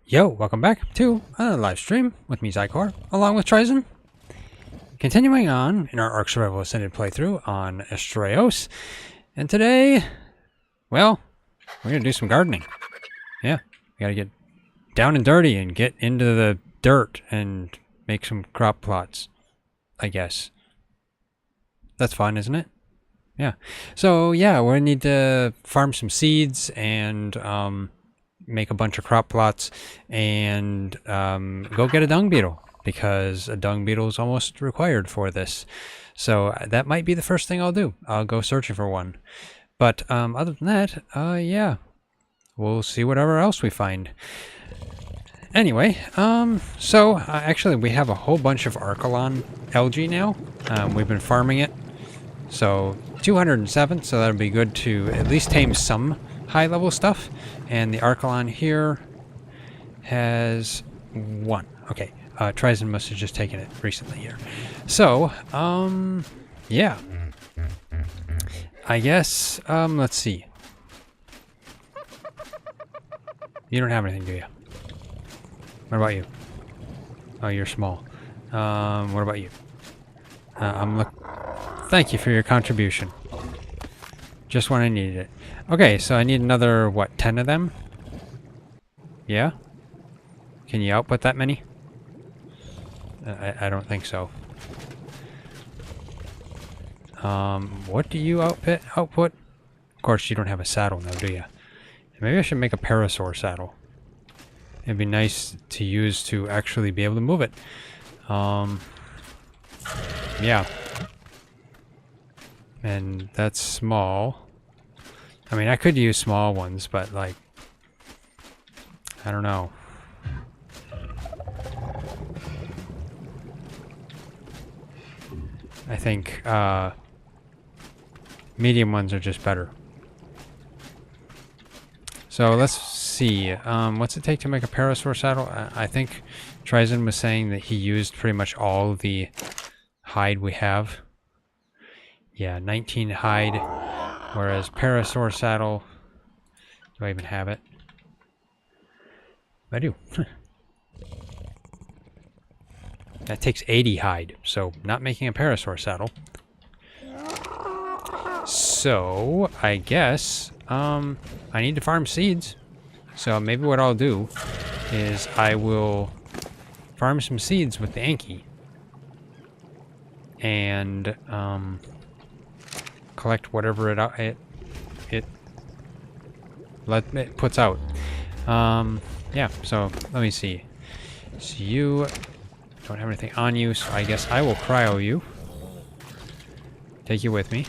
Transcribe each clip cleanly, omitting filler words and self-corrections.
Yo, welcome back to a live stream with me, Xycor, along with TriZon. Continuing on in our ARK Survival Ascended playthrough on Astraeos. And today, well, we're going to do some gardening. Yeah, we got to get down and dirty and get into the dirt and make some crop plots, I guess. That's fun, isn't it? Yeah. So, yeah, we're going to need to farm some seeds and make a bunch of crop plots and go get a dung beetle, because a dung beetle is almost required for this. So that might be the first thing I'll do. I'll go searching for one. But other than that, yeah, we'll see whatever else we find. Anyway, so actually we have a whole bunch of Archelon algae now. We've been farming it. So 207, so that'll be good to at least tame some high level stuff. And the Archelon here has 1. Okay, TriZon must have just taken it recently here. So, yeah. I guess, let's see. You don't have anything, do you? What about you? Oh, you're small. What about you? Thank you for your contribution. Just when I needed it. Okay, so I need another, what, 10 of them? Yeah? Can you output that many? I don't think so. What do you output? Of course, you don't have a saddle now, do you? Maybe I should make a parasaur saddle. It'd be nice to use to actually be able to move it. Yeah. And that's small. I mean, I could use small ones, but, like, I don't know. I think, medium ones are just better. So, let's see. What's it take to make a parasaur saddle? I think TriZon was saying that he used pretty much all the hide we have. Yeah, 19 hide. Whereas parasaur saddle, do I even have it? I do. That takes 80 hide, so not making a parasaur saddle. So I guess I need to farm seeds. So maybe what I'll do is I will farm some seeds with the Anki and collect whatever it puts out. Yeah, so let me see. So you don't have anything on you, so I guess I will cryo you. Take you with me.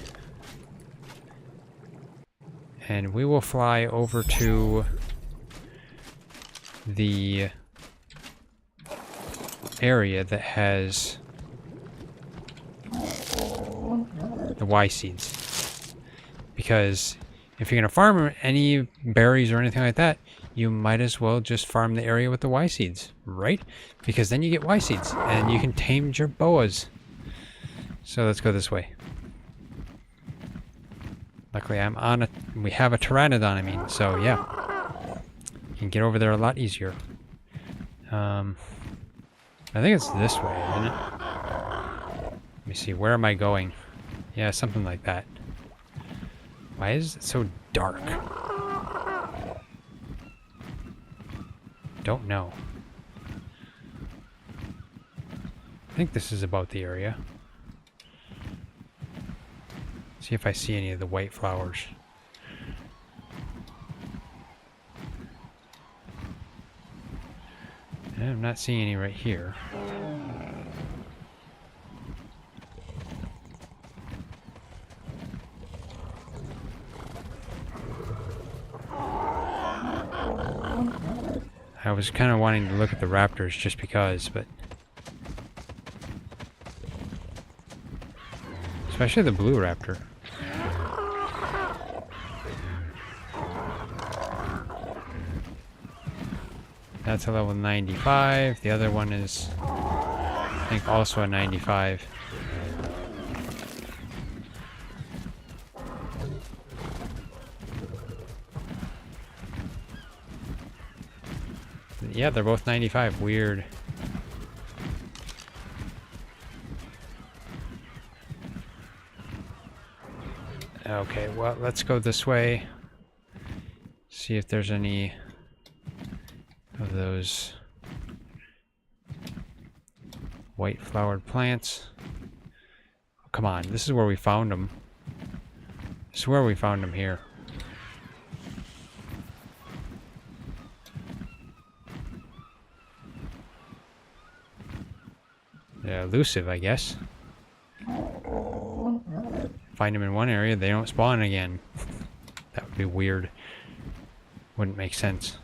And we will fly over to the area that has the Y seeds. Because if you're going to farm any berries or anything like that, you might as well just farm the area with the Y seeds, right? Because then you get Y seeds, and you can tame your boas. So let's go this way. Luckily, we have a pteranodon, I mean, so yeah. You can get over there a lot easier. I think it's this way, isn't it? Let me see, where am I going? Yeah, something like that. Why is it so dark? Don't know. I think this is about the area. See if I see any of the white flowers. I'm not seeing any right here. I was kind of wanting to look at the raptors just because, but... especially the blue raptor. That's a level 95. The other one is, I think, also a 95. Yeah, they're both 95. Weird. Okay, well, let's go this way. See if there's any of those white flowered plants. Oh, come on, this is where we found them. This is where we found them here. They're elusive, I guess. Find them in one area, they don't spawn again. That would be weird. Wouldn't make sense.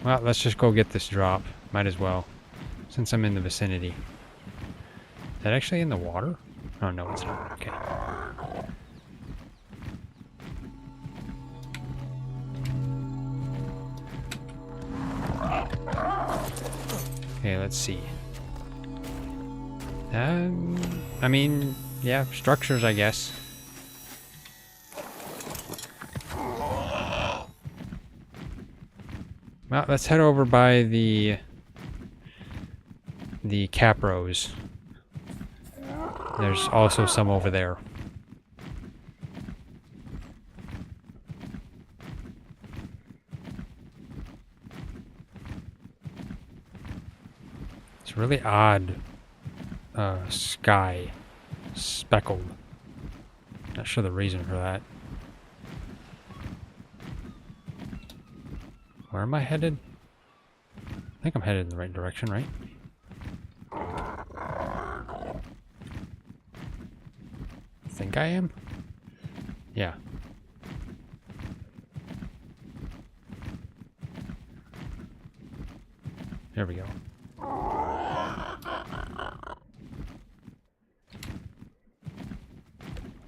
Well, let's just go get this drop. Might as well. Since I'm in the vicinity. Is that actually in the water? Oh, no, it's not. Okay. Okay, let's see. I mean, yeah, structures, I guess. Well, let's head over by the capros. There's also some over there. It's really odd sky. Speckled. Not sure the reason for that. Where am I headed? I think I'm headed in the right direction, right? I think I am? Yeah. There we go.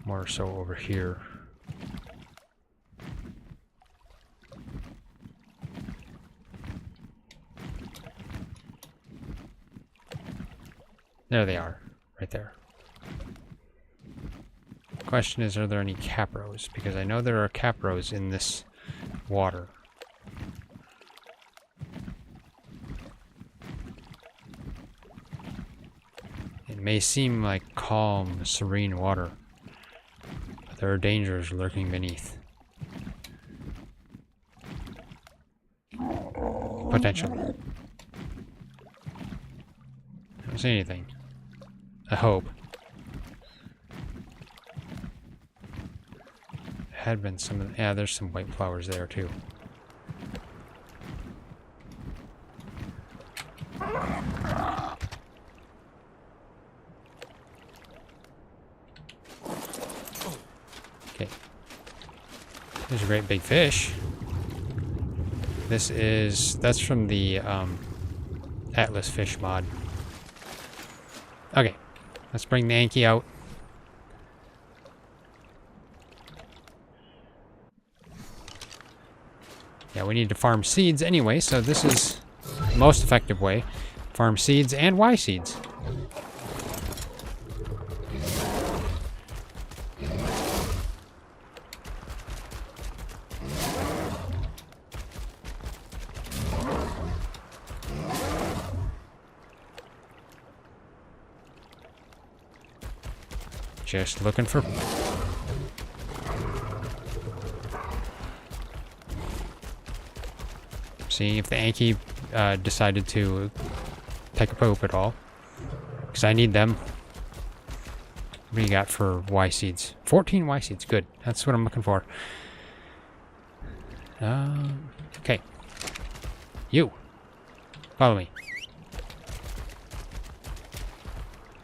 More so over here. There they are, right there. Question is, are there any capros? Because I know there are capros in this water. It may seem like calm, serene water, but there are dangers lurking beneath. Potentially. I don't see anything. I hope. Had been some of the, yeah, there's some white flowers there too. Okay. There's a great big fish. That's from the Atlas fish mod. Okay, let's bring the Anki out. Yeah, we need to farm seeds anyway, so this is the most effective way. Farm seeds and Y seeds. Just looking for... Seeing if the Anki decided to take a poop at all. Because I need them. What do you got for Y seeds? 14 Y seeds. Good. That's what I'm looking for. Okay. You. Follow me.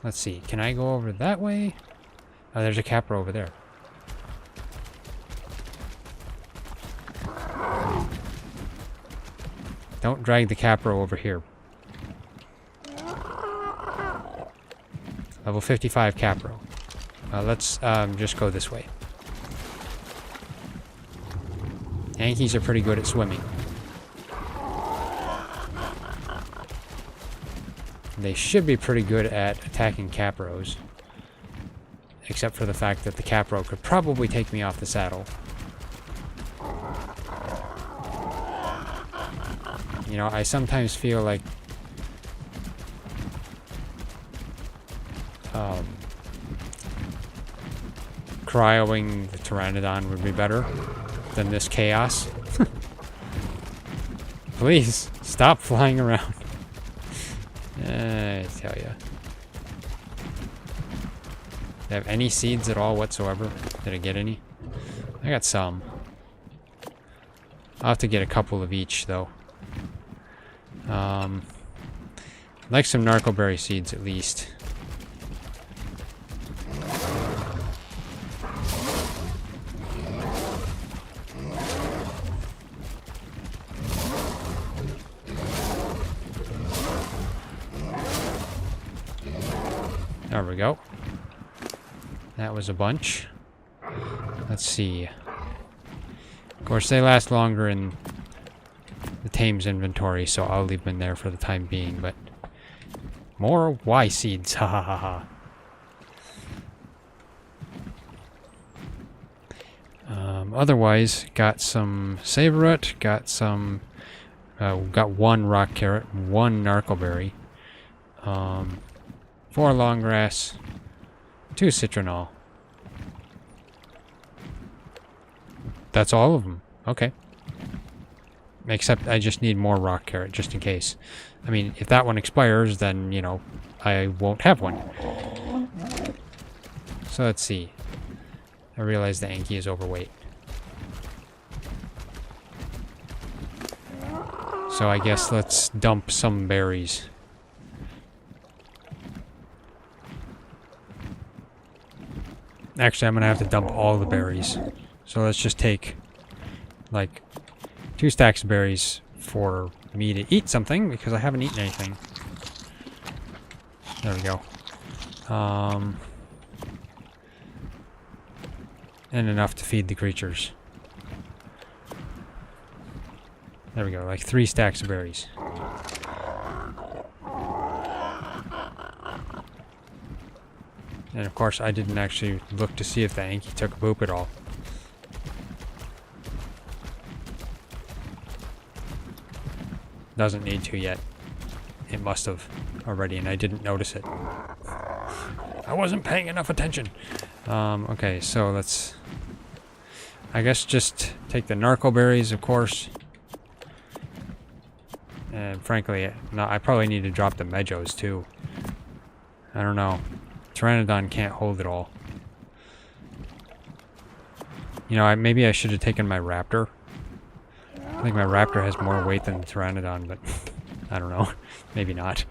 Let's see. Can I go over that way? Oh, there's a capra over there. Don't drag the capra over here. Level 55 capra. Let's just go this way. Yankees are pretty good at swimming. They should be pretty good at attacking capros. Except for the fact that the capro could probably take me off the saddle. You know, I sometimes feel like cryoing the Pteranodon would be better than this chaos. Please, stop flying around. I tell ya. Do I have any seeds at all whatsoever? Did I get any? I got some. I'll have to get a couple of each, though. I'd like some narcoberry seeds, at least. There we go. That was a bunch. Let's see. Of course, they last longer in the Tame's inventory, so I'll leave them in there for the time being, but more Y seeds, ha ha ha ha. Otherwise, got some saberut, got some, got one rock carrot, one narcoberry, 4 long grass, 2 citronal. That's all of them. Okay. Except I just need more rock carrot, just in case. I mean, if that one expires, then, you know, I won't have one. So let's see. I realize the Anki is overweight. So I guess let's dump some berries. Actually, I'm gonna have to dump all the berries. So let's just take, like, 2 stacks of berries for me to eat something, because I haven't eaten anything. There we go. And enough to feed the creatures. There we go, like 3 stacks of berries. And of course, I didn't actually look to see if the Anki took a poop at all. Doesn't need to yet. It must have already, and I didn't notice it. I wasn't paying enough attention. Okay, so let's, I guess, just take the narcoberries, of course. And frankly, no, I probably need to drop the Medjos too. I don't know. Pteranodon can't hold it all. You know, maybe I should have taken my raptor. I think my raptor has more weight than the Pteranodon, but I don't know. Maybe not.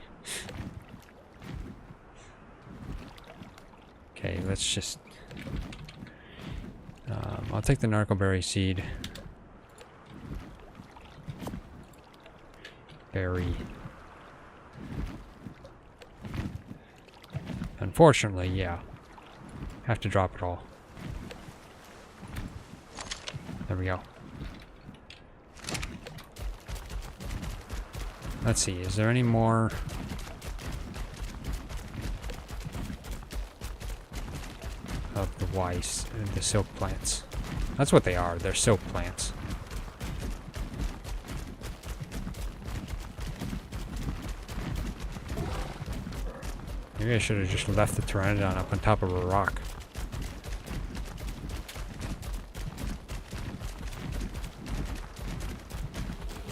Okay, let's just... I'll take the narcoberry seed. Berry. Unfortunately, yeah. Have to drop it all. There we go. Let's see, is there any more? Of the silk plants. That's what they are, they're silk plants. Maybe I should have just left the Pteranodon up on top of a rock.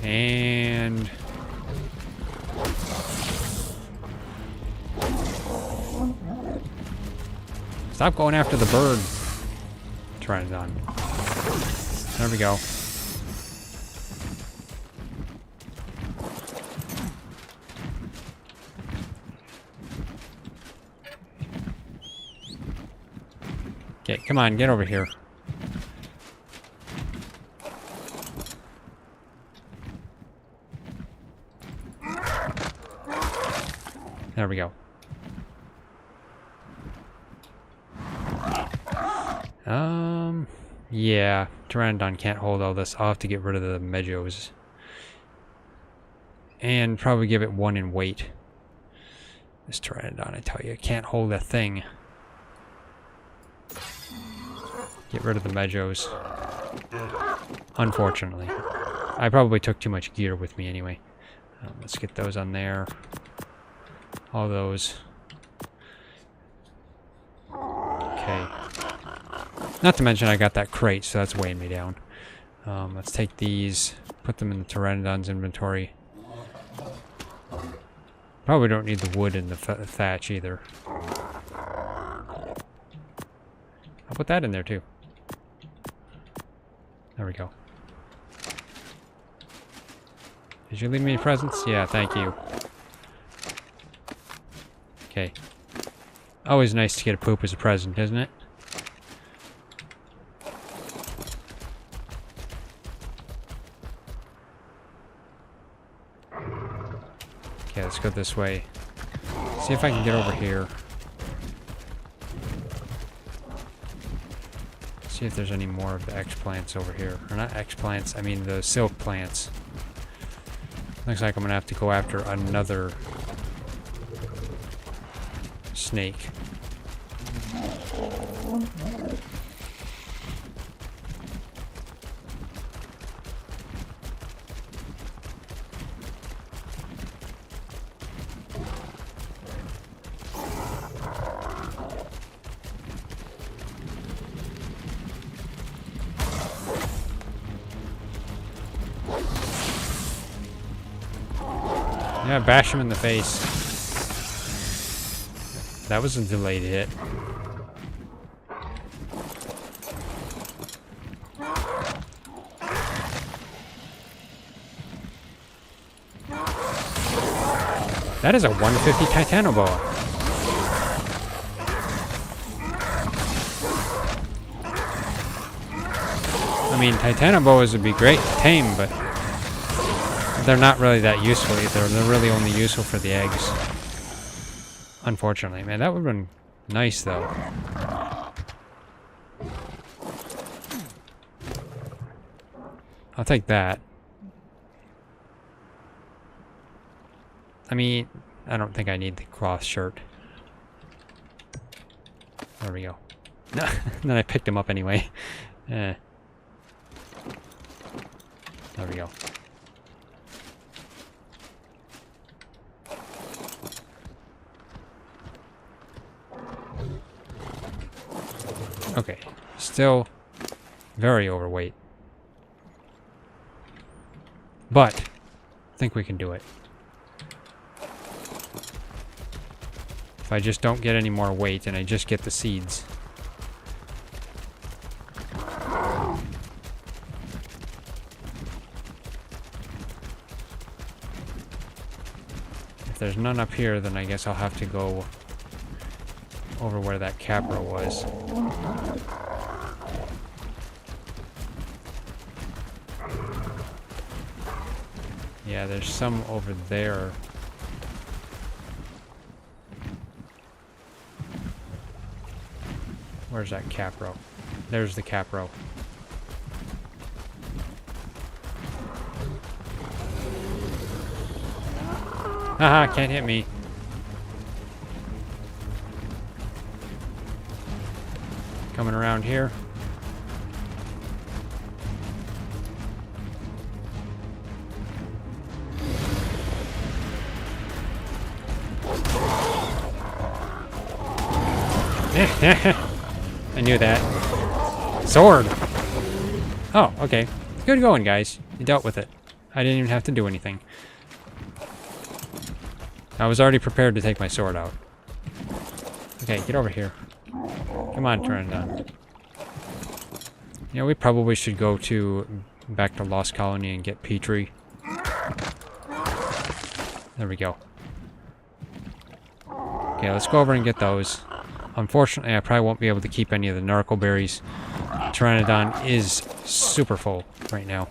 And... stop going after the bird. Pteranodon. There we go. Okay, come on, get over here. There we go. Yeah, Pteranodon can't hold all this. I'll have to get rid of the Medjos. And probably give it 1 in weight. This Pteranodon, I tell you, it can't hold a thing. Get rid of the Medjos. Unfortunately. I probably took too much gear with me anyway. Let's get those on there. All those. Okay. Not to mention I got that crate, so that's weighing me down. Let's take these, put them in the Pteranodon's inventory. Probably don't need the wood and the thatch either. I'll put that in there too. There we go. Did you leave me presents? Yeah, thank you. Okay. Always nice to get a poop as a present, isn't it? Okay, let's go this way. See if I can get over here. See if there's any more of the X plants over here. Or not X plants, I mean the silk plants. Looks like I'm gonna have to go after another snake. Yeah, bash him in the face. That was a delayed hit. That is a 150 Titanoboa. I mean, Titanoboas would be great to tame, but they're not really that useful either. They're really only useful for the eggs. Unfortunately. Man, that would have been nice, though. I'll take that. I mean, I don't think I need the cloth shirt. There we go. No, then I picked him up anyway. There we go. Okay, still very overweight. But, I think we can do it. If I just don't get any more weight and I just get the seeds. If there's none up here, then I guess I'll have to go over where that capra was. Yeah, there's some over there. Where's that capro? There's the capro. Haha, can't hit me. Coming around here. I knew that. Sword! Oh, okay. Good going, guys. You dealt with it. I didn't even have to do anything. I was already prepared to take my sword out. Okay, get over here. Come on, Pteranodon. Yeah, we probably should go back to Lost Colony and get Petrie. There we go. Okay, let's go over and get those. Unfortunately, I probably won't be able to keep any of the narco berries. Pteranodon is super full right now.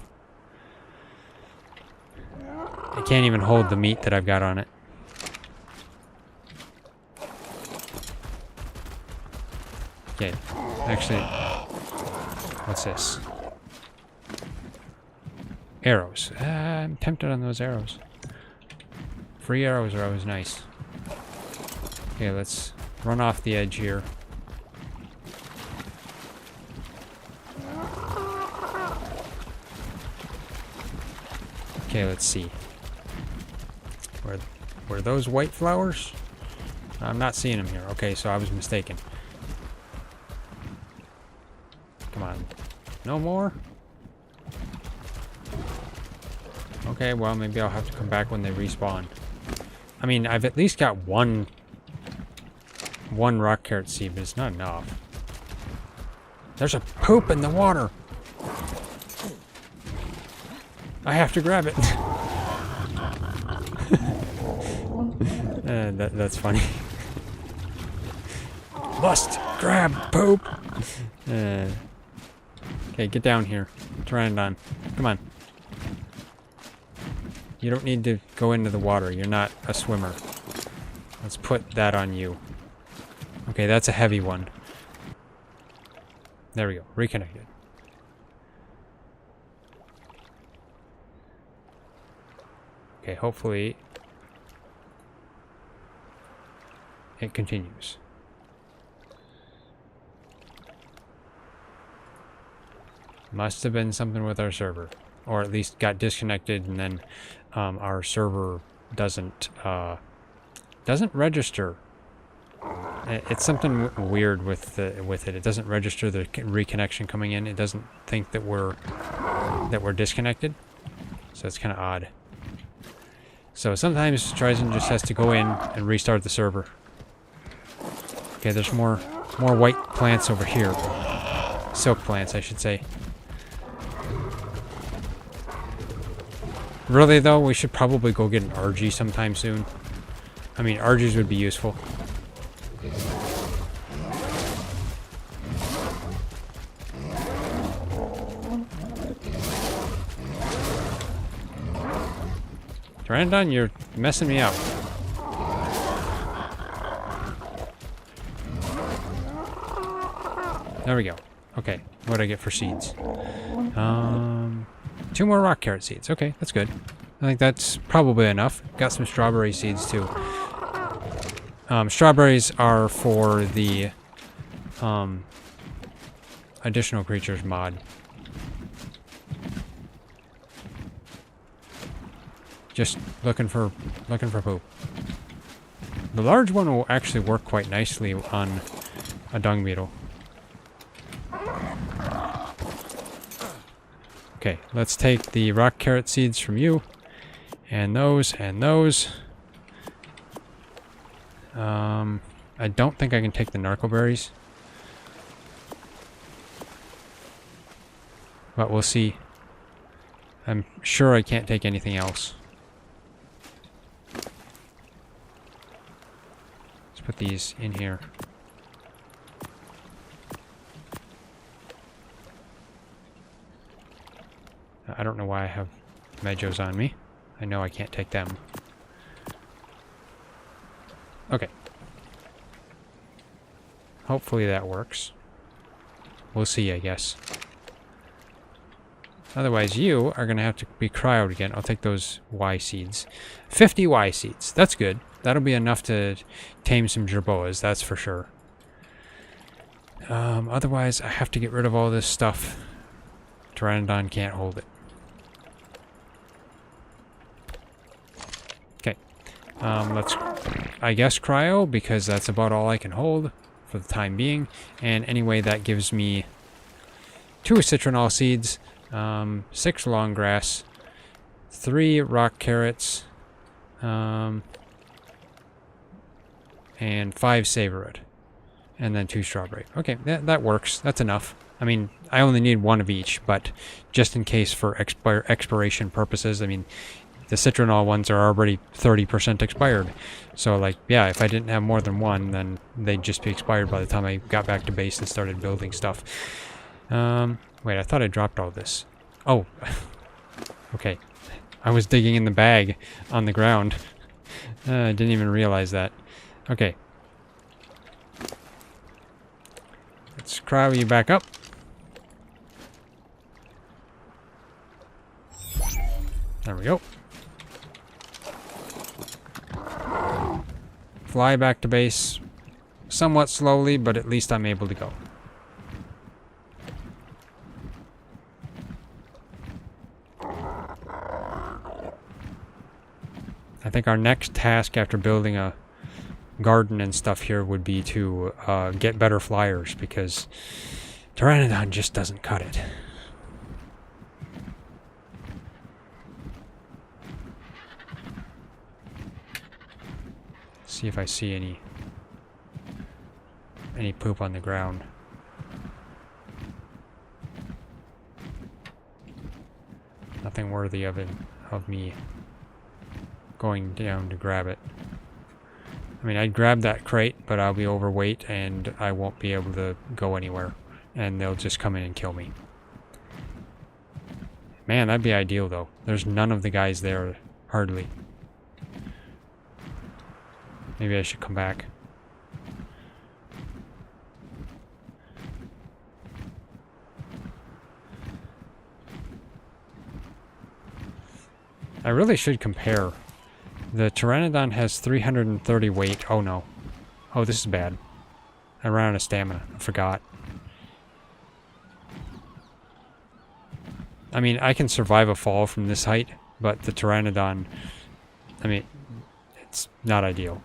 I can't even hold the meat that I've got on it. Okay, actually, what's this? Arrows. I'm tempted on those arrows. Free arrows are always nice. Okay, let's run off the edge here. Okay, let's see. Were those white flowers? I'm not seeing them here. Okay, so I was mistaken. Come on. No more? Okay, well, maybe I'll have to come back when they respawn. I mean, I've at least got one rock carrot seed, but it's not enough. There's a poop in the water. I have to grab it. That's funny. Must grab poop. Okay, get down here. Pteranodon. Come on. You don't need to go into the water. You're not a swimmer. Let's put that on you. Okay, that's a heavy one. There we go. Reconnected. Okay, hopefully it continues. Must have been something with our server. Or at least got disconnected and then our server doesn't register. It's something weird with it. It doesn't register the reconnection coming in. It doesn't think that we're disconnected. So it's kind of odd. So sometimes TriZon just has to go in and restart the server. Okay, there's more white plants over here. Silk plants, I should say. Really though, we should probably go get an RG sometime soon. I mean, RGs would be useful. Pteranodon, you're messing me up. There we go. Okay, what do I get for seeds? 2 more rock carrot seeds. Okay, that's good. I think that's probably enough. Got some strawberry seeds too. Strawberries are for the additional creatures mod. Just looking for poop. The large one will actually work quite nicely on a dung beetle. Okay, let's take the rock carrot seeds from you. And those, and those. I don't think I can take the narcoberries. But we'll see. I'm sure I can't take anything else. Let's put these in here. I don't know why I have Medjos on me. I know I can't take them. Okay. Hopefully that works. We'll see, I guess. Otherwise, you are going to have to be cryoed again. I'll take those Y seeds. 50 Y seeds. That's good. That'll be enough to tame some jerboas, that's for sure. Otherwise, I have to get rid of all this stuff. Pteranodon can't hold it. Okay. Let's, I guess, cryo, because that's about all I can hold for the time being. And anyway, that gives me 2 citronal seeds, 6 long grass, 3 rock carrots, and 5 savorite, and then 2 strawberry. Okay, that works. That's enough. I mean, I only need 1 of each, but just in case for expiration purposes, I mean, the citronal ones are already 30% expired. So, like, yeah, if I didn't have more than 1, then they'd just be expired by the time I got back to base and started building stuff. Wait, I thought I dropped all this. Oh, okay. I was digging in the bag on the ground. I didn't even realize that. Okay. Let's cryo you back up. There we go. Fly back to base somewhat slowly, but at least I'm able to go. I think our next task after building a garden and stuff here would be to get better flyers, because Pteranodon just doesn't cut it. See if I see any poop on the ground. Nothing worthy of me going down to grab it. I mean, I'd grab that crate, but I'll be overweight and I won't be able to go anywhere. And they'll just come in and kill me. Man, that'd be ideal though. There's none of the guys there, hardly. Maybe I should come back. I really should compare. The Pteranodon has 330 weight. Oh no. Oh, this is bad. I ran out of stamina. I forgot. I mean, I can survive a fall from this height, but the Pteranodon, I mean, it's not ideal.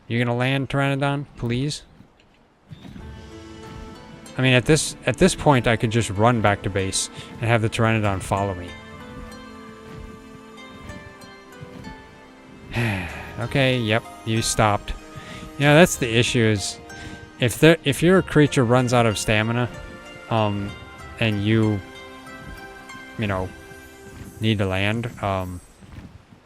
You gonna land, Pteranodon, please? I mean, at this point, I could just run back to base and have the Pteranodon follow me. Okay, yep, you stopped. You know, that's the issue is, if your creature runs out of stamina, and you know, need to land,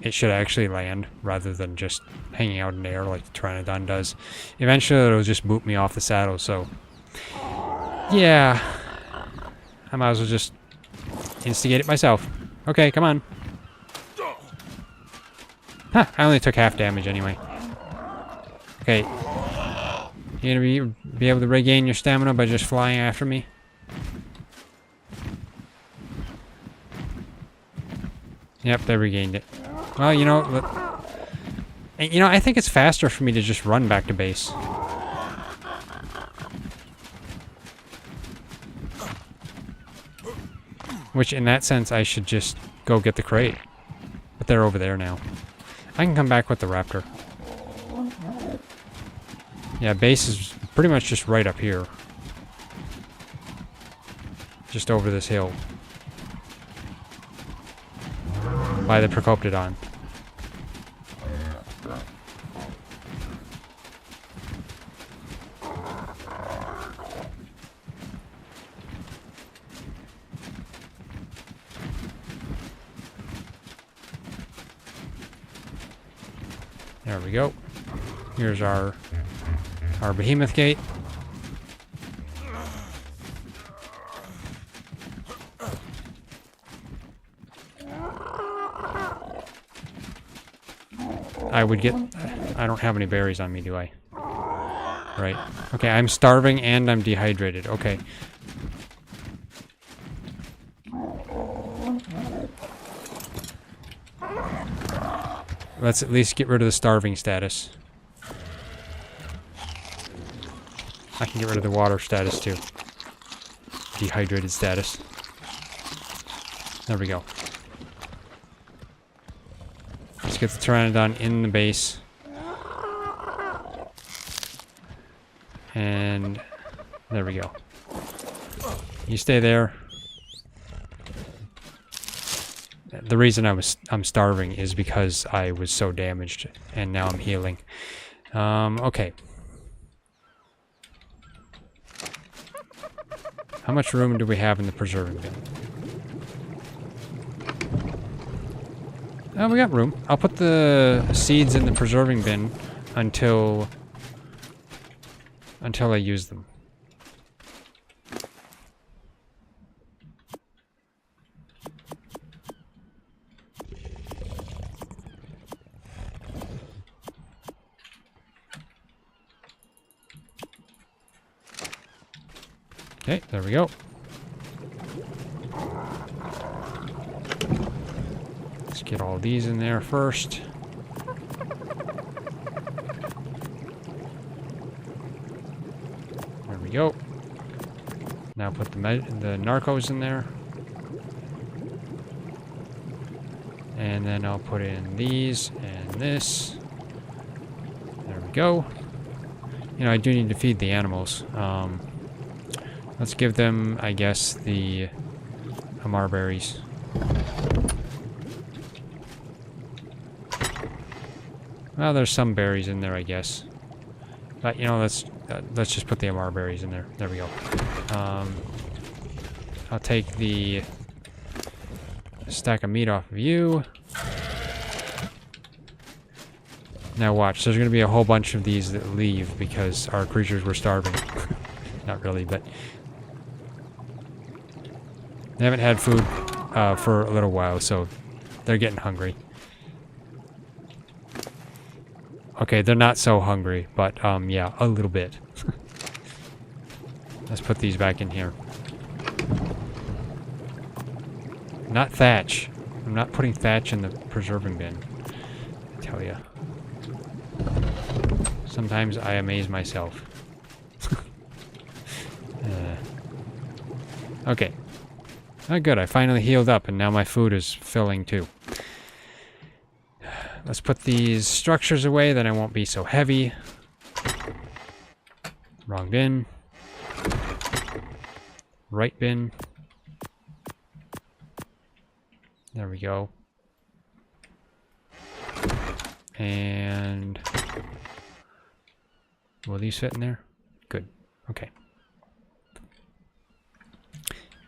it should actually land rather than just hanging out in the air like the Pteranodon does. Eventually it'll just boot me off the saddle, so yeah, I might as well just instigate it myself. Okay, come on. Huh, I only took half damage anyway. Okay. You gonna be able to regain your stamina by just flying after me? Yep, they regained it. Well, you know, I think it's faster for me to just run back to base. Which, in that sense, I should just go get the crate. But they're over there now. I can come back with the raptor. Yeah, base is pretty much just right up here. Just over this hill. By the Procoptodon. There we go. Here's our behemoth gate. I don't have any berries on me, do I? Right. Okay, I'm starving and I'm dehydrated. Okay. Let's at least get rid of the starving status. I can get rid of the water status too. Dehydrated status. There we go. Let's get the Pteranodon in the base. And there we go. You stay there. The reason I'm starving is because I was so damaged, and now I'm healing. Okay. How much room do we have in the preserving bin? Oh, we got room. I'll put the seeds in the preserving bin until I use them. Okay, there we go. Let's get all these in there first. There we go. Now put the narcos in there. And then I'll put in these and this. There we go. You know, I do need to feed the animals. Let's give them, I guess, the Amar berries. Well, there's some berries in there, I guess. But, you know, let's just put the Amar berries in there. There we go. I'll take the stack of meat off of you. Now watch, there's going to be a whole bunch of these that leave because our creatures were starving. Not really, but... They haven't had food for a little while, so they're getting hungry. Okay, they're not so hungry, but yeah, a little bit. Let's put these back in here. Not thatch. I'm not putting thatch in the preserving bin. I tell ya. Sometimes I amaze myself. Okay. Oh, good. I finally healed up, and now my food is filling too. Let's put these structures away, then I won't be so heavy. Wrong bin. Right bin. There we go. And... will these fit in there? Good. Okay.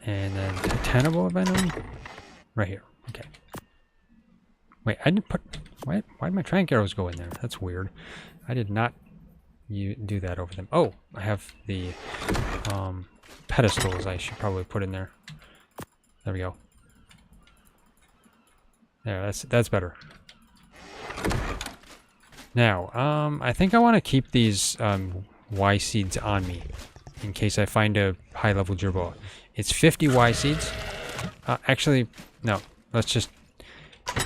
And then Titanable venom? Right here. Okay. Wait, I didn't put... Why did my trank arrows go in there? That's weird. I did not do that over them. Oh, I have the pedestals I should probably put in there. There we go. There, that's better. Now, I think I want to keep these Y seeds on me in case I find a high-level gerbil. It's 50 Y seeds. Actually, no. Let's just...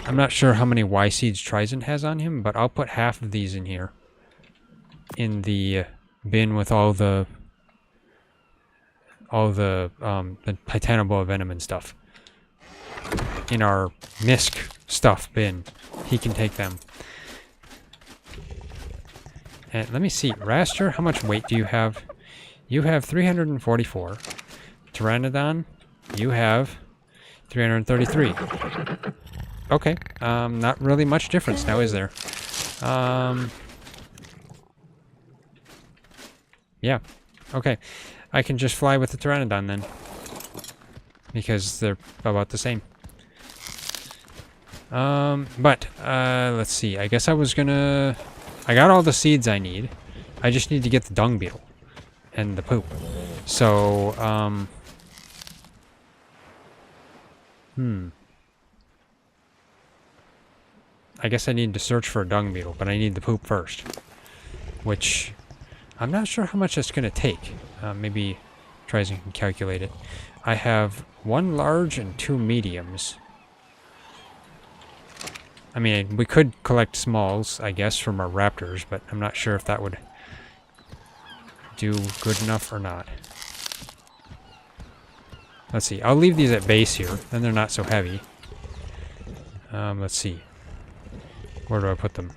I'm not sure how many Y seeds TriZon has on him, but I'll put half of these in here. In the bin with all the Titanable venom and stuff. In our misc stuff bin. He can take them. And let me see. Raster, how much weight do you have? You have 344. Pteranodon, you have 333. Okay. Not really much difference now, is there? Yeah. Okay. I can just fly with the Pteranodon then. Because they're about the same. But let's see. I guess I was gonna... I got all the seeds I need. I just need to get the dung beetle. And the poop. So, I guess I need to search for a dung beetle, but I need the poop first. Which, I'm not sure how much that's going to take. Maybe TriZon can calculate it. I have 1 large and 2 mediums. I mean, we could collect smalls, I guess, from our raptors, but I'm not sure if that would do good enough or not. Let's see. I'll leave these at base here. Then they're not so heavy. Let's see. Where do I put them?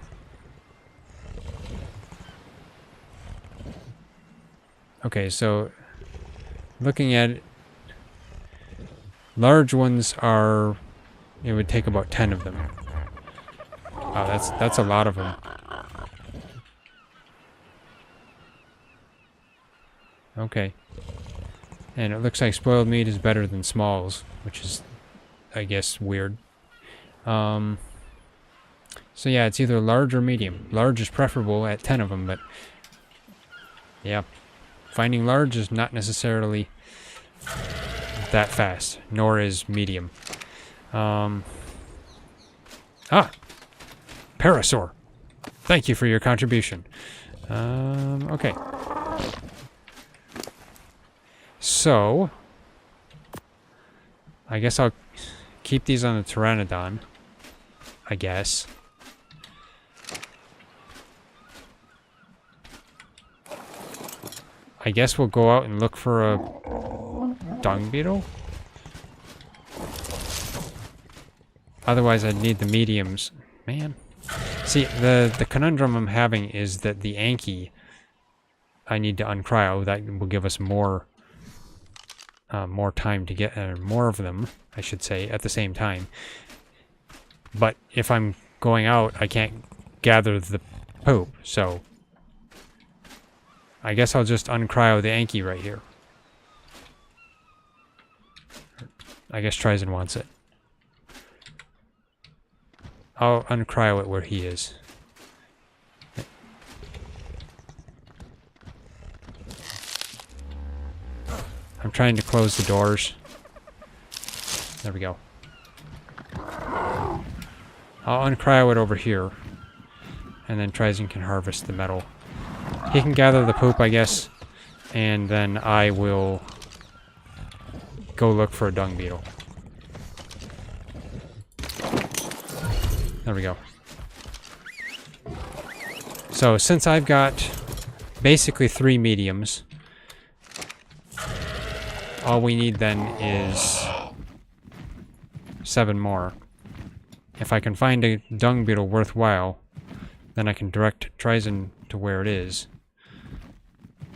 Okay, so looking at it, large ones are... It would take about 10 of them. Wow, that's a lot of them. Okay. And it looks like spoiled meat is better than smalls, which is, I guess, weird. So yeah, it's either large or medium. Large is preferable at 10 of them, but... yeah. Finding large is not necessarily that fast, nor is medium. Parasaur. Thank you for your contribution. Okay. So, I guess I'll keep these on the Pteranodon. I guess. I guess we'll go out and look for a dung beetle. Otherwise, I'd need the mediums. Man. See, the conundrum I'm having is that the Anki I need to uncryo. That will give us more time to get more of them, I should say, at the same time. But if I'm going out, I can't gather the poop, so I guess I'll just uncryo the Anki right here. I guess TriZon wants it. I'll uncryo it where he is. I'm trying to close the doors. There we go. I'll uncryo it over here. And then TriZon can harvest the metal. He can gather the poop, I guess. And then I will go look for a dung beetle. There we go. So since I've got basically 3 mediums, all we need then is 7 more. If I can find a dung beetle worthwhile, then I can direct TriZon to where it is.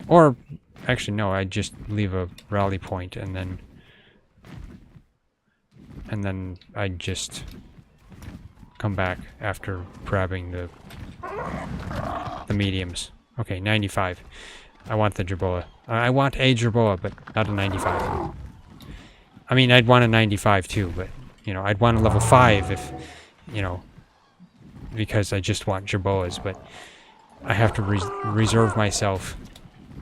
Or, actually no, I'd just leave a rally point and then I'd just come back after grabbing the mediums. Okay, 95. I want the Jerboa. I want a Jerboa, but not a 95. I mean, I'd want a 95 too, but, you know, I'd want a level 5 if, you know, because I just want Jerboas, but I have to reserve myself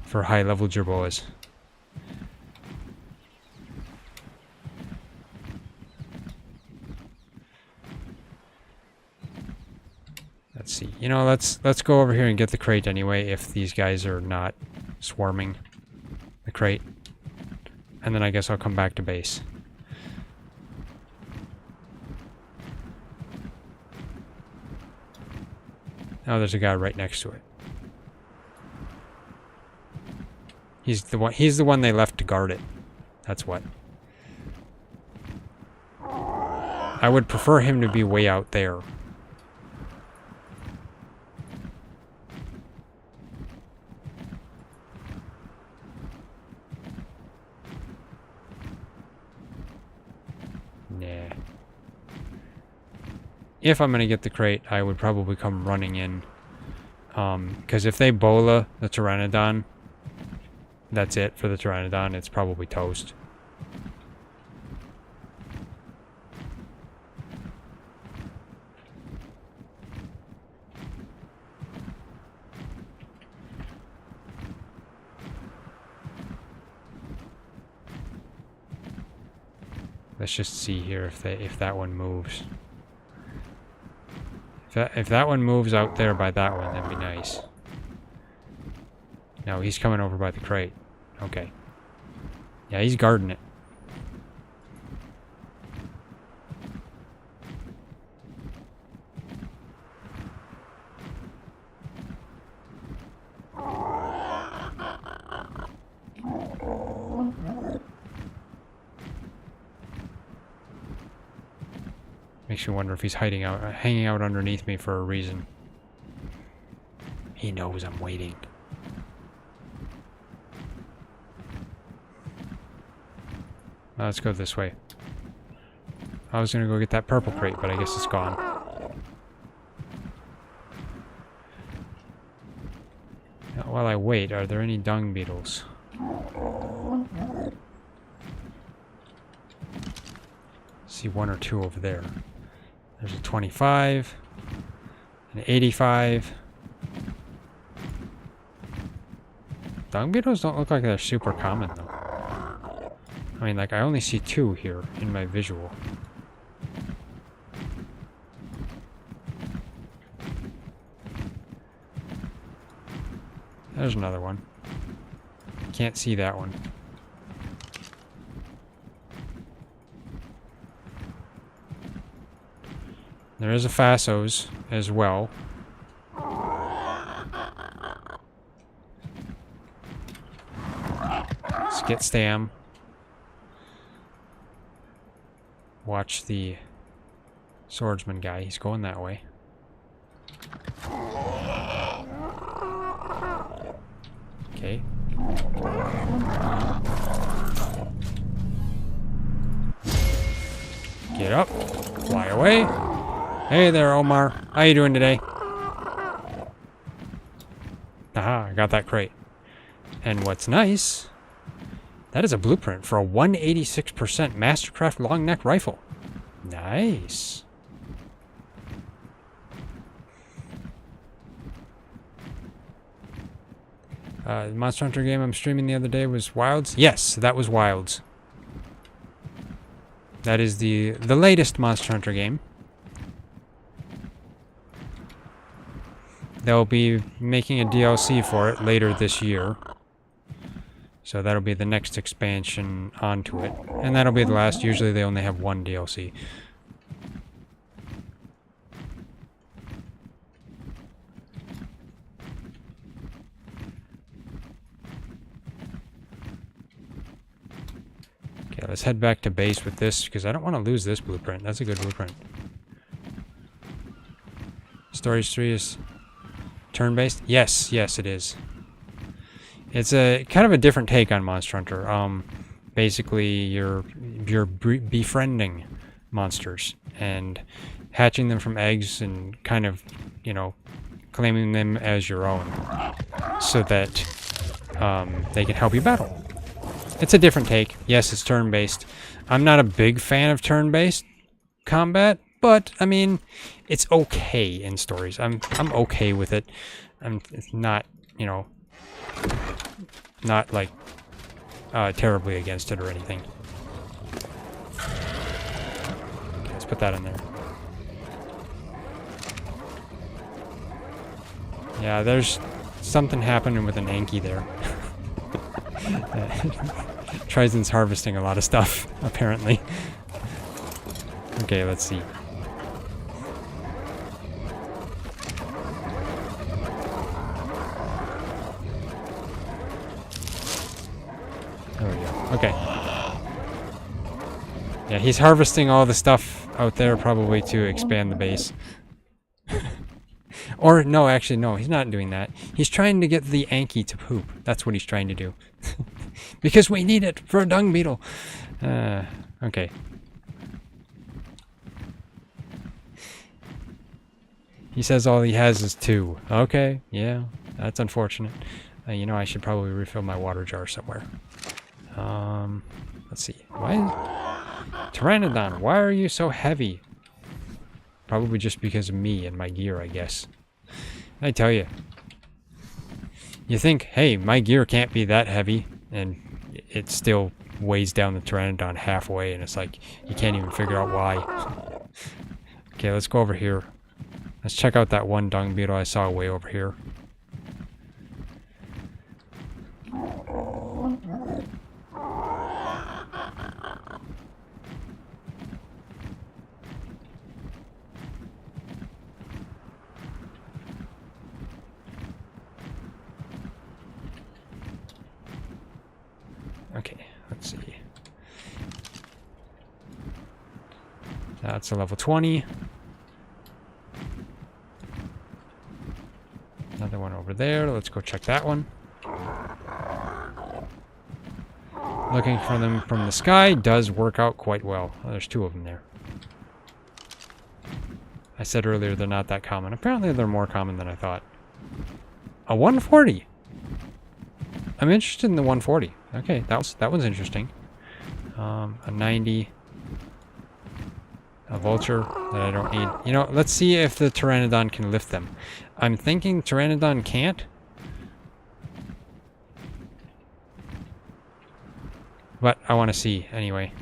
for high-level Jerboas. Let's see. You know, let's go over here and get the crate anyway, if these guys are not swarming the crate. And then I guess I'll come back to base. Oh, there's a guy right next to it. He's the one they left to guard it. That's what. I would prefer him to be way out there. Nah. If I'm gonna get the crate, I would probably come running in. Because if they bola the Pteranodon, that's it for the Pteranodon. It's probably toast. Let's just see here if that one moves. If that one moves out there by that one, that'd be nice. No, he's coming over by the crate. Okay. Yeah, he's guarding it. Makes me wonder if he's hanging out underneath me for a reason. He knows I'm waiting. Now let's go this way. I was gonna go get that purple crate, but I guess it's gone. Now, while I wait, are there any dung beetles? See 1 or 2 over there. There's a 25, an 85. Dung beetles don't look like they're super common though. I mean, like, I only see 2 here in my visual. There's another one. Can't see that one. There is a Fasos as well. Let's get Stam. Watch the swordsman guy. He's going that way. Okay. Get up. Fly away. Hey there, Omar. How you doing today? Aha, I got that crate. And what's nice, that is a blueprint for a 186% Mastercraft long neck rifle. Nice. The Monster Hunter game I'm streaming the other day was Wilds. Yes, that was Wilds. That is the latest Monster Hunter game. They'll be making a DLC for it later this year. So that'll be the next expansion onto it. And that'll be the last. Usually they only have one DLC. Okay, let's head back to base with this, because I don't want to lose this blueprint. That's a good blueprint. Storage 3 is turn-based? Yes, it is. It's a kind of a different take on Monster Hunter. Basically, you're befriending monsters and hatching them from eggs and kind of, you know, claiming them as your own so that they can help you battle. It's a different take. Yes, it's turn-based. I'm not a big fan of turn-based combat, but I mean, it's okay in stories. I'm okay with it. It's not, you know, not like terribly against it or anything. Okay, let's put that in there. Yeah, there's something happening with an Anki there. TriZon's harvesting a lot of stuff, apparently. Okay, let's see. There we go. Okay. Yeah, he's harvesting all the stuff out there probably to expand the base. Or, no, actually, no, he's not doing that. He's trying to get the Anki to poop. That's what he's trying to do. Because we need it for a dung beetle. Okay. He says all he has is 2. Okay, yeah, that's unfortunate. You know, I should probably refill my water jar somewhere. Let's see. Pteranodon, why are you so heavy? Probably just because of me and my gear, I guess. I tell you. You think, hey, my gear can't be that heavy, and it still weighs down the Pteranodon halfway, and it's like, you can't even figure out why. Okay, let's go over here. Let's check out that one dung beetle I saw way over here. Okay, let's see. That's a level 20. Another one over there. Let's go check that one. Looking for them from the sky does work out quite well. Oh, there's 2 of them there. I said earlier they're not that common. Apparently they're more common than I thought. A 140. I'm interested in the 140. Okay, that one's interesting. A 90. A vulture that I don't need. You know, let's see if the Pteranodon can lift them. I'm thinking Pteranodon can't. But I want to see anyway.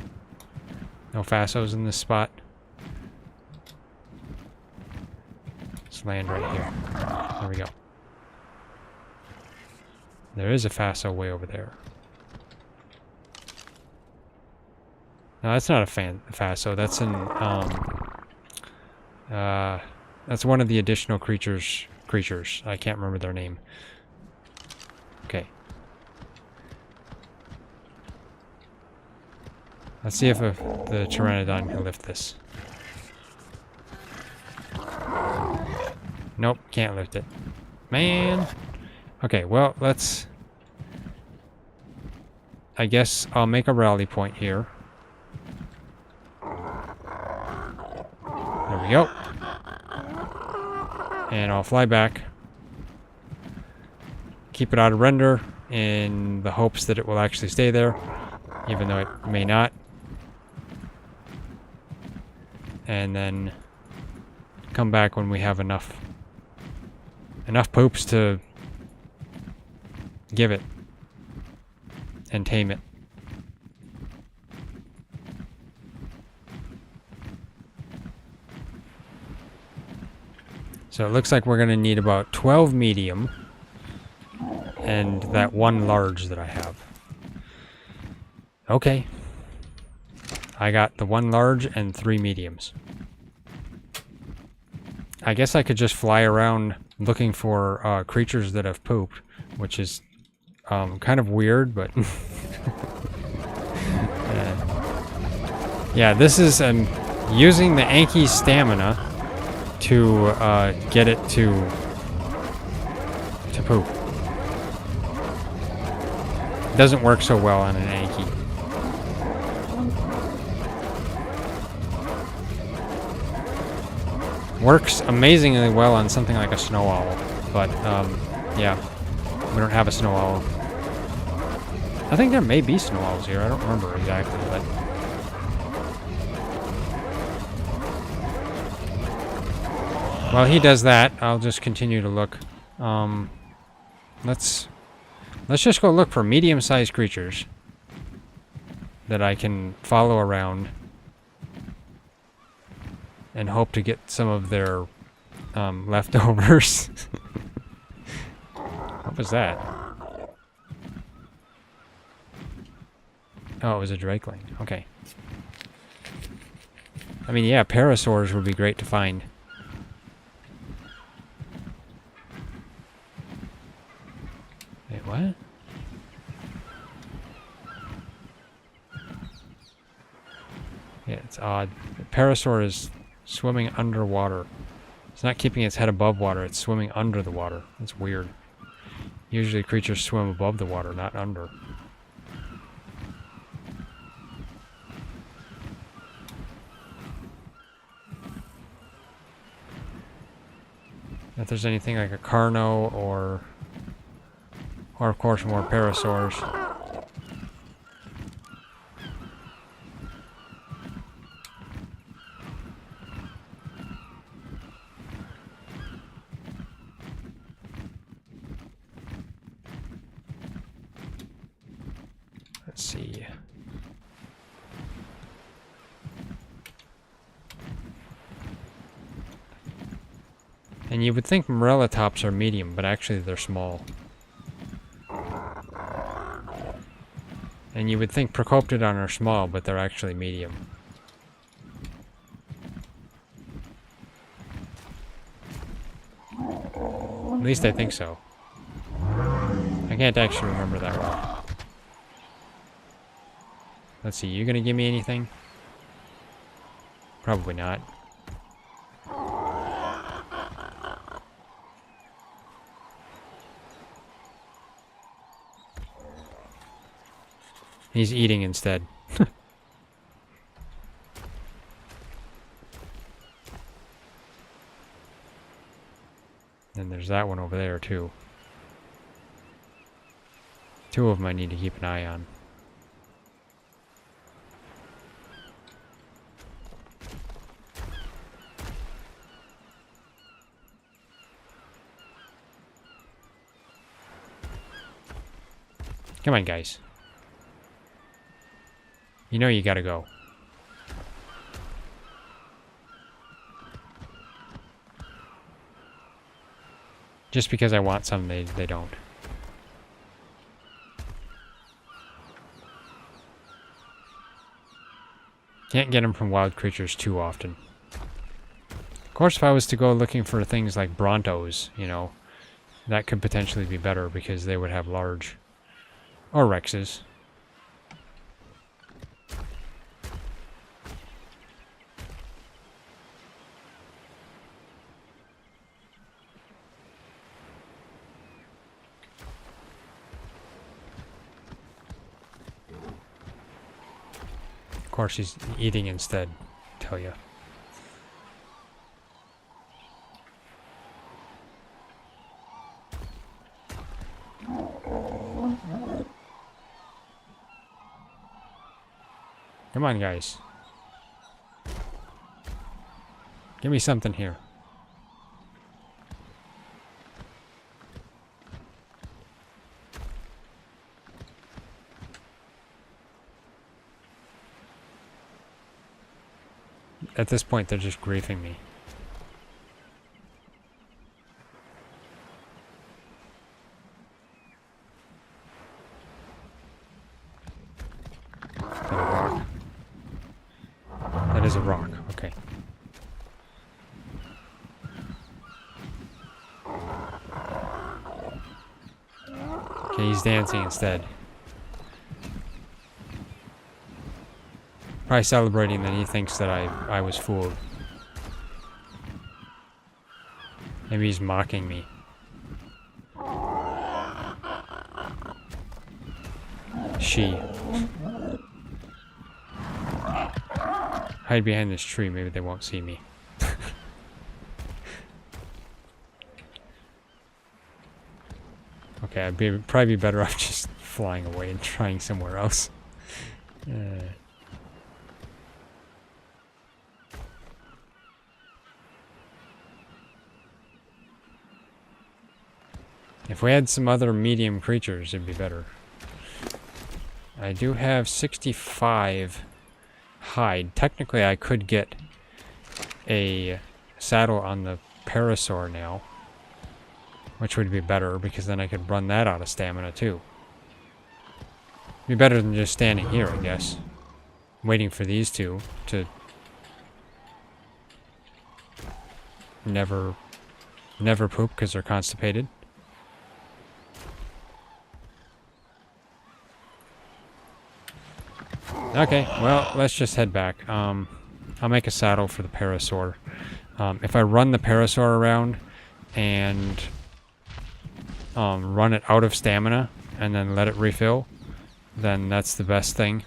No Fassos in this spot. Let's land right here. There we go. There is a Fasso way over there. No, that's not a Fasso. That's an that's one of the additional creatures. I can't remember their name. Okay. Let's see if the Pteranodon can lift this. Nope, can't lift it. Man. Okay, well, let's... I guess I'll make a rally point here. There we go. And I'll fly back. Keep it out of render in the hopes that it will actually stay there, even though it may not. And then come back when we have enough poops to give it and tame it. So it looks like we're going to need about 12 medium and that one large that I have. Okay. I got the one large and 3 mediums. I guess I could just fly around looking for creatures that have pooped, which is kind of weird, but... yeah, this is using the Anki's stamina to get it to poop. It doesn't work so well on an Anki. Works amazingly well on something like a snow owl, but yeah, we don't have a snow owl. I think there may be snow owls here. I don't remember exactly, but while he does that, I'll just continue to look. Let's just go look for medium-sized creatures that I can follow around and hope to get some of their leftovers. What was that? Oh, it was a drakeling. Okay. I mean, yeah, parasaurs would be great to find. Wait, what? Yeah, it's odd. The parasaur is swimming underwater. It's not keeping its head above water, it's swimming under the water. That's weird. Usually creatures swim above the water, not under. If there's anything like a Carno or of course more parasaurs. Let's see. And you would think Morellatops are medium, but actually they're small. And you would think Procoptodon are small, but they're actually medium. At least I think so. I can't actually remember that well. Let's see, you gonna give me anything? Probably not. He's eating instead. And there's that one over there too. 2 of them I need to keep an eye on. Come on, guys. You know you gotta go. Just because I want some, they don't. Can't get them from wild creatures too often. Of course, if I was to go looking for things like Brontos, you know, that could potentially be better because they would have large... or Rexes. course she's eating instead, tell you. Come on, guys. Give me something here. At this point, they're just griefing me. Is that a rock? That is a rock, okay. Okay, he's dancing instead. Probably celebrating that he thinks that I was fooled. Maybe he's mocking me. She. Hide behind this tree, maybe they won't see me. Okay, I'd probably be better off just flying away and trying somewhere else. If we had some other medium creatures, it'd be better. I do have 65 hide. Technically, I could get a saddle on the parasaur now, which would be better because then I could run that out of stamina too. Be better than just standing here, I guess, waiting for these two to never poop because they're constipated. Okay, well, let's just head back. I'll make a saddle for the parasaur. If I run the parasaur around and run it out of stamina and then let it refill, then that's the best thing.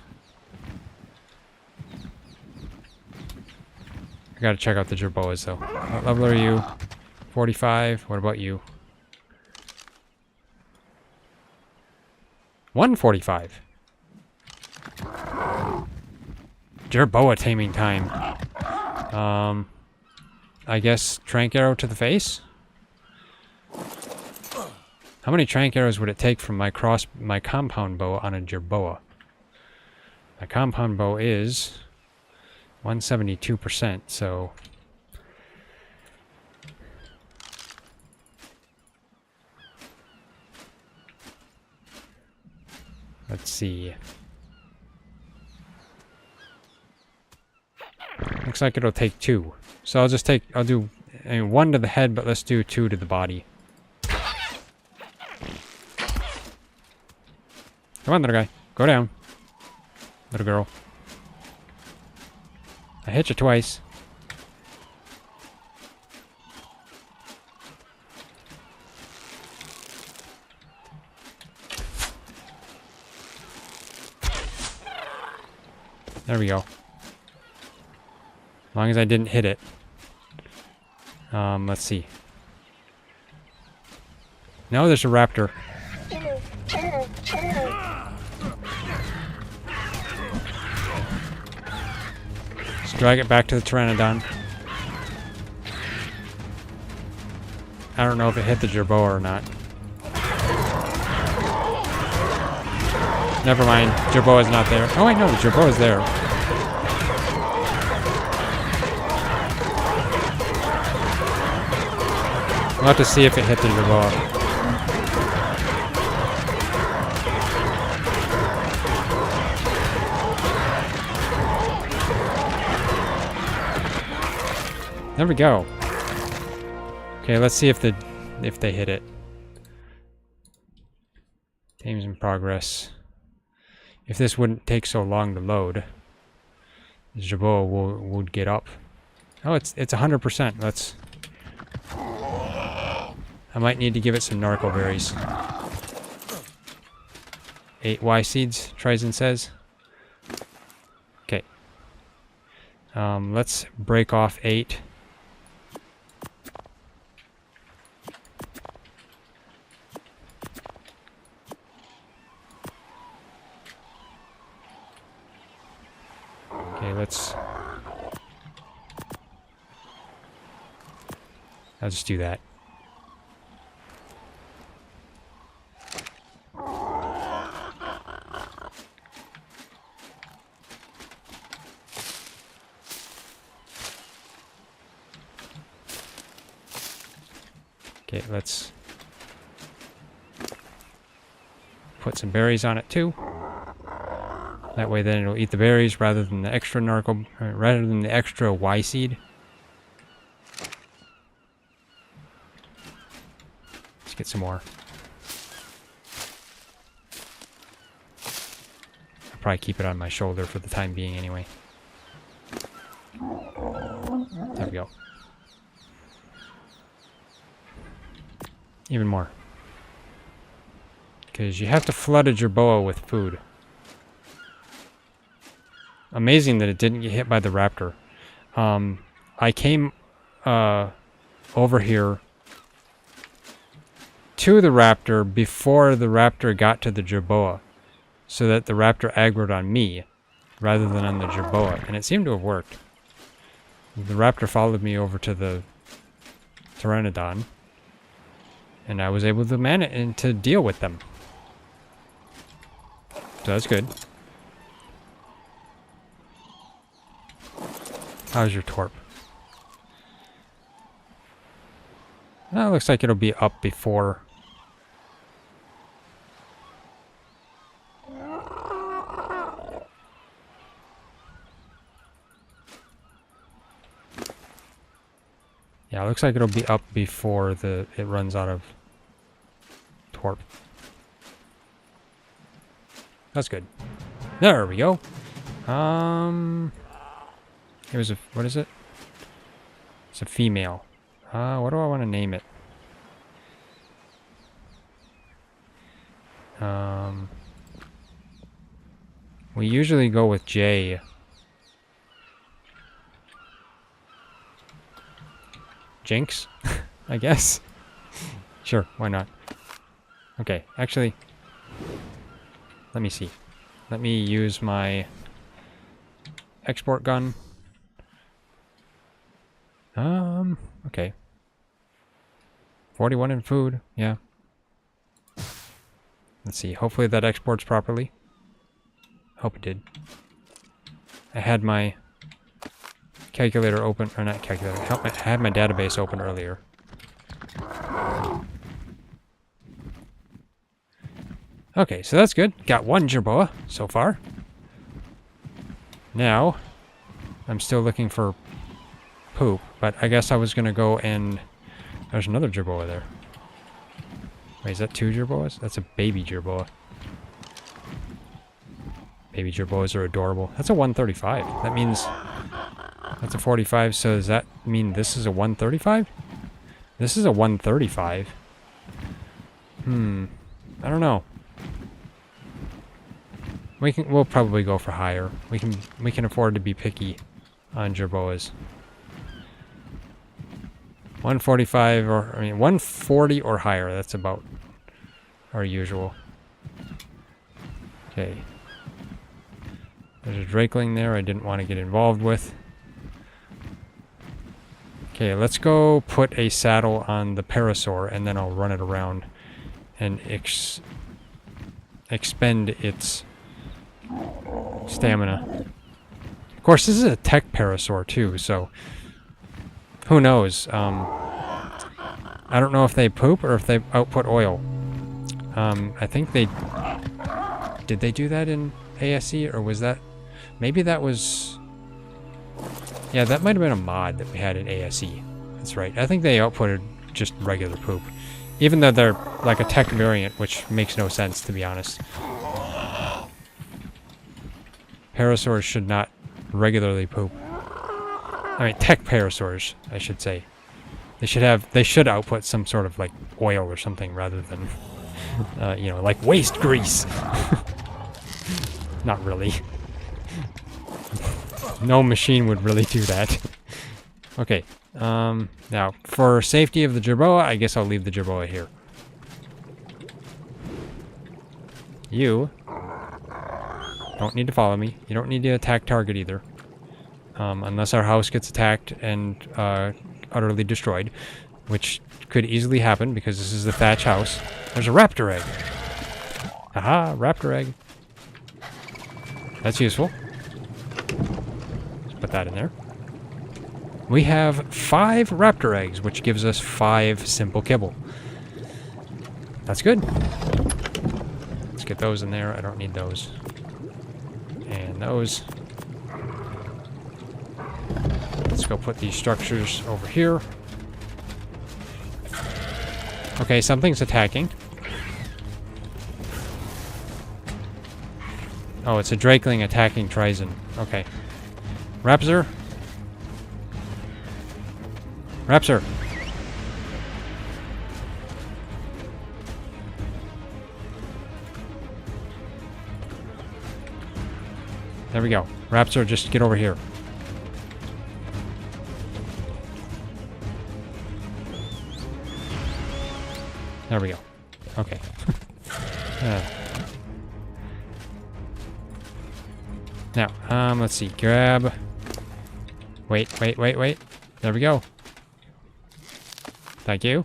I gotta check out the jerboas though. What level are you? 45. What about you? 145. Jerboa taming time. I guess trank arrow to the face? How many trank arrows would it take from my compound bow on a jerboa? My compound bow is 172%, so let's see. Looks like it'll take 2. So I'll do 1 to the head, but let's do 2 to the body. Come on, little guy. Go down. Little girl. I hit you twice. There we go. As long as I didn't hit it. Let's see. No, there's a raptor. Let's drag it back to the Pteranodon. I don't know if it hit the jerboa or not. Never mind. Jerboa's not there. Oh wait, no, the jerboa's there. We'll have to see if it hit the jerboa. There we go. Okay, let's see if they hit it. Game's in progress. If this wouldn't take so long to load, the jerboa would get up. Oh, it's 100%. Let's. I might need to give it some narco berries. 8 Y seeds, TriZon says. Okay. Let's break off 8. Okay, I'll just do that. Okay, let's put some berries on it too. That way then it'll eat the berries rather than the extra rather than the extra Y seed. Let's get some more. I'll probably keep it on my shoulder for the time being anyway. There we go. Even more. Because you have to flood a jerboa with food. Amazing that it didn't get hit by the raptor. I came over here to the raptor before the raptor got to the jerboa, so that the raptor aggroed on me rather than on the jerboa, and it seemed to have worked. The raptor followed me over to the pteranodon, and I was able to manage and to deal with them. So that's good. How's your torp? That looks like it'll be up before. Yeah, it looks like it'll be up before it runs out of torp. That's good. There we go. It was what is it? It's a female. What do I want to name it? We usually go with J. Jinx, I guess. Sure, why not? Okay, actually, let me see. Let me use my export gun. Okay. 41 in food, yeah. Let's see, hopefully that exports properly. Hope it did. I had my calculator open, or not calculator, I had my database open earlier. Okay, so that's good. Got one jerboa so far. Now, I'm still looking for poop, but I guess I was gonna go and... There's another jerboa there. Wait, is that 2 jerboas? That's a baby jerboa. Baby jerboas are adorable. That's a 135. That means... That's a 45, so does that mean this is a 135? This is a 135. I don't know. We'll probably go for higher. We can afford to be picky on jerboas. 145 or 140 or higher. That's about our usual. Okay. There's a drakeling there I didn't want to get involved with. Okay, let's go put a saddle on the parasaur and then I'll run it around and expend its stamina. Of course, this is a tech parasaur too, so who knows? I don't know if they poop or if they output oil. I think they... Did they do that in ASE, or was that... Maybe that was... Yeah, that might have been a mod that we had in ASE. That's right. I think they outputted just regular poop. Even though they're like a tech variant, which makes no sense, to be honest. Parasaurs should not regularly poop. I mean, tech parasaurs, I should say. They should output some sort of like oil or something rather than, you know, like waste grease. Not really. No machine would really do that. Okay. Now, for safety of the Jerboa, I guess I'll leave the Jerboa here. You don't need to follow me. You don't need to attack target either. Unless our house gets attacked and utterly destroyed, which could easily happen because this is the thatch house. There's a raptor egg. Aha, raptor egg. That's useful. Let's put that in there. We have 5 raptor eggs, which gives us 5 simple kibble. That's good. Let's get those in there. I don't need those. And those. Let's go put these structures over here. Okay, something's attacking. Oh, it's a Drakeling attacking TriZon. Okay. Raptor. Raptor. There we go. Raptor, just get over here. There we go. Okay. Now, let's see. Grab. Wait. There we go. Thank you.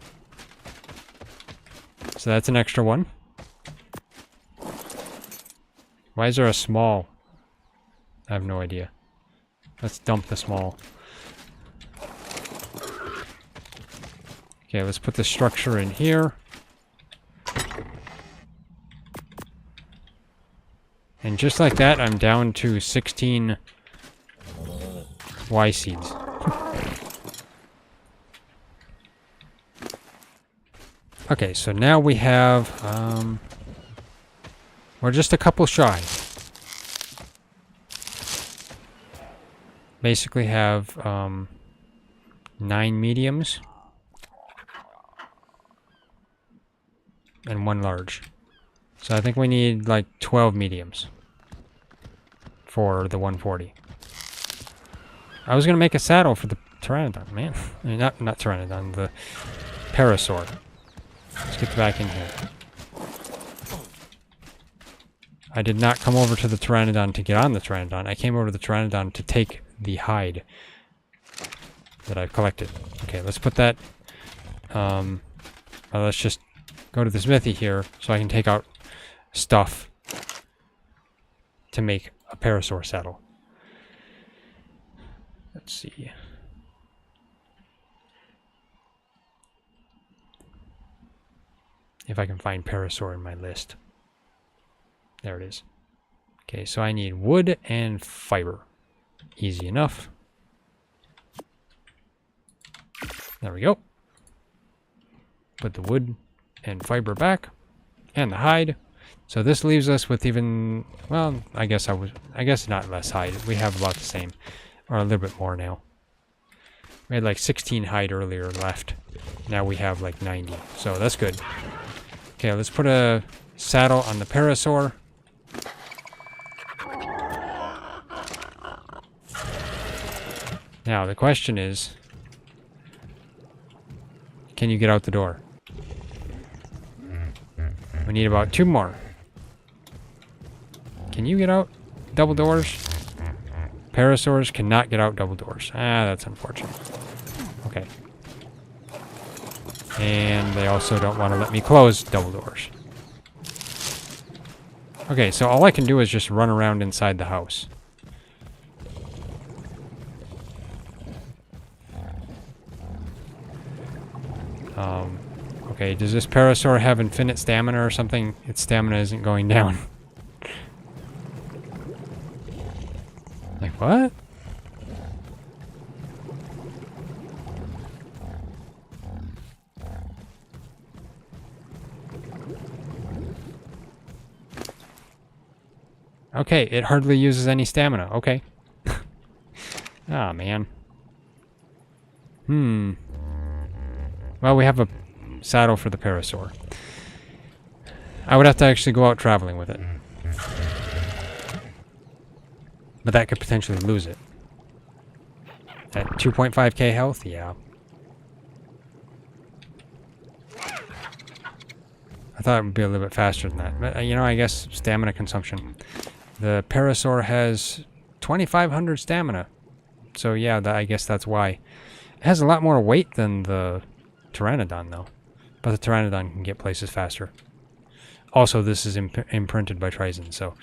So that's an extra one. Why is there a small? I have no idea. Let's dump the small. Okay, let's put the structure in here. And just like that, I'm down to 16 Y seeds. Okay, so now we have, we're just a couple shy. Basically have, 9 mediums. And 1 large. So I think we need like 12 mediums for the 140. I was gonna make a saddle for the Pteranodon, man. I mean, not Pteranodon, the Parasaur. Let's get back in here. I did not come over to the Pteranodon to get on the Pteranodon. I came over to the Pteranodon to take the hide that I've collected. Okay, let's put that. Let's just go to the smithy here so I can take out stuff to make a Parasaur saddle. Let's see. If I can find Parasaur in my list. There it is. Okay, so I need wood and fiber. Easy enough. There we go. Put the wood and fiber back. And the hide. So this leaves us with even, well, I guess not less hide. We have about the same. Or a little bit more now. We had like 16 hide earlier left. Now we have like 90. So that's good. Okay, let's put a saddle on the Parasaur. Now, the question is, can you get out the door? We need about 2 more. Can you get out double doors? Parasaurs cannot get out double doors. Ah, that's unfortunate. Okay. And they also don't want to let me close double doors. Okay, so all I can do is just run around inside the house. Okay, does this Parasaur have infinite stamina or something? Its stamina isn't going down. Like, what? Okay, it hardly uses any stamina. Okay. Ah, man. Well, we have a saddle for the Parasaur. I would have to actually go out traveling with it. But that could potentially lose it. At 2.5k health? Yeah. I thought it would be a little bit faster than that. But, you know, I guess stamina consumption. The Parasaur has 2,500 stamina. So, yeah, I guess that's why. It has a lot more weight than the Pteranodon, though. But the Pteranodon can get places faster. Also, this is imprinted by TriZon, so...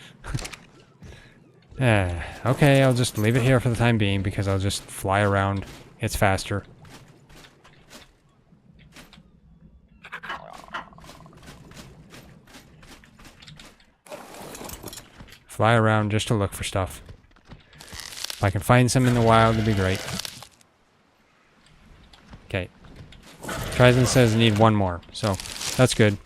okay, I'll just leave it here for the time being, because I'll just fly around. It's faster. Fly around just to look for stuff. If I can find some in the wild, it'd be great. Okay. TriZon says I need one more, so that's good.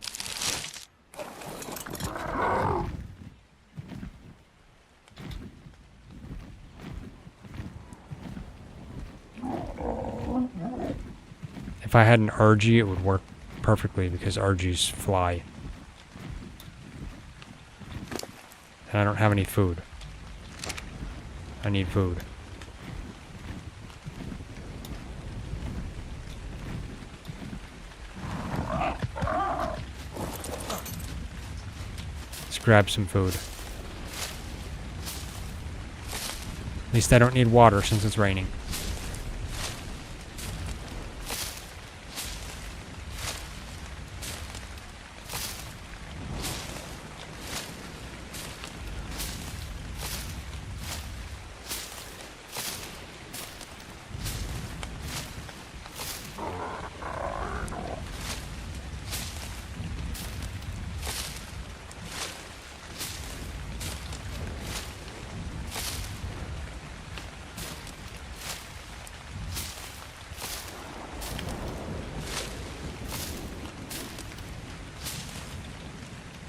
If I had an RG, it would work perfectly because RGs fly. And I don't have any food. I need food. Let's grab some food. At least I don't need water since it's raining.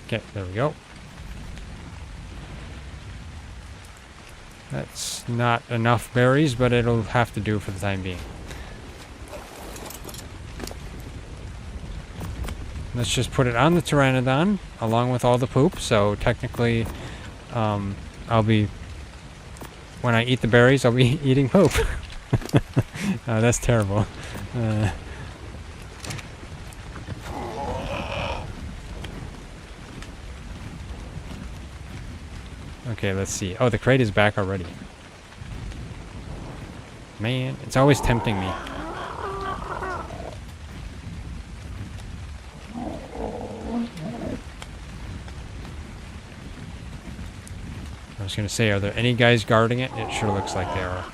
Okay, there we go. That's not enough berries, but it'll have to do for the time being. Let's just put it on the Pteranodon, along with all the poop, so technically, I'll be... When I eat the berries, I'll be eating poop. That's terrible. Okay, let's see. Oh, the crate is back already. Man, it's always tempting me. I was gonna say, are there any guys guarding it? It sure looks like there are.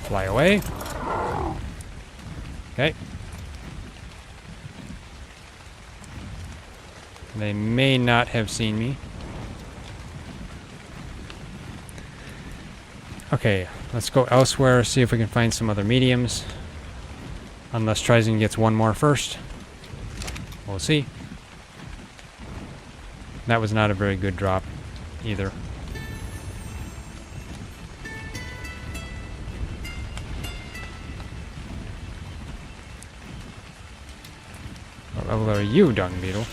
Fly away. Okay. They may not have seen me. Okay, let's go elsewhere, see if we can find some other mediums. Unless TriZon gets one more first. We'll see. That was not a very good drop either. What level are you, dung beetle?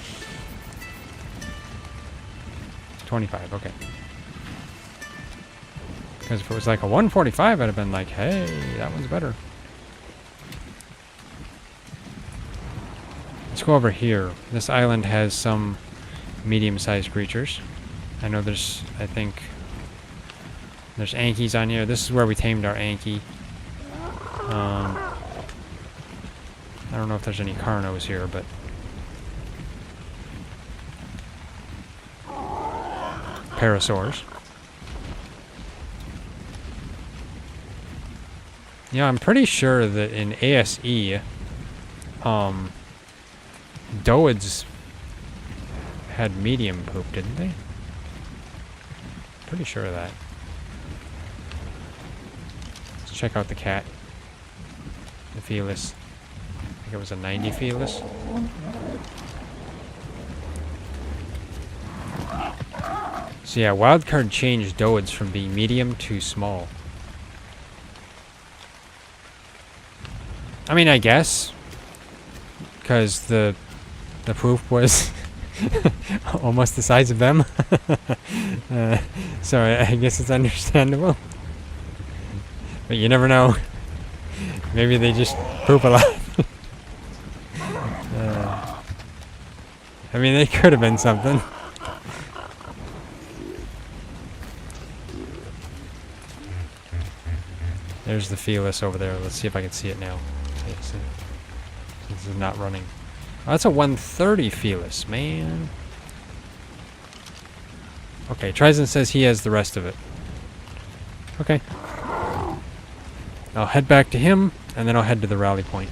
25, okay. Because if it was like a 145, I'd have been like, hey, that one's better. Let's go over here. This island has some medium-sized creatures. I know there's, I think, there's Ankies on here. This is where we tamed our Anki. I don't know if there's any Carnos here, but... Parasaurs. Yeah, I'm pretty sure that in ASE, Doids had medium poop, didn't they? Pretty sure of that. Let's check out the cat. The Felis. I think it was a 90 Felis. So yeah, wildcard changed dodes from being medium to small. I mean, I guess, because the poop was almost the size of them. So I guess it's understandable. But you never know. Maybe they just poop a lot. I mean, they could have been something. There's the Felis over there. Let's see if I can see it now. This is not running. Oh, that's a 130 Felis, man. Okay, TriZon says he has the rest of it. Okay. I'll head back to him, and then I'll head to the rally point.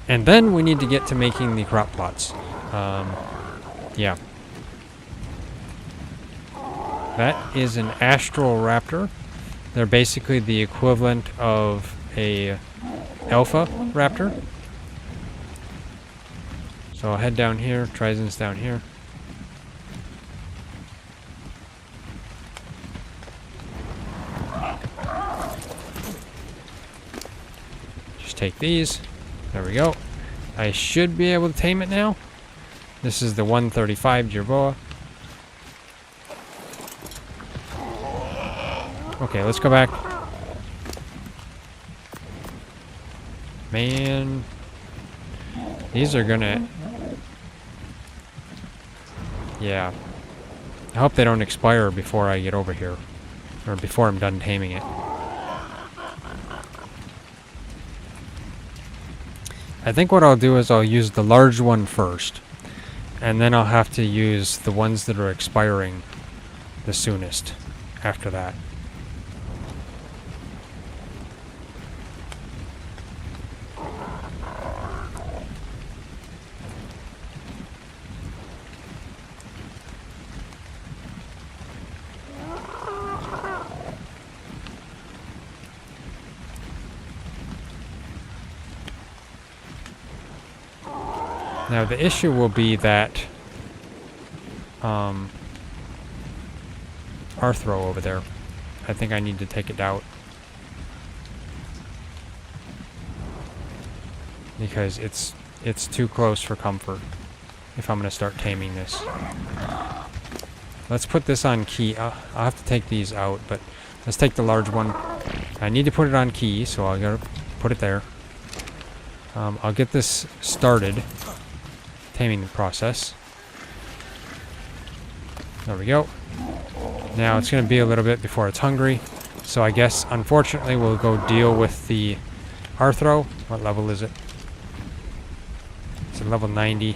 And then we need to get to making the crop plots. Yeah. That is an Astral Raptor. They're basically the equivalent of a Alpha Raptor. So I'll head down here. TriZon's down here. Just take these. There we go. I should be able to tame it now. This is the 135 Jerboa. Okay, let's go back. Man. These are gonna... Yeah. I hope they don't expire before I get over here. Or before I'm done taming it. I think what I'll do is I'll use the large one first. And then I'll have to use the ones that are expiring the soonest after that. Now the issue will be that Arthro over there. I think I need to take it out. Because it's too close for comfort if I'm going to start taming this. Let's put this on key. I'll have to take these out, but let's take the large one. I need to put it on key, so I'll gotta put it there. I'll get this started. Taming process. There we go. Now it's going to be a little bit before it's hungry. So I guess, unfortunately, we'll go deal with the Arthro. What level is it? It's a level 90.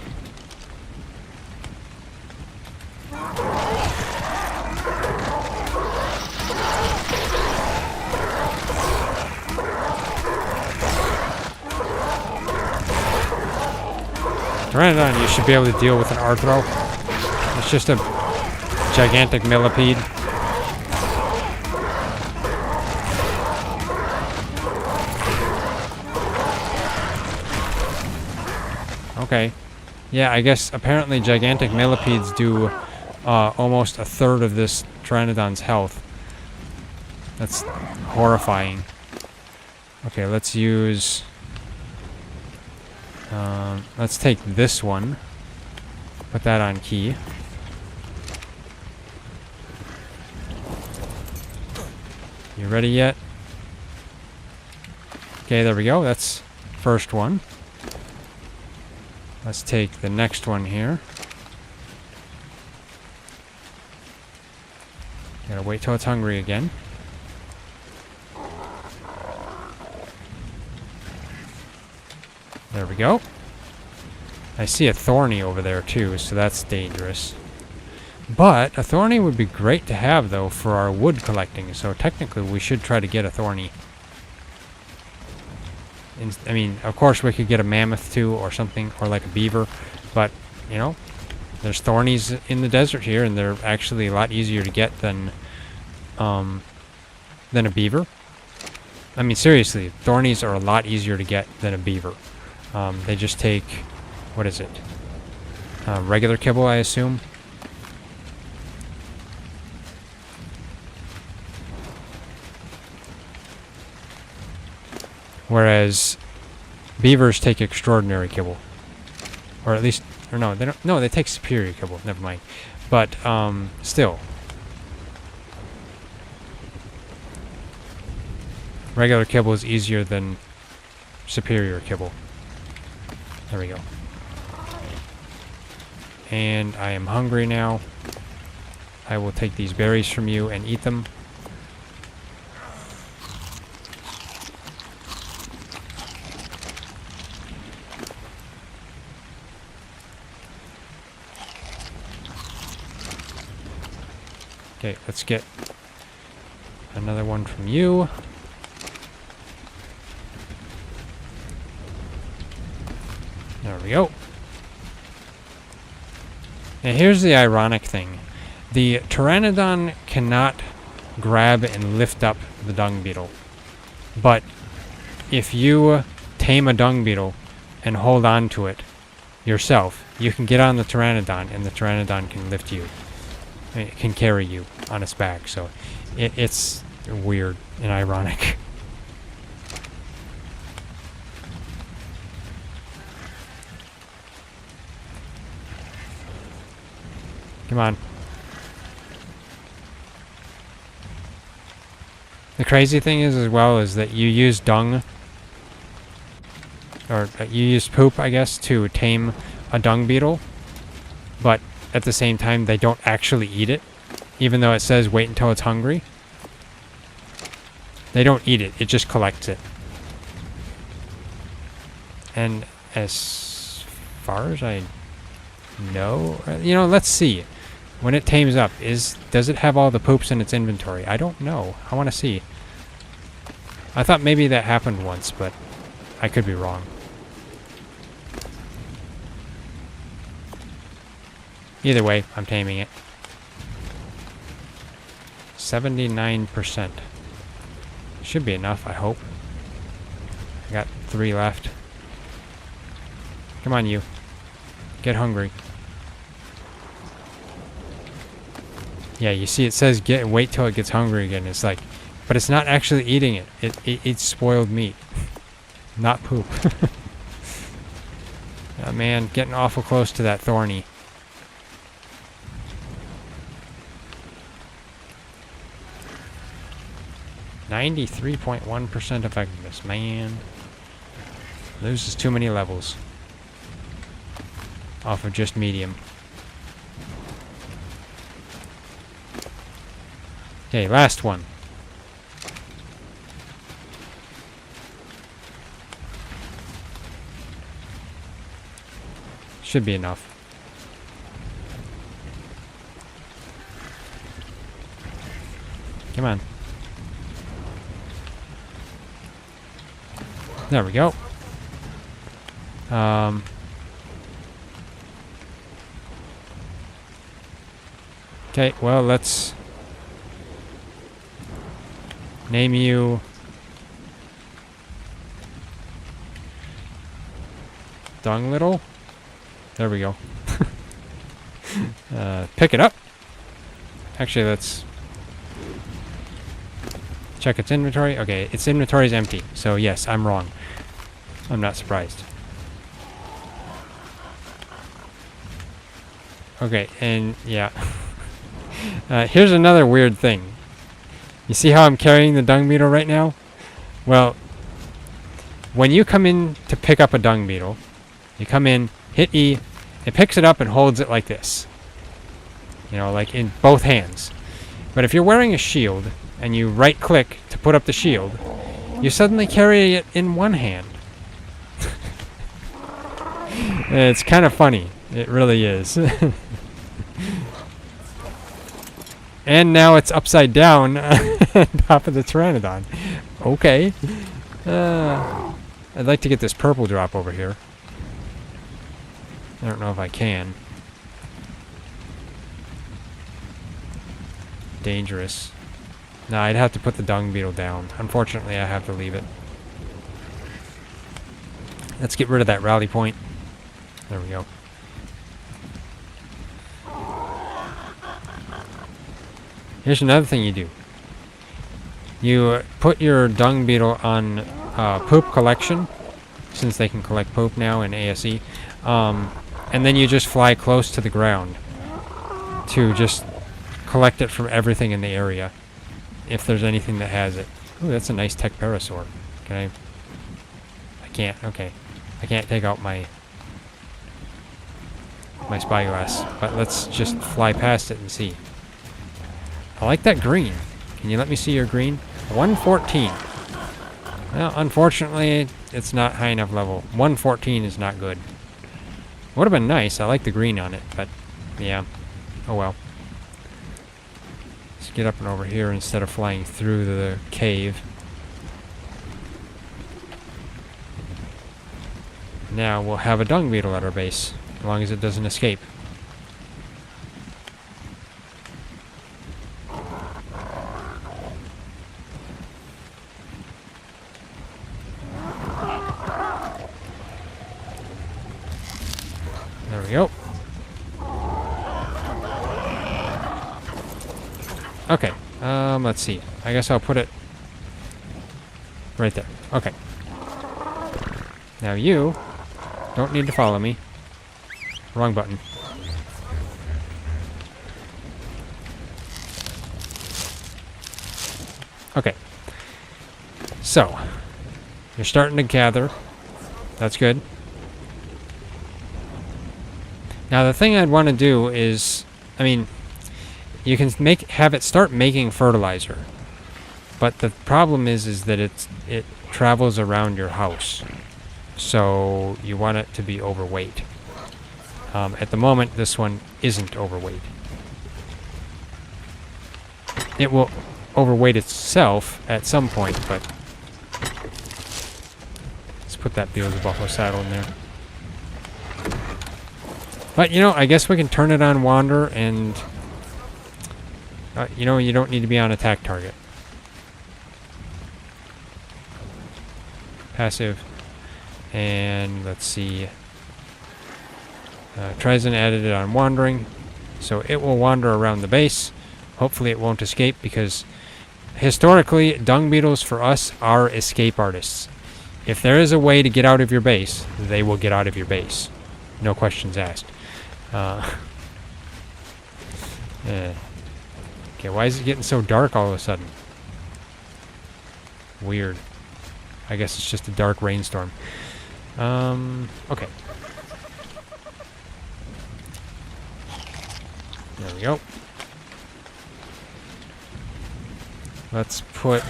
Pteranodon, you should be able to deal with an Arthro. It's just a gigantic millipede. Okay. Yeah, I guess apparently gigantic millipedes do almost a third of this Pteranodon's health. That's horrifying. Okay, let's use... let's take this one. Put that on key. You ready yet? Okay, there we go. That's first one. Let's take the next one here. Gotta wait till it's hungry again. There we go. I see a Thorny over there too, so that's dangerous. But a Thorny would be great to have though for our wood collecting, so technically we should try to get a Thorny. I mean, of course we could get a mammoth too or something, or like a beaver, but you know, there's Thornies in the desert here and they're actually a lot easier to get than a beaver. I mean seriously, Thornies are a lot easier to get than a beaver. They just take, what is it? Regular kibble, I assume. Whereas beavers take extraordinary kibble. Or at least, or no, they don't, no, they take superior kibble, never mind. But, still. Regular kibble is easier than superior kibble. There we go. And I am hungry now. I will take these berries from you and eat them. Okay, let's get another one from you. There we go. Now here's the ironic thing. The Pteranodon cannot grab and lift up the dung beetle. But if you tame a dung beetle and hold on to it yourself, you can get on the Pteranodon and the Pteranodon can lift you. It can carry you on its back. So it's weird and ironic. Come on. The crazy thing is as well is that you use dung, or you use poop, I guess, to tame a dung beetle, but at the same time they don't actually eat it, even though it says wait until it's hungry. They don't eat it, it just collects it. And as far as I know, you know, let's see. When it tames up, does it have all the poops in its inventory? I don't know. I want to see. I thought maybe that happened once, but I could be wrong. Either way, I'm taming it. 79%. Should be enough, I hope. I got 3 left. Come on, you. Get hungry. Yeah, you see it says wait till it gets hungry again. It's like, but it's not actually eating it. It eats spoiled meat. Not poop. Oh man, getting awful close to that thorny. .3% effectiveness, man. Loses too many levels. Off of just medium. Okay, last one. Should be enough. Come on. There we go. Okay, well, let's name you Dung Little. There we go. Pick it up. Actually, let's check its inventory. Okay, its inventory is empty. So yes, I'm wrong. I'm not surprised. Okay, and yeah. Here's another weird thing. You see how I'm carrying the dung beetle right now? Well, when you come in to pick up a dung beetle, you come in, hit E, it picks it up and holds it like this. You know, like in both hands. But if you're wearing a shield, and you right-click to put up the shield, you suddenly carry it in one hand. It's kind of funny. It really is. And now it's upside down on top of the Pteranodon. Okay. I'd like to get this purple drop over here. I don't know if I can. Dangerous. No, I'd have to put the dung beetle down. Unfortunately, I have to leave it. Let's get rid of that rally point. There we go. Here's another thing you do. You put your dung beetle on poop collection, since they can collect poop now in ASE, and then you just fly close to the ground to just collect it from everything in the area, if there's anything that has it. Ooh, that's a nice tech parasaur. Can I can't. Okay. I can't take out my spyglass, but let's just fly past it and see. I like that green. Can you let me see your green? 114. Well, unfortunately, it's not high enough level. 114 is not good. Would have been nice. I like the green on it, but yeah. Oh well. Let's get up and over here instead of flying through the cave. Now we'll have a dung beetle at our base, as long as it doesn't escape. There we go. Okay, let's see. I guess I'll put it right there. Okay. Now you don't need to follow me. Wrong button. Okay. So, you're starting to gather. That's good. Now the thing I'd want to do is, I mean, you can have it start making fertilizer, but the problem is that it travels around your house, so you want it to be overweight. At the moment, this one isn't overweight. It will overweight itself at some point, but let's put that Beelzebub saddle in there. But, you know, I guess we can turn it on wander and, you know, you don't need to be on attack target. Passive. And let's see. TriZon added it on wandering. So it will wander around the base. Hopefully it won't escape, because historically, dung beetles for us are escape artists. If there is a way to get out of your base, they will get out of your base. No questions asked. Okay, why is it getting so dark all of a sudden? Weird. I guess it's just a dark rainstorm. Okay. There we go. Let's put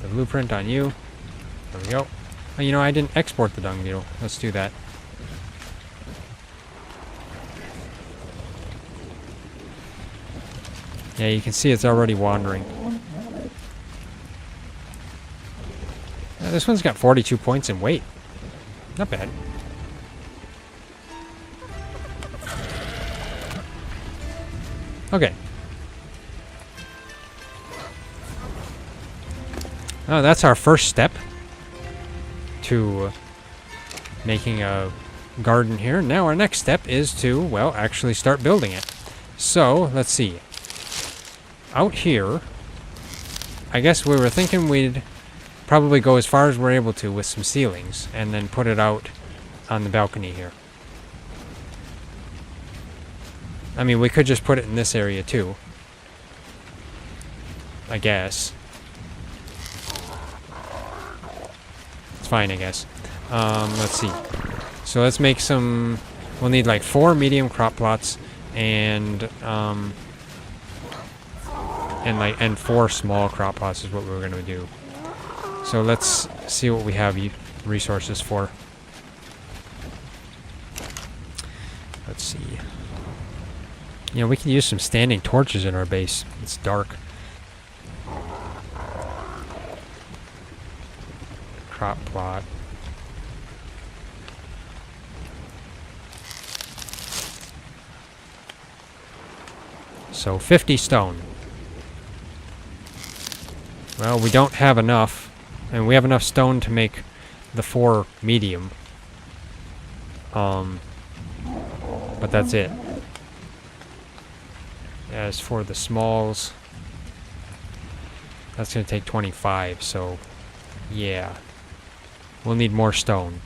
the blueprint on you. There we go. Oh, you know, I didn't export the dung beetle. Let's do that. Yeah, you can see it's already wandering. This one's got 42 points in weight. Not bad. Okay. Oh, that's our first step to making a garden here. Now our next step is to, well, actually start building it. So, let's see. Out here, I guess we were thinking we'd probably go as far as we're able to with some ceilings, and then put it out on the balcony here. I mean, we could just put it in this area too, I guess. It's fine, I guess. Let's see. So let's make some. We'll need like 4 medium crop plots and 4 small crop plots is what we're going to do. So let's see what we have resources for. Let's see. You know, we can use some standing torches in our base. It's dark. Crop plot. So 50 stone. Well, we don't have enough. And we have enough stone to make the 4 medium. But that's it. As for the smalls, that's going to take 25, so yeah. We'll need more stone.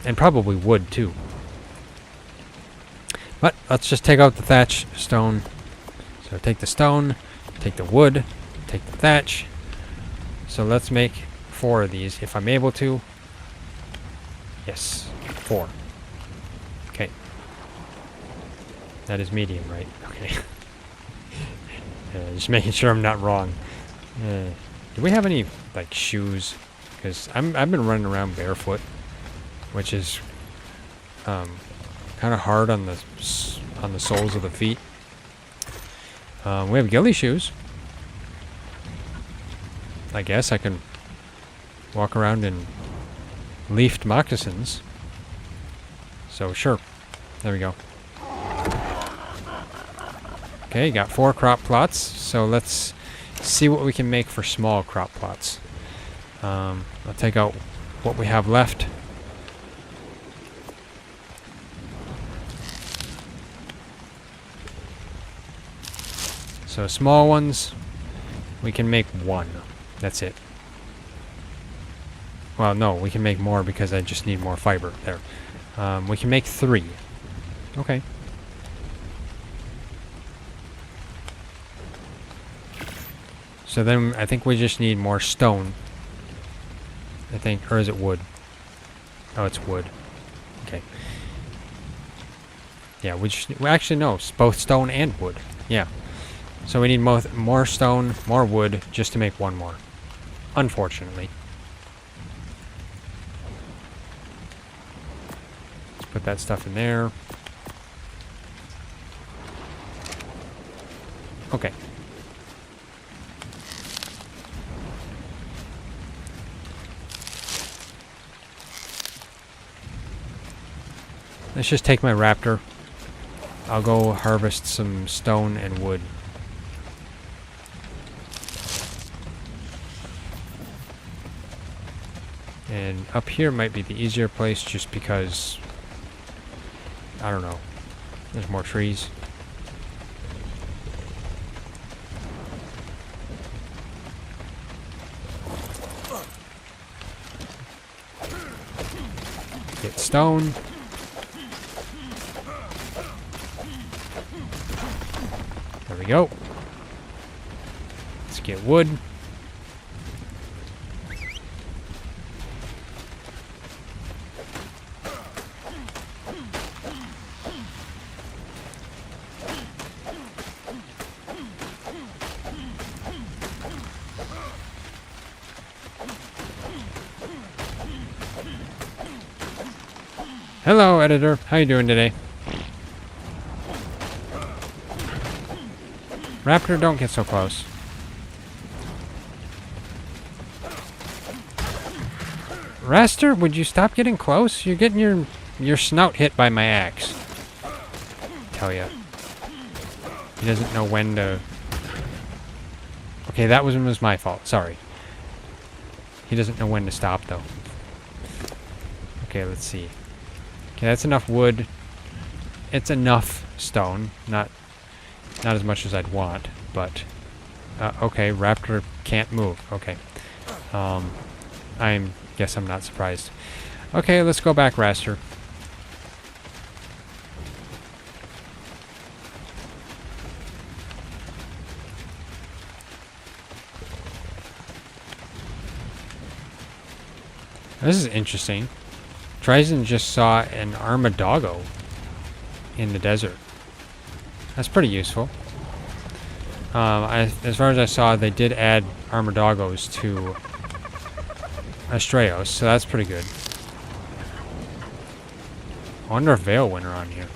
And probably wood, too. But let's just take out the thatch stone. So take the stone, take the wood, take the thatch. So let's make 4 of these, if I'm able to. Yes, 4. Okay. That is medium, right? Okay. Just making sure I'm not wrong. Do we have any, like, shoes? Because I've been running around barefoot, which is kind of hard on the soles of the feet. We have ghillie shoes. I guess I can walk around in leafed moccasins. So sure. There we go. Okay, got 4 crop plots. So let's see what we can make for small crop plots. I'll take out what we have left. So small ones, we can make 1. That's it. Well, no, we can make more because I just need more fiber. There. We can make 3. Okay. So then I think we just need more stone. I think, or is it wood? Oh, it's wood. Okay. Yeah, well, actually no, it's both stone and wood. Yeah. So we need more stone, more wood, just to make 1 more. Unfortunately. Let's put that stuff in there. Okay. Let's just take my raptor. I'll go harvest some stone and wood. And up here might be the easier place just because, I don't know, there's more trees. Get stone. There we go. Let's get wood. Hello, editor. How you doing today? Raptor, don't get so close. Raster, would you stop getting close? You're getting your snout hit by my axe. Tell ya. He doesn't know when to... Okay, that was my fault. Sorry. He doesn't know when to stop, though. Okay, let's see. Okay, that's enough wood. It's enough stone. Not as much as I'd want, but... okay, raptor can't move. Okay. Guess I'm not surprised. Okay, let's go back, Raster. This is interesting. TriZon just saw an armadillo in the desert. That's pretty useful. As far as I saw, they did add armadillos to Astraeos, so that's pretty good. I wonder if Veilwind are on here.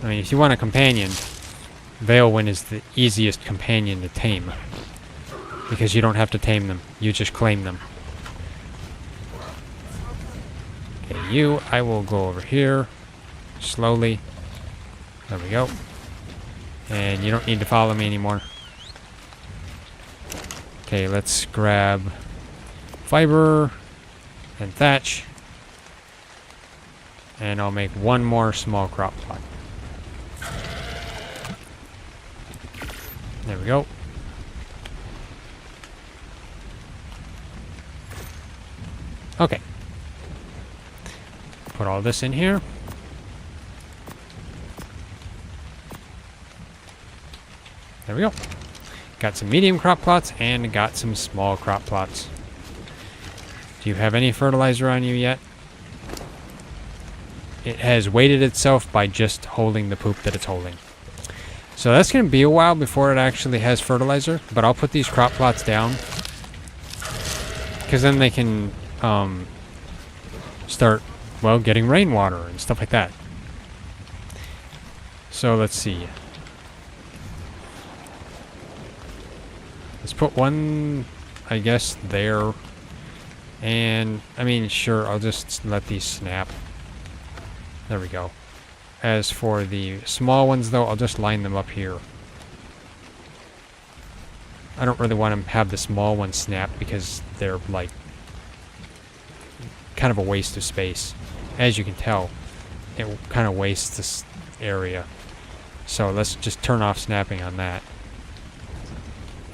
I mean, if you want a companion, Veilwind is the easiest companion to tame. Because you don't have to tame them, you just claim them. Okay, I will go over here. Slowly. There we go. And you don't need to follow me anymore. Okay, let's grab fiber and thatch. And I'll make one more small crop plot. There we go. Okay. Put all this in here. There we go. Got some medium crop plots and got some small crop plots. Do you have any fertilizer on you yet? It has weighted itself by just holding the poop that it's holding. So that's going to be a while before it actually has fertilizer, but I'll put these crop plots down. Because then they can start, well, getting rainwater and stuff like that. So let's see. Let's put one, I guess, there. And, I mean, sure, I'll just let these snap. There we go. As for the small ones, though, I'll just line them up here. I don't really want to have the small ones snap because they're, like, kind of a waste of space. As you can tell, it kind of wastes this area. So let's just turn off snapping on that.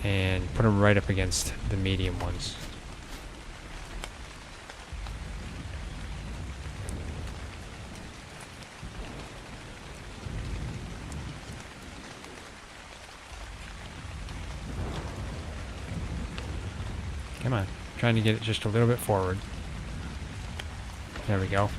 And put them right up against the medium ones. Come on. Trying to get it just a little bit forward. There we go.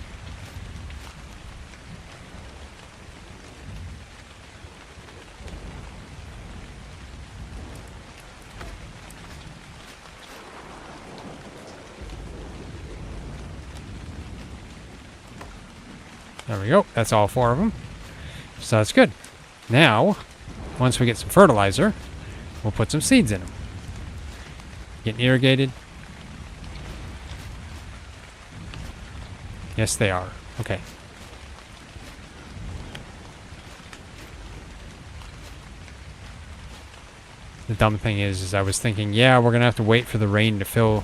There we go. That's all 4 of them. So that's good. Now, once we get some fertilizer, we'll put some seeds in them. Getting irrigated? Yes, they are. Okay. The dumb thing is I was thinking, yeah, we're going to have to wait for the rain to fill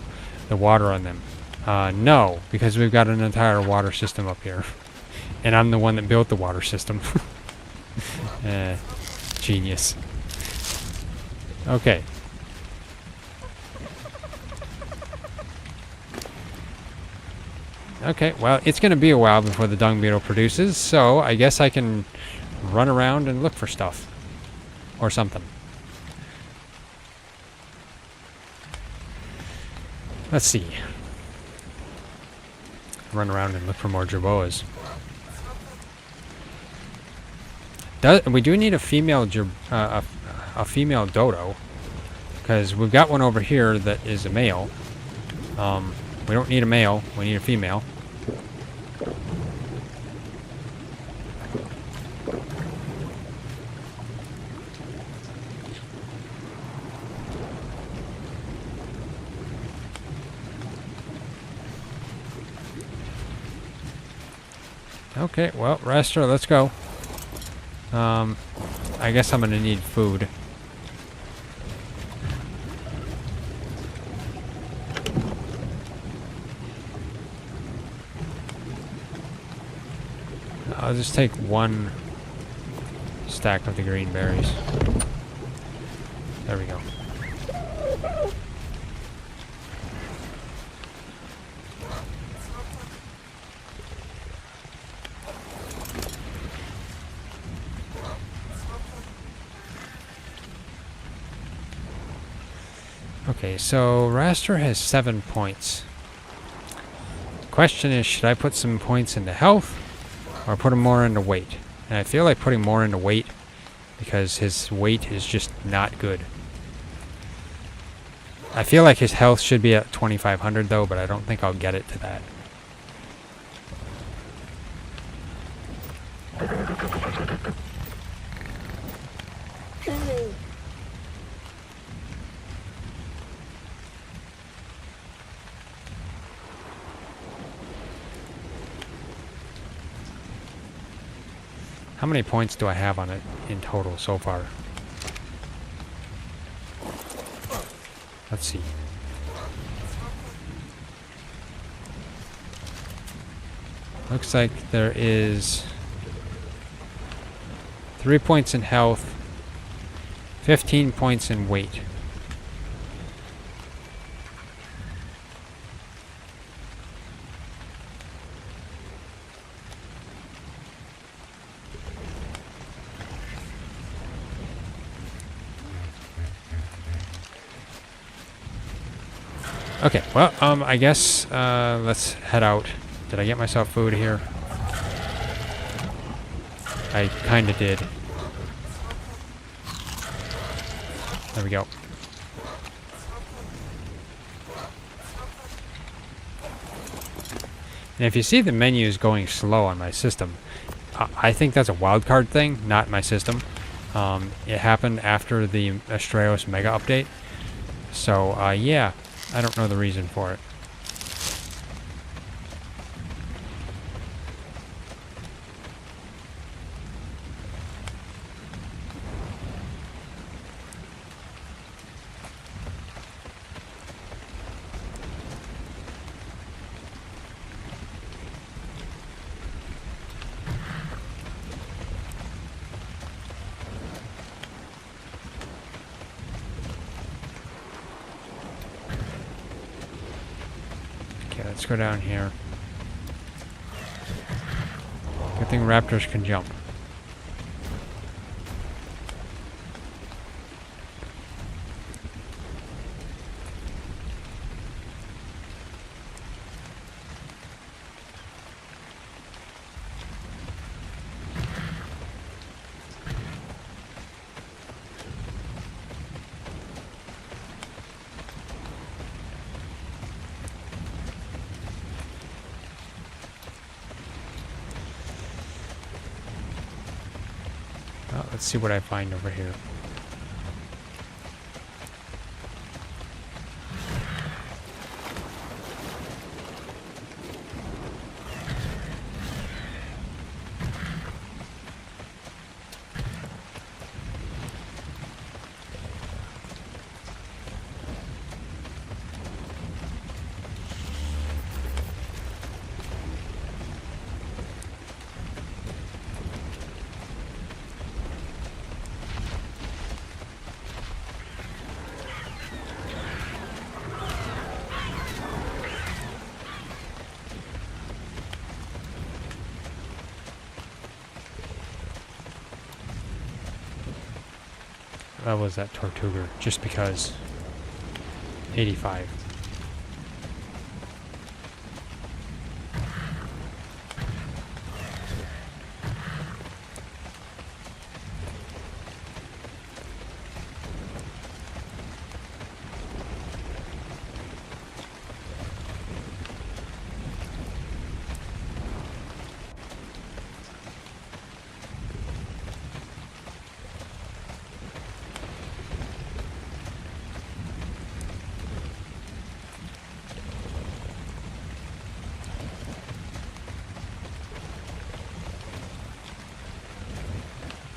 the water on them. No, because we've got an entire water system up here. And I'm the one that built the water system. Genius. Okay. Okay, well, it's going to be a while before the dung beetle produces, so I guess I can run around and look for stuff. Or something. Let's see. Run around and look for more jerboas. We do need a female a female dodo, because we've got one over here that is a male. We don't need a male, we need a female. Okay, well, Rastra, let's go. I guess I'm gonna need food. I'll just take one stack of the green berries. There we go. Okay, so Raster has 7 points. Question is, should I put some points into health or put him more into weight? And I feel like putting more into weight because his weight is just not good. I feel like his health should be at 2500 though, but I don't think I'll get it to that. How many points do I have on it in total so far? Let's see. Looks like there is 3 points in health, 15 points in weight. Okay, well, I guess let's head out. Did I get myself food here? I kind of did. There we go. And if you see the menus going slow on my system, I think that's a wildcard thing, not my system. It happened after the Astraeos Mega Update. So, yeah, I don't know the reason for it. Okay, let's go down here. Good thing raptors can jump. Well, let's see what I find over here. That was that Tortuga, just because. 85.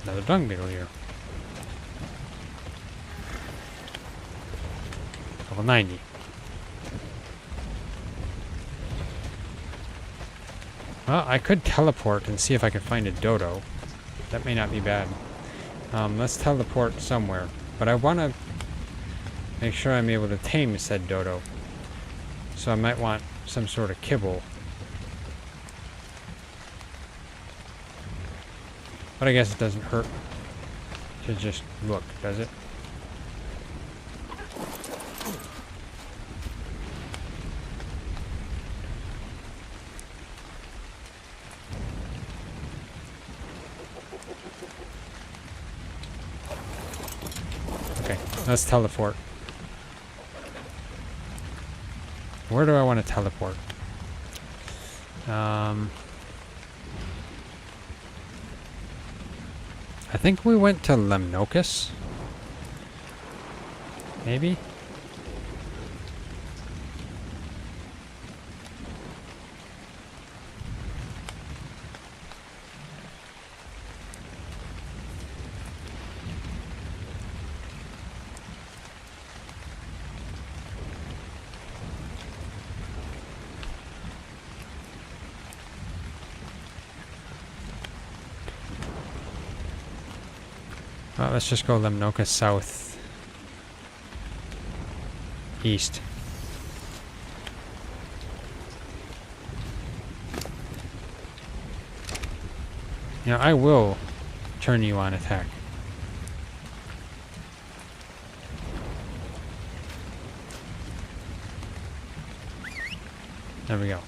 Another dung beetle here. Level 90. Well, I could teleport and see if I can find a dodo. That may not be bad. Let's teleport somewhere. But I want to make sure I'm able to tame said dodo. So I might want some sort of kibble. But I guess it doesn't hurt to just look, does it? Okay, let's teleport. Where do I want to teleport? I think we went to Lemnokus. Maybe? Well, let's just go Lemnoka south. East. You know, I will turn you on attack. There we go.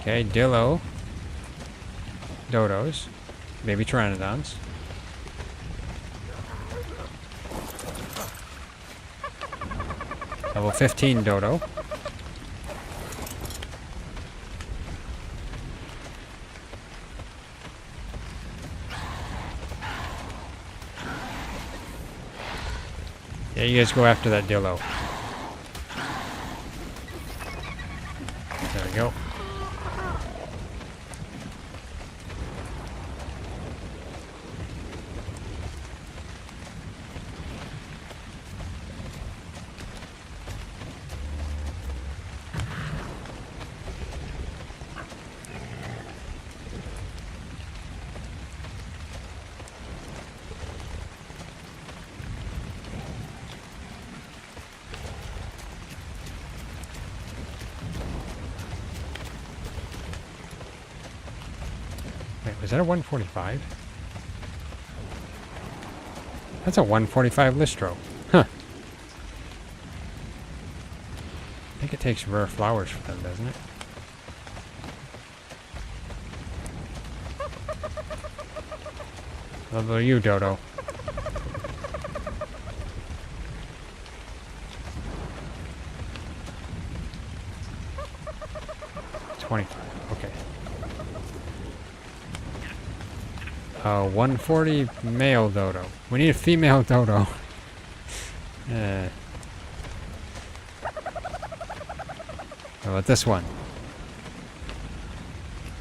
Okay, Dillo. Dodos. Baby Pteranodons. Level 15 Dodo. Yeah, you guys go after that Dillo. There we go. Wait, was that a 145? That's a 145 Listro. Huh. I think it takes rare flowers for them, doesn't it? Level you, Dodo. $25. Okay. 140 male Dodo. We need a female Dodo. How about this one?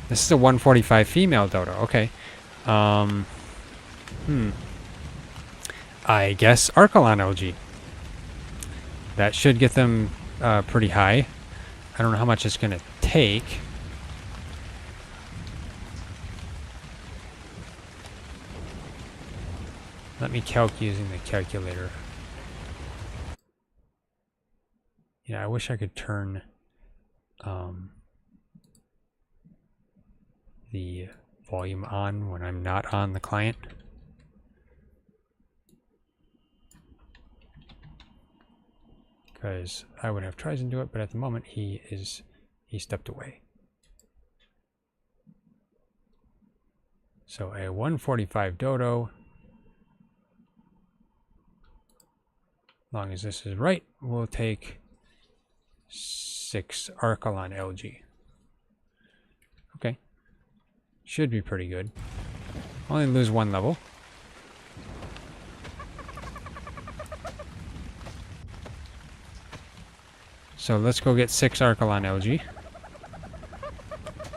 This is a 145 female Dodo. Okay. I guess Arkalon LG. That should get them pretty high. I don't know how much it's going to take. Let me calc using the calculator. Yeah, I wish I could turn the volume on when I'm not on the client. Because I would have TriZon do it, but at the moment he stepped away. So a 145 Dodo. As long as this is right, we'll take 6 Arkalon LG. Okay. Should be pretty good. Only lose 1 level. So let's go get 6 Arkalon LG.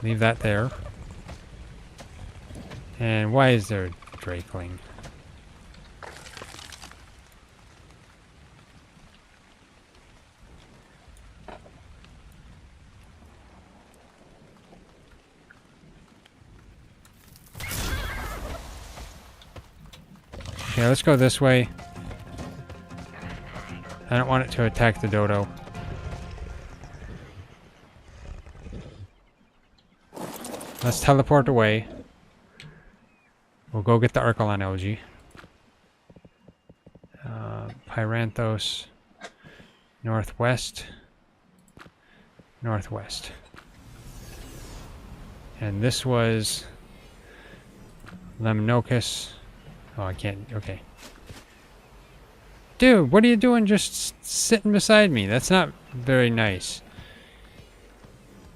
Leave that there. And why is there a Drakeling? Okay, let's go this way. I don't want it to attack the Dodo. Let's teleport away. We'll go get the Arkalon LG. Pyranthos. Northwest. Northwest. And this was Lemnokus. Oh, I can't. Okay. Dude, what are you doing just sitting beside me? That's not very nice.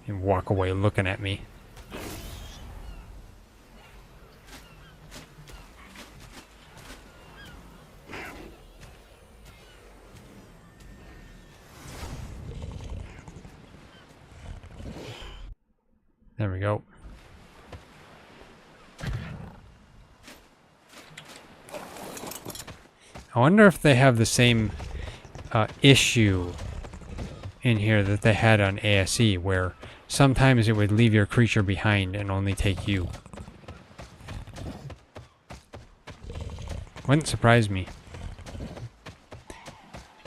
And walk away looking at me. There we go. I wonder if they have the same issue in here that they had on ASE, where sometimes it would leave your creature behind and only take you. Wouldn't surprise me.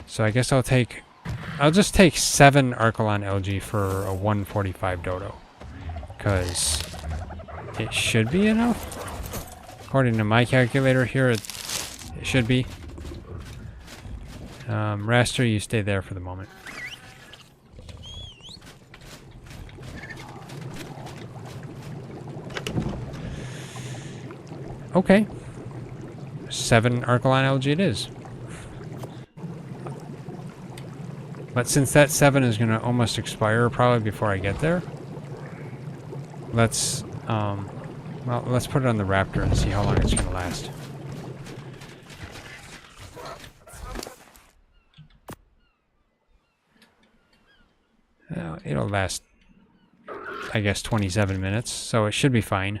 So I guess I'll just take 7 Arkalon LG for a 145 dodo. Because it should be enough. According to my calculator here, it should be. Raster, you stay there for the moment. Okay. 7 Arkalon LG it is. But since that 7 is going to almost expire probably before I get there, let's put it on the Raptor and see how long it's going to last. It'll last, I guess, 27 minutes, so it should be fine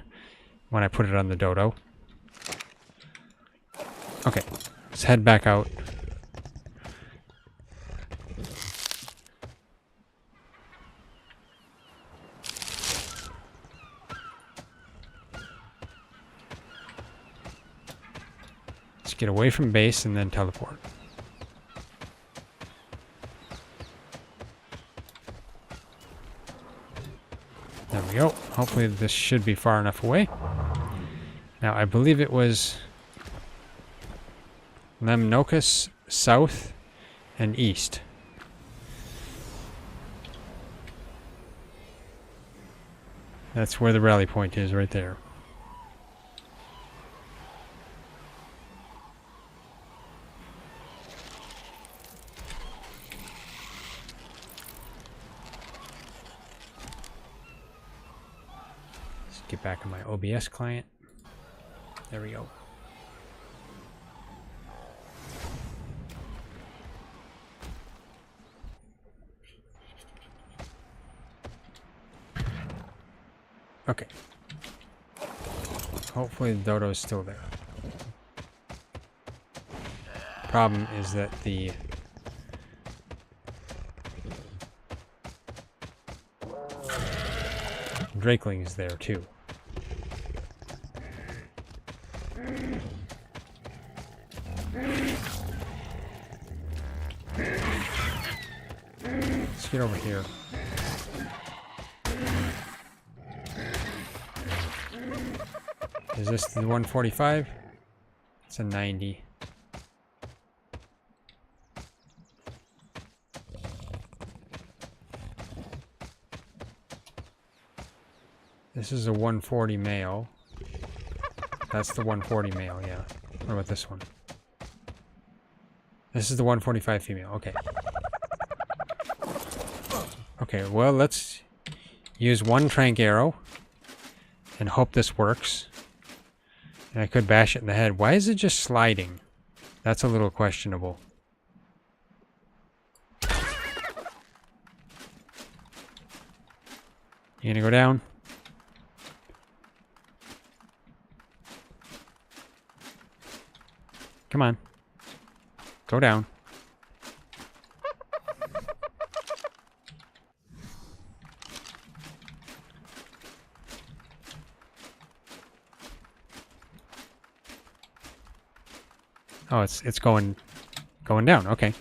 when I put it on the dodo. Okay, let's head back out. Let's get away from base and then teleport. There we go. Hopefully this should be far enough away. Now, I believe it was Lemnokus south and east. That's where the rally point is, right there. Let's get back on my OBS client. There we go. Okay. Hopefully the dodo is still there. Problem is that the Drakeling is there too. Let's get over here. Is this the 145? It's a 90. This is a 140 male. That's the 140 male, yeah. What about this one? This is the 145 female, okay. Okay, well, let's use one trank arrow and hope this works. And I could bash it in the head. Why is it just sliding? That's a little questionable. You gonna go down? Come on. Go down. Oh, it's going down. Okay.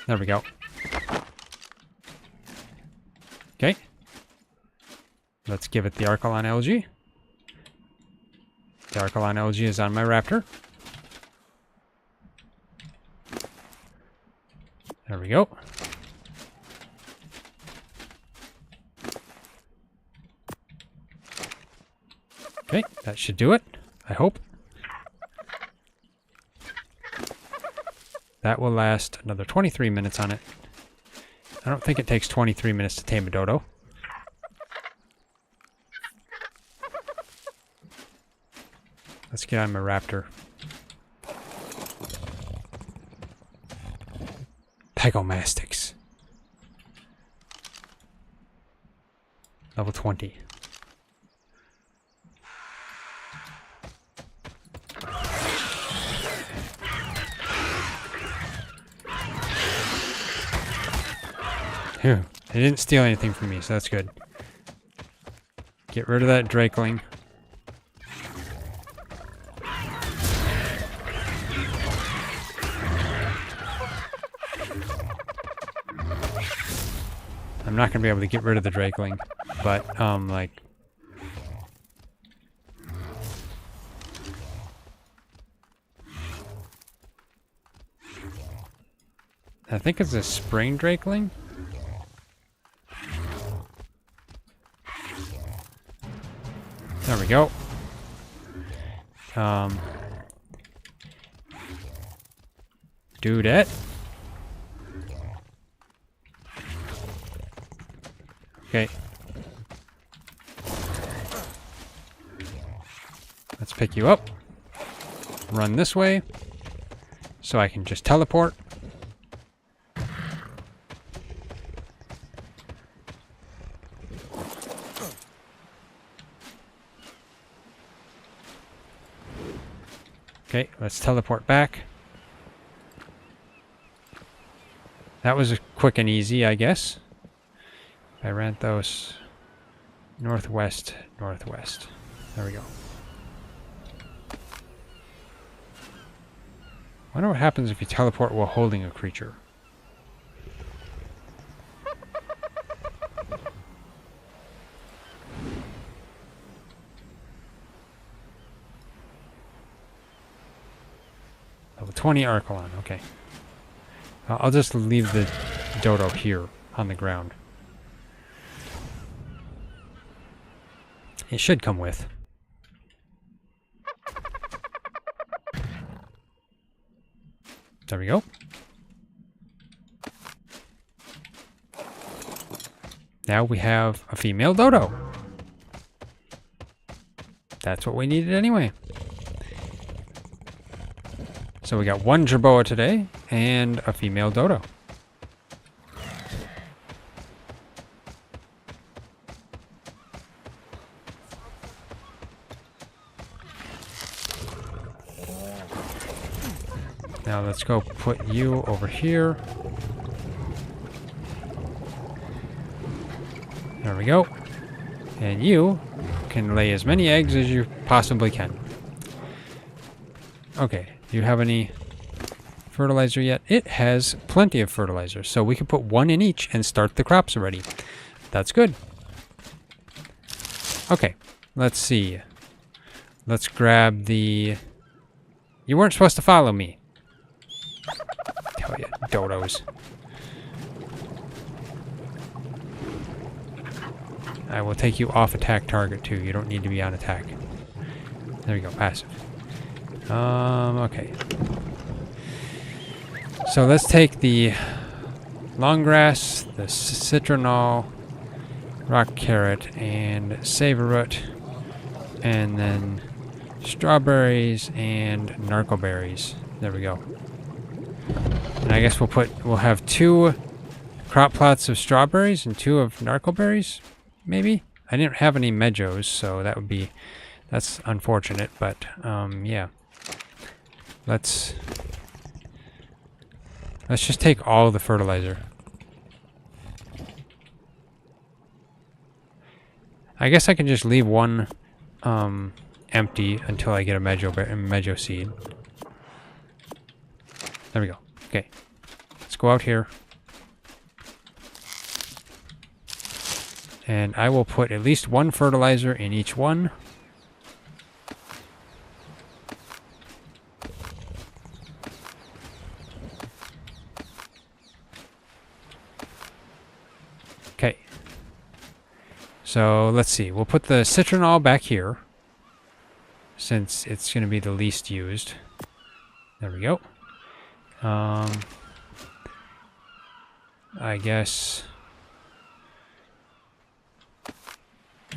There we go. Okay. Let's give it the Arkalon LG. The Arkalon LG is on my Raptor. There we go. Okay, that should do it, I hope. That will last another 23 minutes on it. I don't think it takes 23 minutes to tame a dodo. Let's get on my Raptor. Pegomastics. Level 20. Phew. They didn't steal anything from me, so that's good. Get rid of that Drakeling. I'm not going to be able to get rid of the Drakeling, but, like... I think it's a spring Drakeling. There we go. Do that. Okay. Let's pick you up. Run this way. So I can just teleport. Okay, let's teleport back. That was quick and easy, I guess. I ran those northwest, northwest. There we go. I wonder what happens if you teleport while holding a creature. Level 20 Archelon, okay. I'll just leave the dodo here on the ground. It should come with. There we go. Now we have a female dodo. That's what we needed anyway. So we got one jerboa today and a female dodo. Now let's go put you over here. There we go. And you can lay as many eggs as you possibly can. Okay, do you have any fertilizer yet? It has plenty of fertilizer, so we can put one in each and start the crops already. That's good. Okay, let's see. Let's grab the... You weren't supposed to follow me. Tell you, dodos. I will take you off attack target too. You don't need to be on attack. There we go, passive. Okay. So let's take the long grass, the citronal, rock carrot, and saveroot, and then strawberries and narcoberries. There we go. And I guess we'll have 2 crop plots of strawberries and 2 of narcoberries, maybe? I didn't have any medjos, so that's unfortunate, but yeah. Let's just take all the fertilizer. I guess I can just leave one empty until I get a medjo seed. There we go. Okay. Let's go out here. And I will put at least 1 fertilizer in each one. Okay. So let's see. We'll put the citronal back here, since it's going to be the least used. There we go. I guess...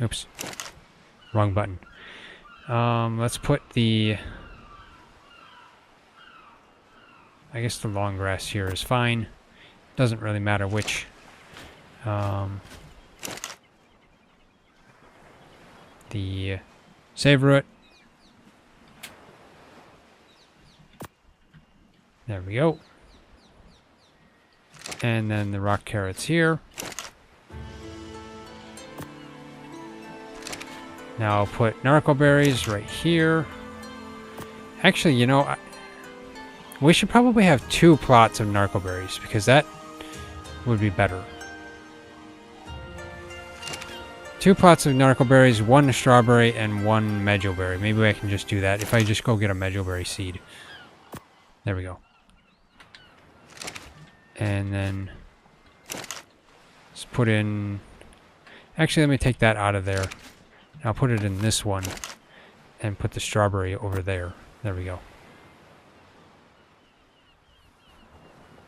Oops. Wrong button. Let's put the... I guess the long grass here is fine. Doesn't really matter which. The saveroot. There we go. And then the rock carrots here. Now I'll put narco berries right here. Actually, you know, we should probably have 2 plots of narco berries because that would be better. 2 plots of narco berries, 1 strawberry, and 1 mejoberry. Maybe I can just do that if I just go get a mejoberry seed. There we go. And then let's put in... Actually, let me take that out of there. I'll put it in this one and put the strawberry over there. There we go.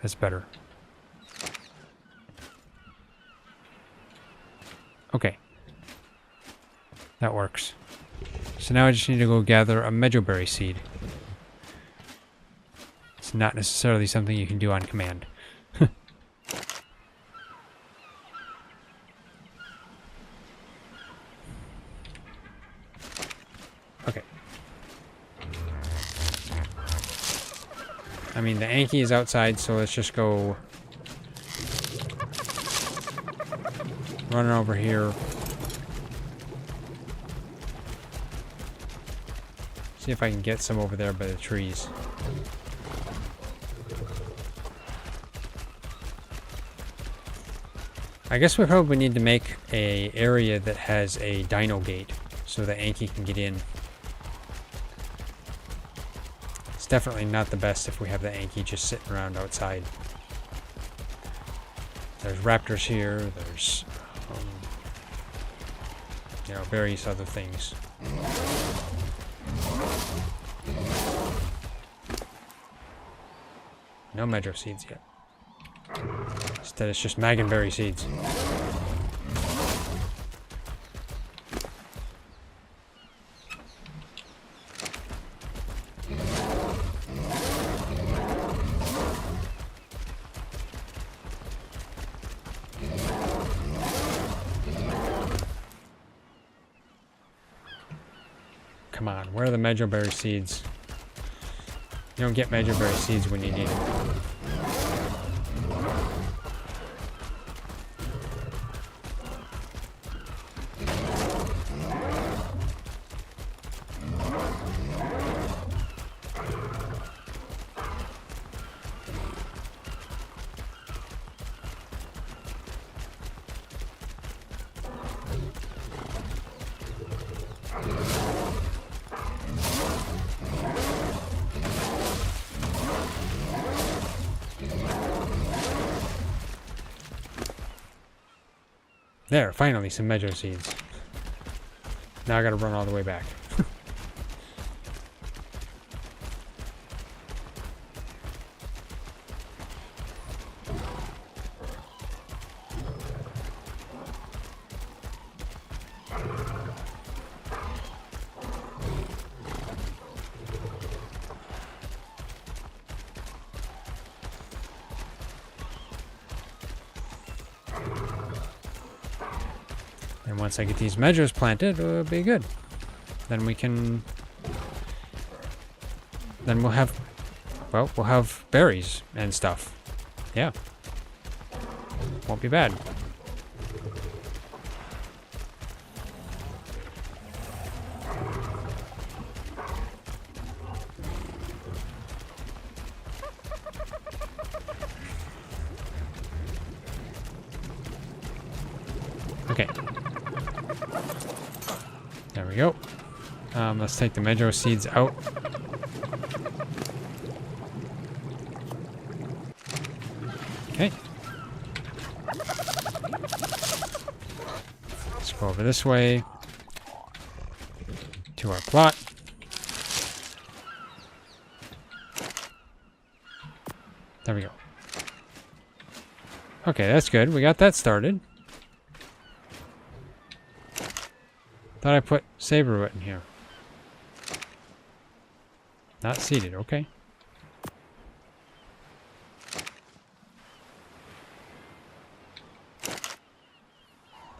That's better. Okay. That works. So now I just need to go gather a mejoberry seed. It's not necessarily something you can do on command. Okay. I mean, the Anki is outside, so let's just go running over here. See if I can get some over there by the trees. I guess we probably need to make an area that has a dino gate so the Anki can get in. It's definitely not the best if we have the Anki just sitting around outside. There's raptors here, there's you know, various other things. No Medro seeds yet. Instead it's just Maganberry seeds. Come on, where are the Mejoberry seeds? You don't get Mejoberry seeds when you need them. There, finally, some Mejo seeds. Now I gotta run all the way back. And once I get these Mejos planted, it'll be good. Then we can... Then we'll have... Well, we'll have berries and stuff. Yeah. Won't be bad. Okay. There we go. Let's take the Mejo seeds out. Okay. Let's go over this way to our plot. There we go. Okay, that's good. We got that started. Thought I put Saberroot in here. Not seeded, okay.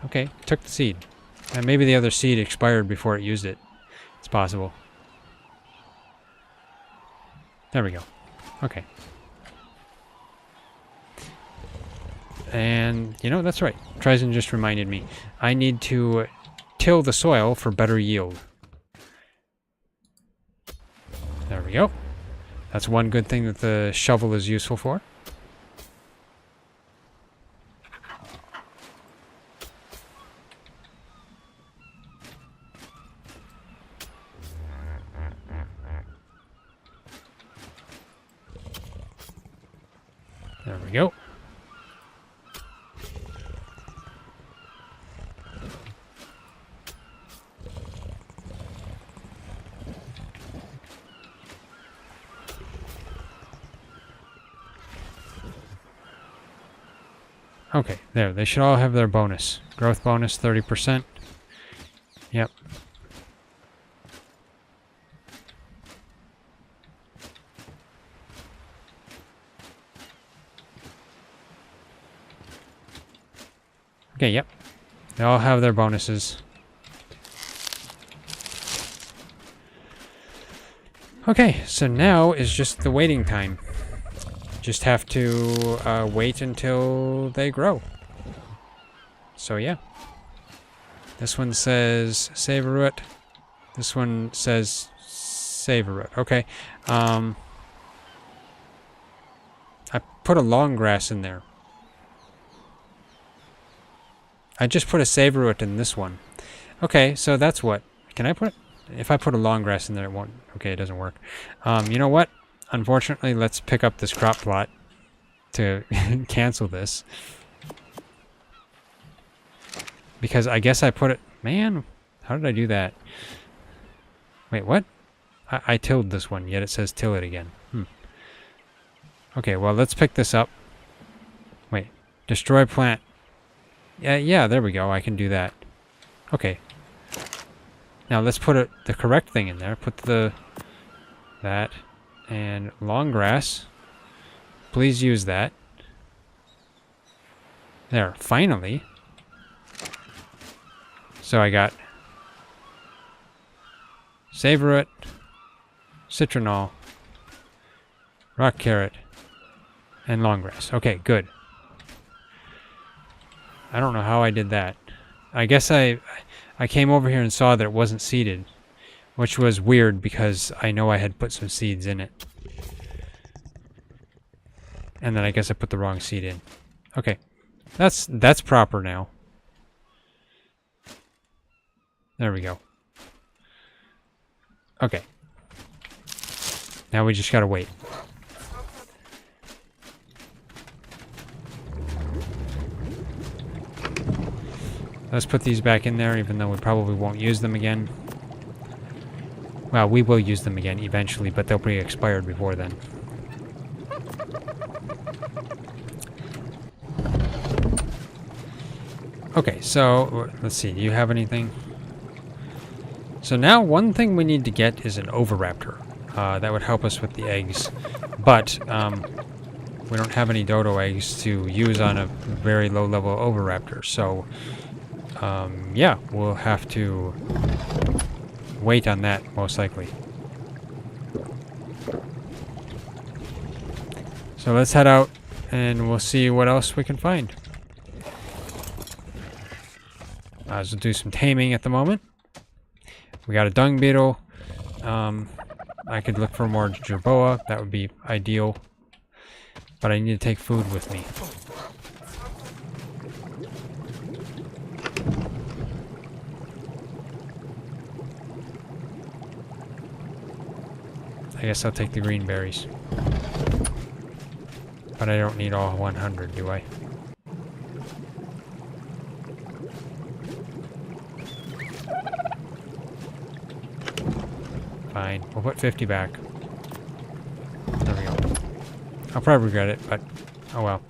Okay, took the seed. And maybe the other seed expired before it used it. It's possible. There we go. Okay. And, you know, that's right. TriZon just reminded me. I need to till the soil for better yield. There we go. That's one good thing that the shovel is useful for. There we go. Okay, there. They should all have their bonus. Growth bonus, 30%. Yep. Okay, yep. They all have their bonuses. Okay, so now is just the waiting time. Just have to wait until they grow. So yeah. This one says savor it. This one says savor it. Okay. I put a long grass in there. I just put a savor it in this one. Okay, so that's what. Can I put it? If I put a long grass in there, it won't. Okay, it doesn't work. You know what? Unfortunately, let's pick up this crop plot to cancel this. Because I guess I put it... Man, how did I do that? Wait, what? I tilled this one, yet it says till it again. Okay, well, let's pick this up. Wait, destroy plant. Yeah, there we go. I can do that. Okay. Now let's put the correct thing in there. Put that and long grass. Please use that. There, finally. So I got savor it, citronal, rock carrot, and long grass. Okay, good. I don't know how I did that. I guess I came over here and saw that it wasn't seeded, which was weird because I know I had put some seeds in it. And then I guess I put the wrong seed in. Okay. That's proper now. There we go. Okay. Now we just gotta wait. Let's put these back in there, even though we probably won't use them again. Well, we will use them again eventually, but they'll be expired before then. Okay, so let's see. Do you have anything? So now one thing we need to get is an Oviraptor. That would help us with the eggs. But we don't have any dodo eggs to use on a very low-level Oviraptor, so... yeah, we'll have to wait on that, most likely. So let's head out, and we'll see what else we can find. So we'll do some taming at the moment. We got a dung beetle. I could look for more jerboa. That would be ideal. But I need to take food with me. I guess I'll take the green berries. But I don't need all 100, do I? Fine. We'll put 50 back. There we go. I'll probably regret it, but oh well.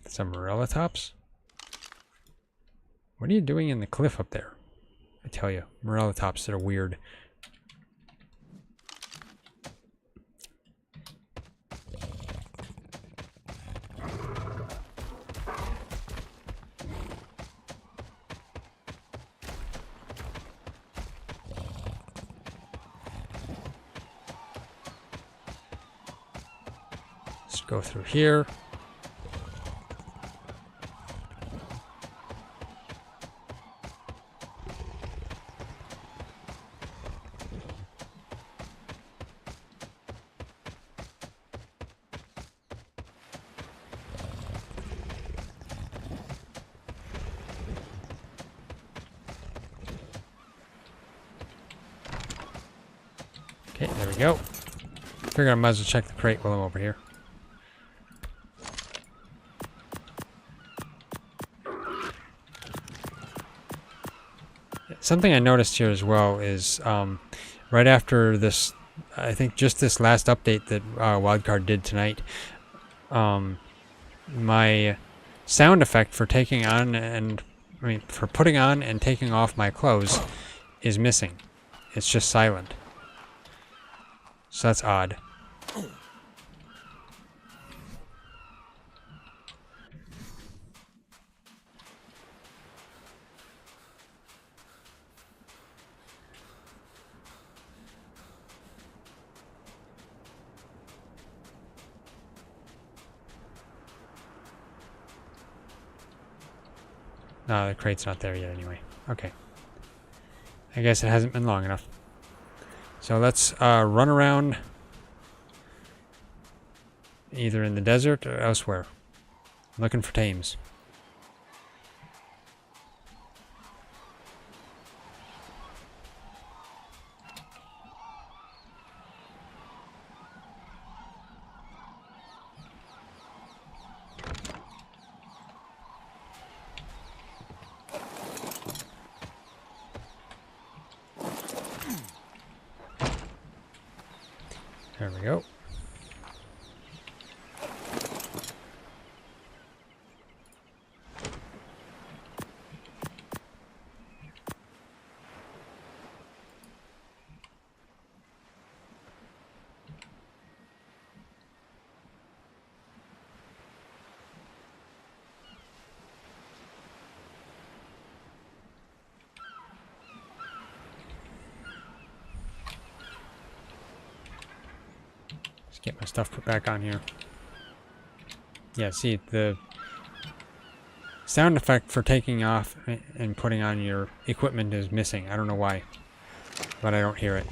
Some morella tops? What are you doing in the cliff up there? I tell you, morella tops that are weird. Go through here. Okay, there we go. Figured I might as well check the crate while I'm over here. Something I noticed here as well is right after this, I think just this last update that Wildcard did tonight, my sound effect for taking on and, for putting on and taking off my clothes is missing. It's just silent. So that's odd. No, the crate's not there yet anyway. Okay. I guess it hasn't been long enough. So let's run around either in the desert or elsewhere, looking for tames. There we go. Get my stuff put back on here. Yeah, see, the sound effect for taking off and putting on your equipment is missing. I don't know why, but I don't hear it.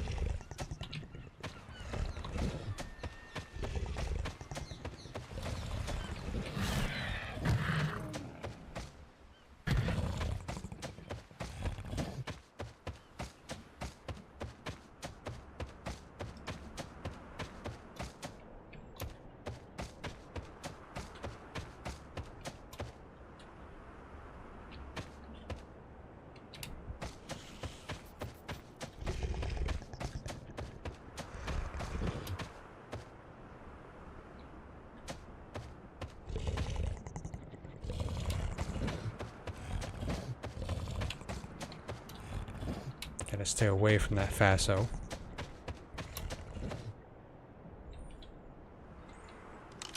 Gotta stay away from that FASO.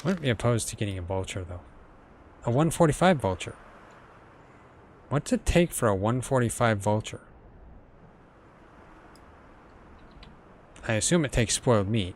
Wouldn't be opposed to getting a vulture though. A 145 vulture. What's it take for a 145 vulture? I assume it takes spoiled meat.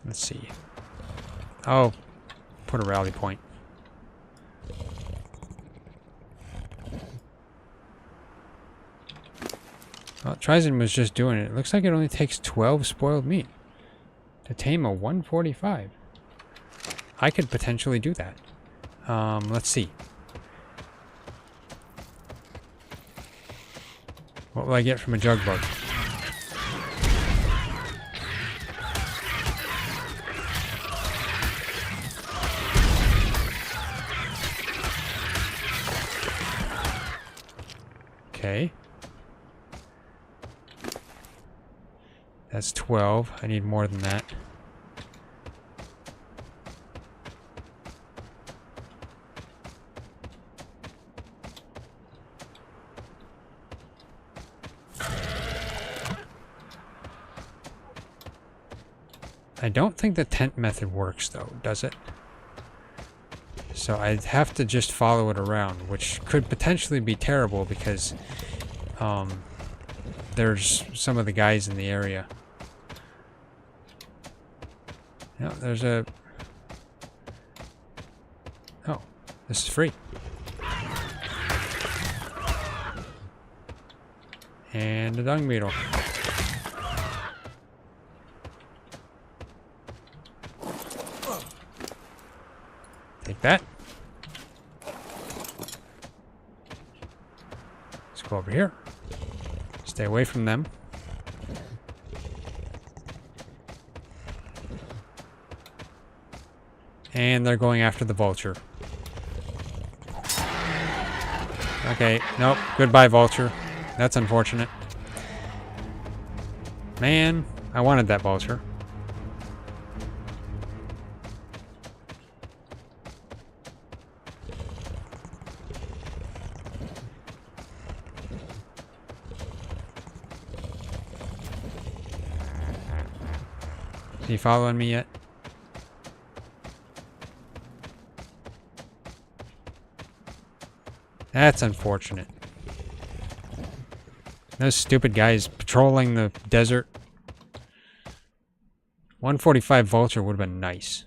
Let's see. Oh, put a rally point. Well, TriZon was just doing it. It looks like it only takes 12 spoiled meat to tame a 145. I could potentially do that. Let's see. What will I get from a jug bug? Okay. That's 12. I need more than that. I don't think the tent method works though, does it? So I'd have to just follow it around, which could potentially be terrible because there's some of the guys in the area. No, there's a... Oh, this is free. And a dung beetle. Take that. Let's go over here. Stay away from them. And they're going after the vulture. Okay, nope. Goodbye, vulture. That's unfortunate. Man, I wanted that vulture. Is he following me yet? That's unfortunate. Those stupid guys patrolling the desert. 145 vulture would have been nice.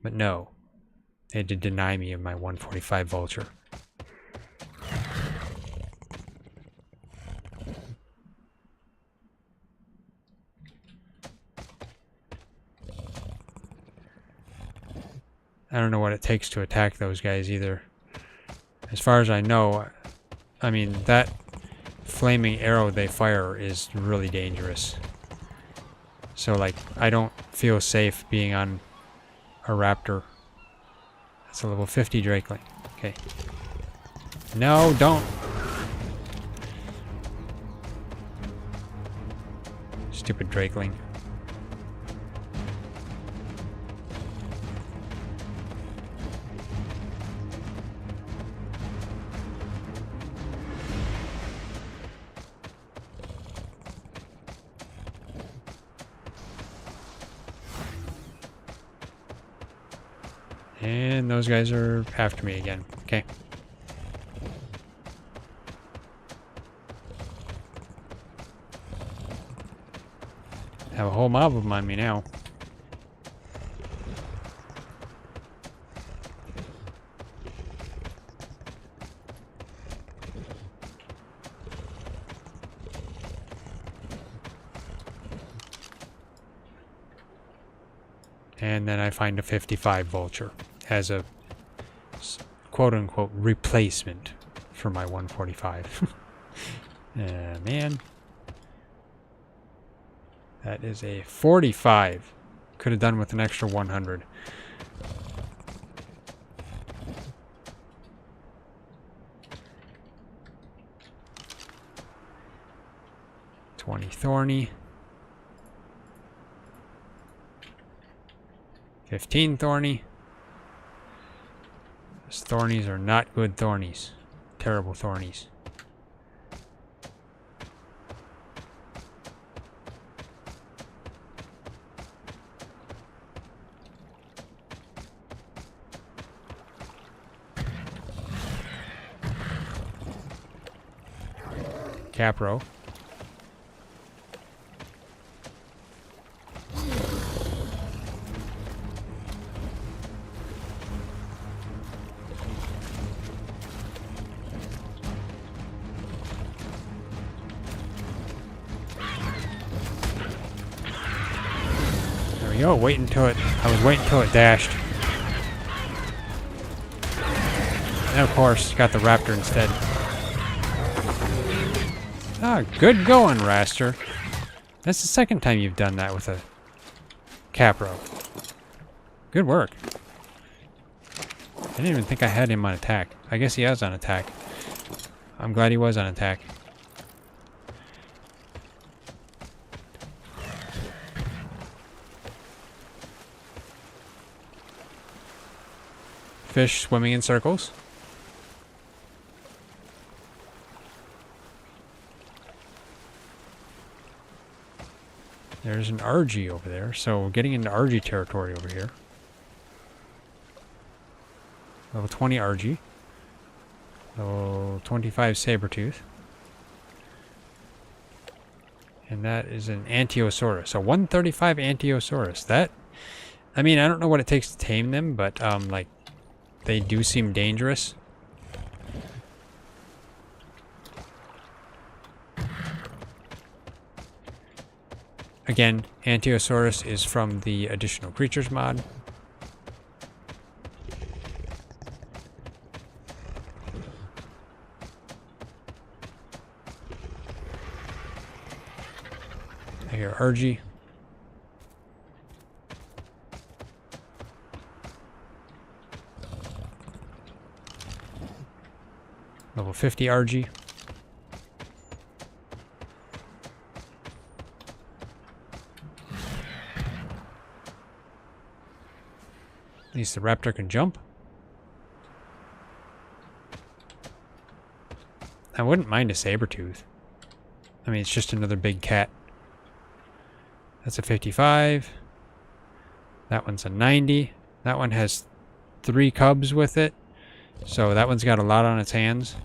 But no. They had to deny me of my 145 vulture. I don't know what it takes to attack those guys either. As far as I know, I mean, that flaming arrow they fire is really dangerous. So, like, I don't feel safe being on a raptor. That's a level 50 Drakeling. Okay. No, don't. Stupid Drakeling. And those guys are after me again. Okay. Have a whole mob of them on me now. And then I find a 55 vulture as a quote-unquote replacement for my 145. Man. That is a 45. Could have done with an extra 100. $20 thorny. 15 thorny. Those thornies are not good thornies. Terrible thornies. Capro. There we go. Wait until it. I was waiting until it dashed. And of course, got the raptor instead. Ah, good going, Raster. That's the second time you've done that with a Capro. Good work. I didn't even think I had him on attack. I guess he is on attack. I'm glad he was on attack. Fish swimming in circles. There's an RG over there, so we're getting into RG territory over here. Level 20 RG. Level 25 Sabertooth. And that is an Ankylosaurus. A 135 Ankylosaurus. That, I mean, I don't know what it takes to tame them, but, like, they do seem dangerous. Again, Ankylosaurus is from the Additional Creatures mod. I hear RG. Level 50 RG. At least the raptor can jump. I wouldn't mind a Sabertooth. I mean, it's just another big cat. That's a 55. That one's a 90. That one has 3 cubs with it. So that one's got a lot on its hands.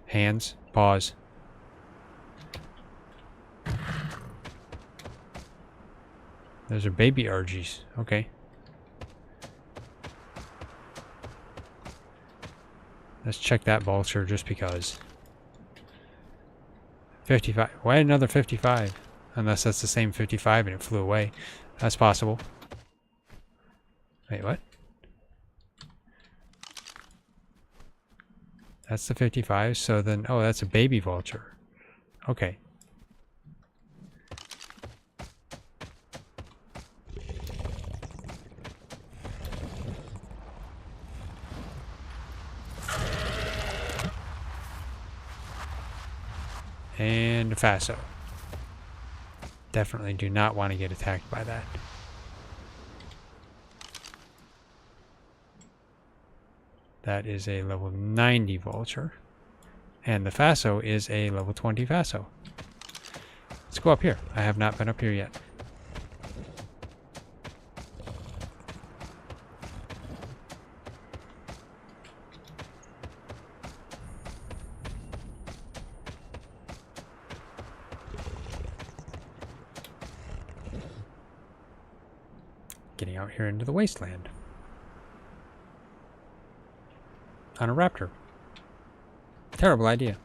Hands. Pause. Those are baby RGs. Okay. Let's check that vulture just because. 55. Why another 55? Unless that's the same 55 and it flew away. That's possible. Wait, what? That's the 55. So then, oh, that's a baby vulture. Okay. And a Faso. Definitely do not want to get attacked by that. That is a level 90 vulture. And the Faso is a level 20 Faso. Let's go up here. I have not been up here yet. Getting out here into the wasteland. On a raptor. Terrible idea.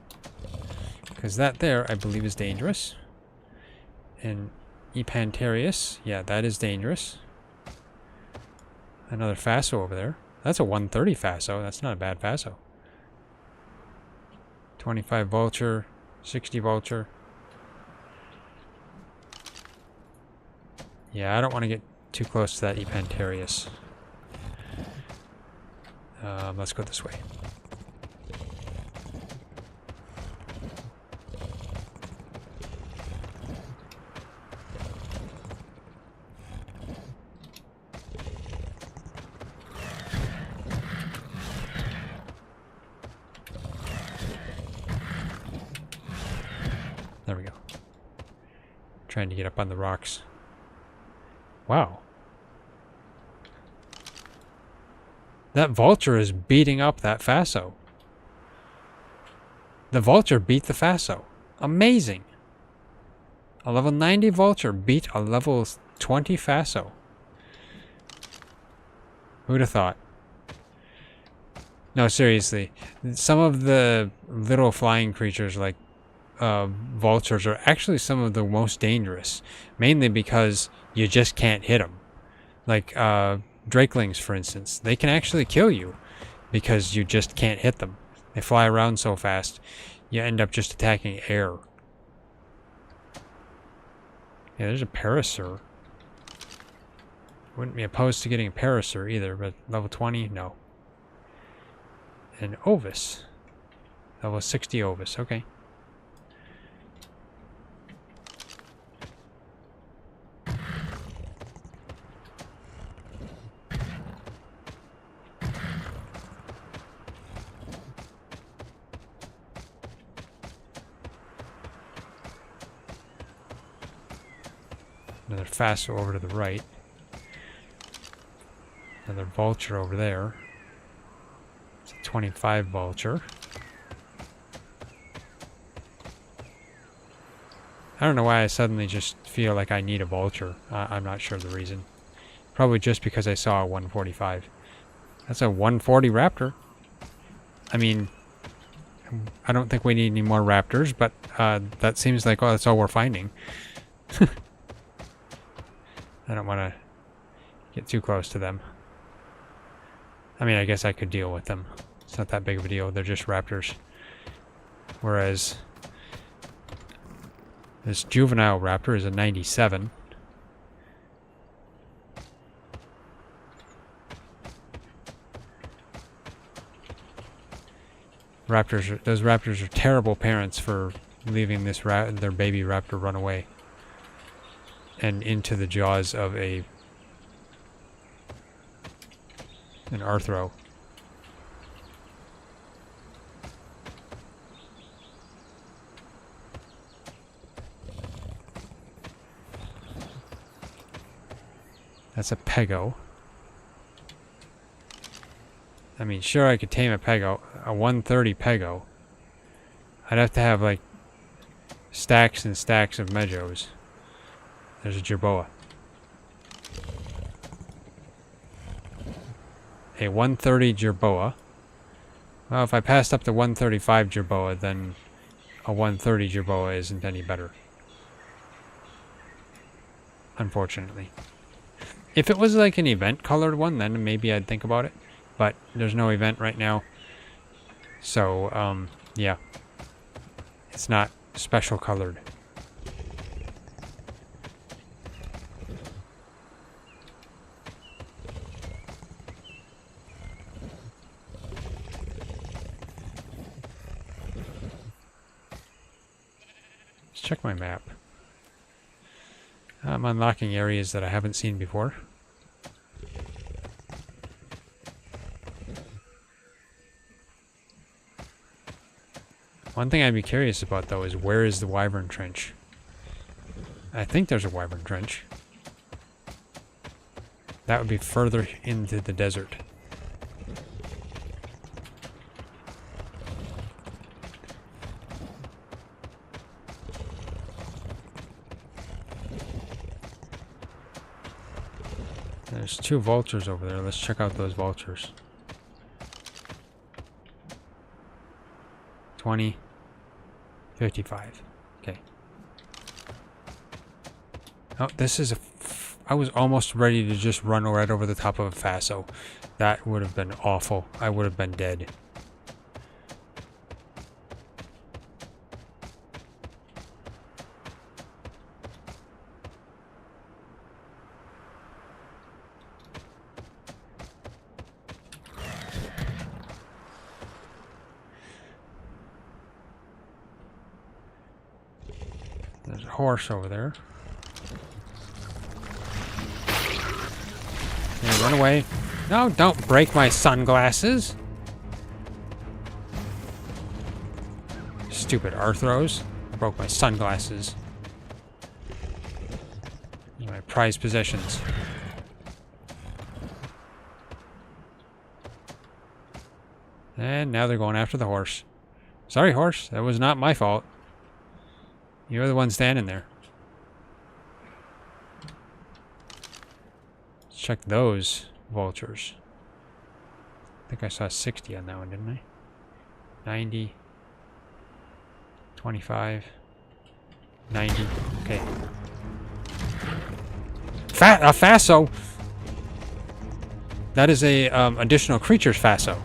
Because that there, I believe, is dangerous. And Epantarius, yeah, that is dangerous. Another Faso over there. That's a 130 Faso. That's not a bad Faso. 25 vulture, 60 vulture. Yeah, I don't want to get too close to that Epantarius. Let's go this way. There we go. Trying to get up on the rocks. Wow. That vulture is beating up that Faso. The vulture beat the Faso. Amazing. A level 90 vulture beat a level 20 Faso. Who'd have thought? No, seriously. Some of the little flying creatures like vultures are actually some of the most dangerous. Mainly because you just can't hit them. Like, Drakelings, for instance. They can actually kill you because you just can't hit them. They fly around so fast, you end up just attacking air. Yeah, there's a Parasaur. Wouldn't be opposed to getting a Parasaur either, but level 20, no. And Ovis. Level 60 Ovis, okay. Another Faso over to the right. Another vulture over there. It's a 25 vulture. I don't know why I suddenly just feel like I need a vulture. I'm not sure the reason. Probably just because I saw a 145. That's a 140 raptor. I mean, I don't think we need any more raptors, but that seems like, oh, that's all we're finding. I don't want to get too close to them. I mean, I guess I could deal with them. It's not that big of a deal. They're just raptors. Whereas this juvenile raptor is a 97. Those raptors are terrible parents for leaving this their baby raptor run away and into the jaws of an arthro. That's a pego. I mean, sure, I could tame a pego, a 130 pego. I'd have to have, like, stacks and stacks of mejos. There's a jerboa. A 130 jerboa. Well, if I passed up the 135 jerboa, then a 130 jerboa isn't any better. Unfortunately. If it was like an event colored one, then maybe I'd think about it. But there's no event right now. So, yeah. It's not special colored. Let's check my map. I'm unlocking areas that I haven't seen before. One thing I'd be curious about, though, is where is the Wyvern Trench? I think there's a Wyvern Trench. That would be further into the desert. There's 2 vultures over there. Let's check out those vultures. 20. 55. Okay. Oh, this is I was almost ready to just run right over the top of a Faso. That would have been awful. I would have been dead. There's a horse over there. Yeah, run away. No, don't break my sunglasses. Stupid arthros. Broke my sunglasses. My prized possessions. And now they're going after the horse. Sorry, horse. That was not my fault. You're the one standing there. Let's check those vultures. I think I saw 60 on that one, didn't I? 90. 25. 90. Okay. A Faso! That is a additional creature's Faso.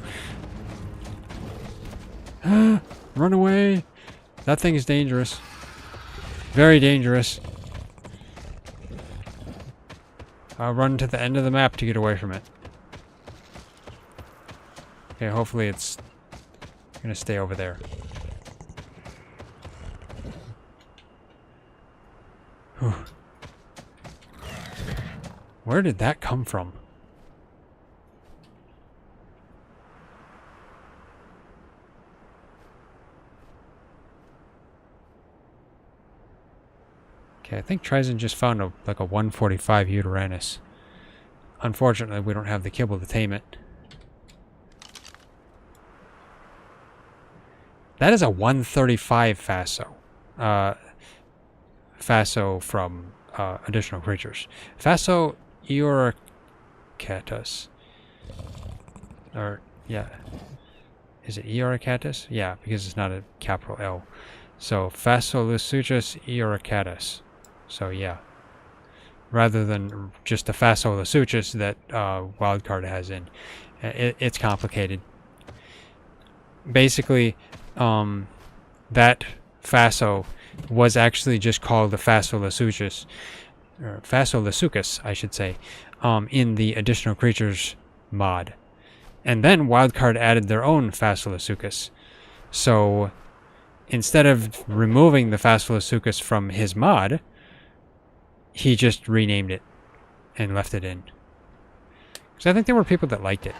Run away! That thing is dangerous. Very dangerous. I'll run to the end of the map to get away from it. Okay, hopefully it's gonna stay over there. Whew. Where did that come from? Okay, I think TriZon just found like a 145 Uranus. Unfortunately, we don't have the kibble to tame it. That is a 135 Faso. Faso from additional creatures. Faso Eoricatus. Or, yeah. Is it Eoricatus? Yeah, because it's not a capital L. So, Fasolasuchus Eoricatus. So, yeah. Rather than just the Fasolasuchus that Wildcard has in. It's complicated. Basically, that Faso was actually just called the Fasolasuchus, or Fasolasuchus, I should say, in the additional creatures mod. And then Wildcard added their own Fasolasuchus. So instead of removing the Fasolasuchus from his mod, he just renamed it and left it in. Because I think there were people that liked it.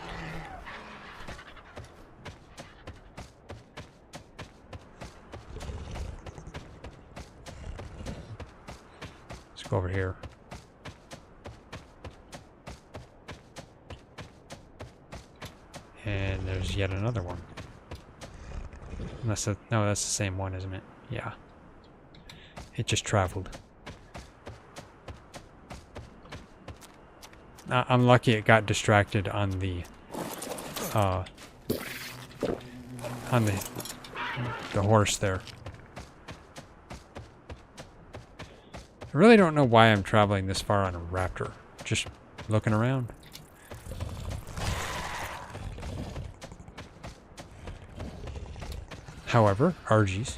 Let's go over here. And there's yet another one. Unless no, that's the same one, isn't it? Yeah. It just traveled. I'm lucky it got distracted on the horse there. I really don't know why I'm traveling this far on a raptor. Just looking around. However, RGs.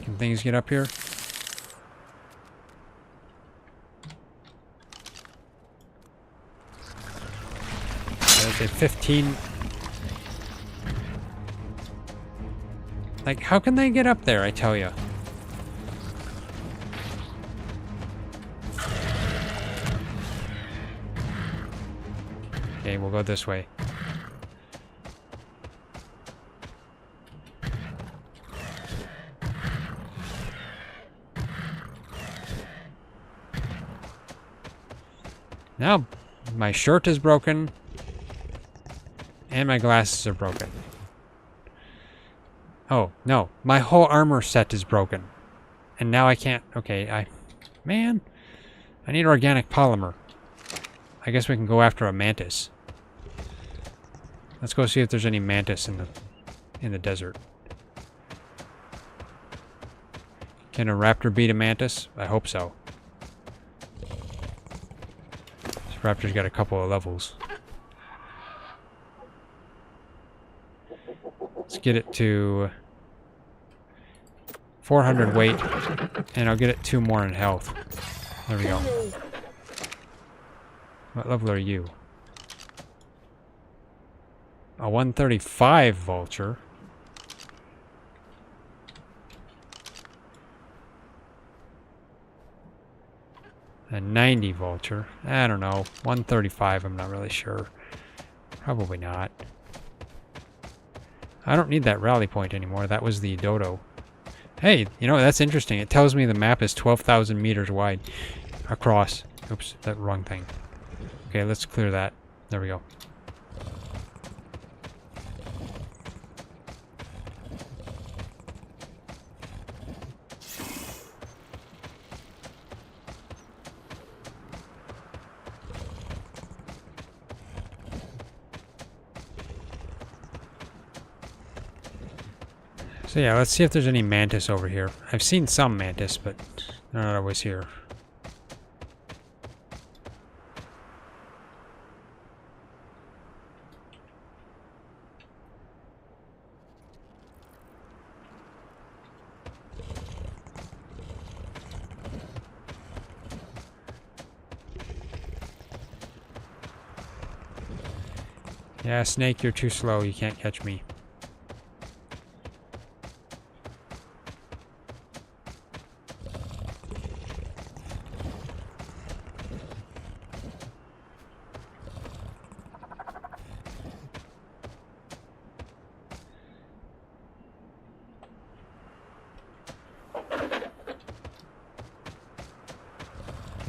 Can things get up here? There's a 15. Like, how can they get up there, I tell you? Okay, we'll go this way. Now, my shirt is broken. And my glasses are broken. Oh, no. My whole armor set is broken. And now I can't... Okay, Man. I need organic polymer. I guess we can go after a mantis. Let's go see if there's any mantis in the desert. Can a raptor beat a mantis? I hope so. This raptor's got a couple of levels. Let's get it to 400 weight, and I'll get it 2 more in health. There we go. What level are you? A 135 vulture. A 90 vulture. I don't know. 135, I'm not really sure. Probably not. I don't need that rally point anymore. That was the dodo. Hey, you know, that's interesting. It tells me the map is 12,000 meters wide across. Oops, that wrong thing. Okay, let's clear that. There we go. So yeah, let's see if there's any mantis over here. I've seen some mantis, but they're not always here. Yeah, snake, you're too slow. You can't catch me.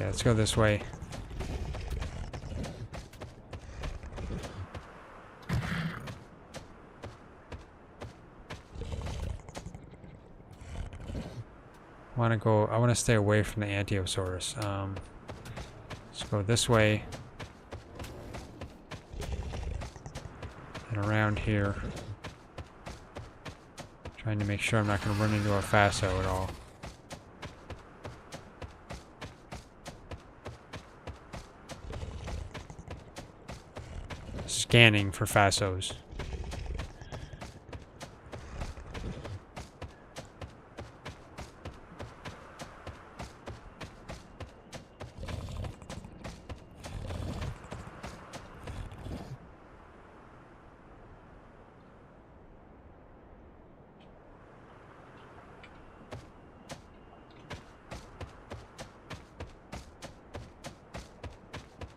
let's go this way. I want to stay away from the Ankylosaurus. Let's go this way. And around here. Trying to make sure I'm not going to run into a Faso at all. Scanning for Fasos.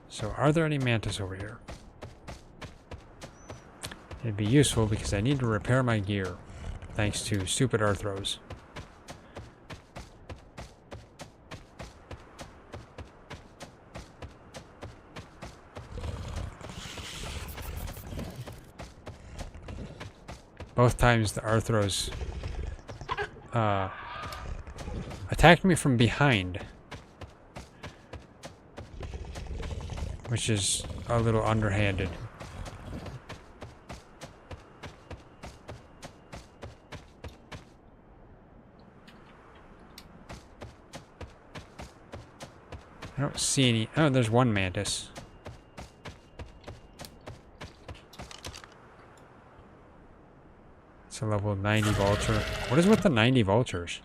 So, are there any mantis over here? It'd be useful because I need to repair my gear, thanks to stupid Arthros. Both times the Arthros attacked me from behind, which is a little underhanded. I don't see any. Oh, there's one mantis. It's a level 90 vulture. What is with the 90 vultures?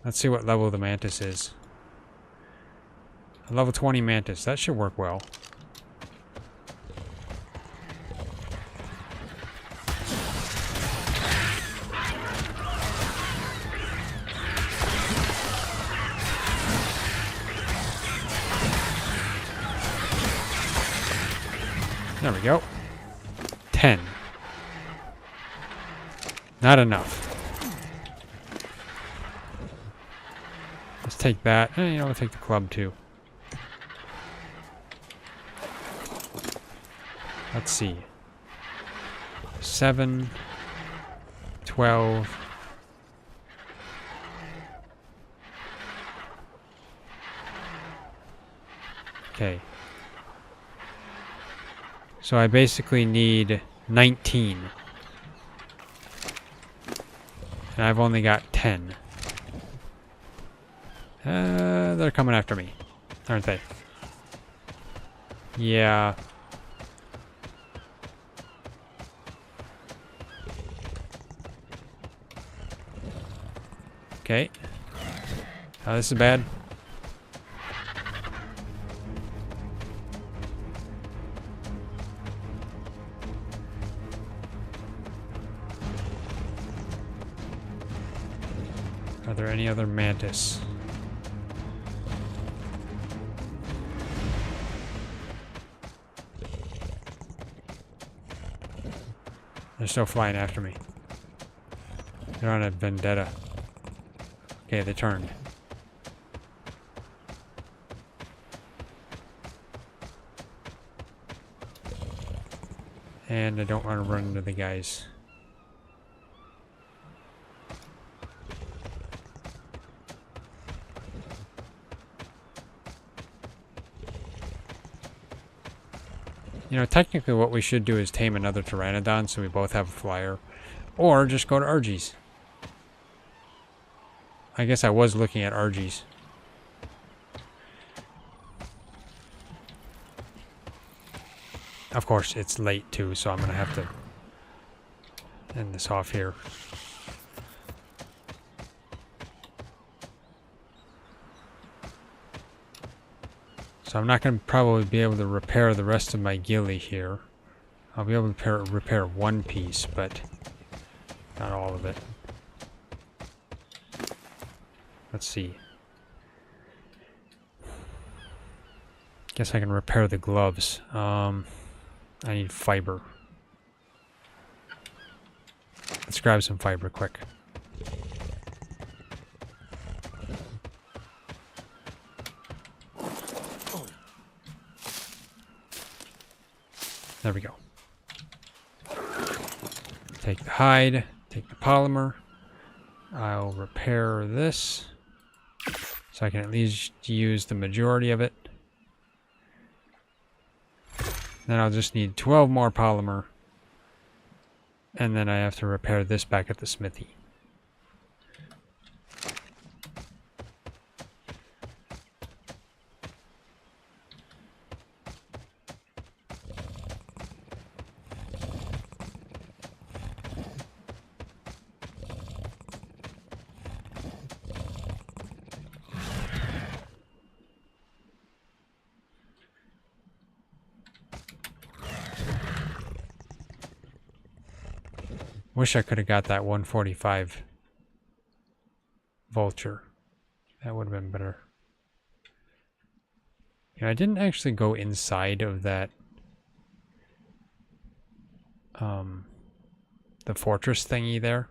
Let's see what level the mantis is. A level 20 mantis. That should work well. There we go. 10. Not enough. Let's take that. You know, we'll take the club too. Let's see. 7, 12. Okay. So I basically need 19. And I've only got 10. They're coming after me, aren't they? Yeah. Okay. This is bad. Are there any other mantis? They're still flying after me. They're on a vendetta. Okay, they turned. And I don't want to run into the guys. You know, technically what we should do is tame another Pteranodon so we both have a flyer. Or just go to Argy's. I guess I was looking at Argy's. Of course, it's late too, so I'm going to have to end this off here. So I'm not going to probably be able to repair the rest of my ghillie here. I'll be able to repair one piece, but not all of it. Let's see. Guess I can repair the gloves. I need fiber. Let's grab some fiber quick. There we go. Take the hide, take the polymer. I'll repair this so I can at least use the majority of it. Then I'll just need 12 more polymer. And then I have to repair this back at the smithy. Wish I could have got that 145 vulture. That would have been better. You know, I didn't actually go inside of that the fortress thingy there.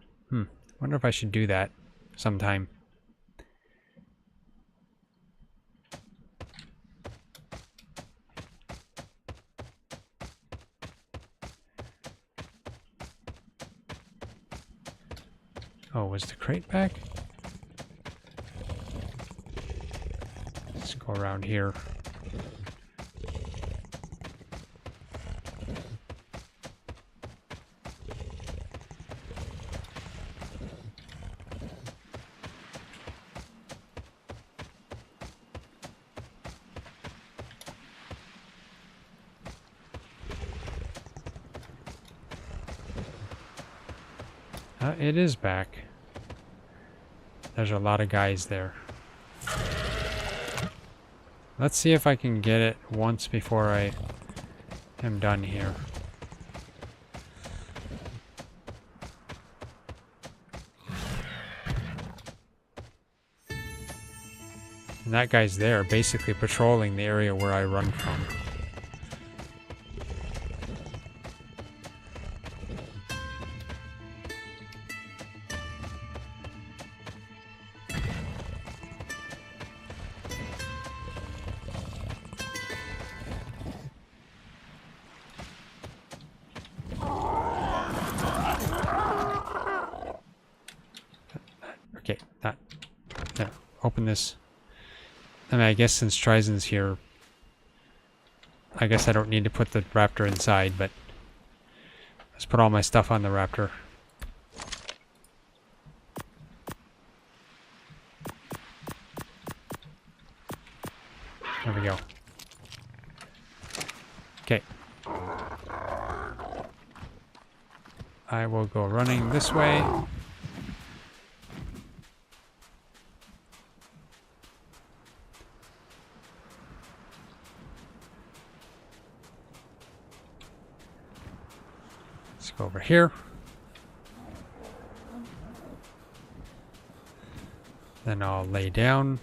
Wonder if I should do that sometime. Oh, was the crate back? Let's go around here. It is back. There's a lot of guys there. Let's see if I can get it once before I am done here. And that guy's there, basically patrolling the area where I run from. Okay, that. There. Open this. I mean, I guess since TriZon's here, I guess I don't need to put the raptor inside, but let's put all my stuff on the raptor. There we go. Okay. I will go running this way. Let's go over here. Then I'll lay down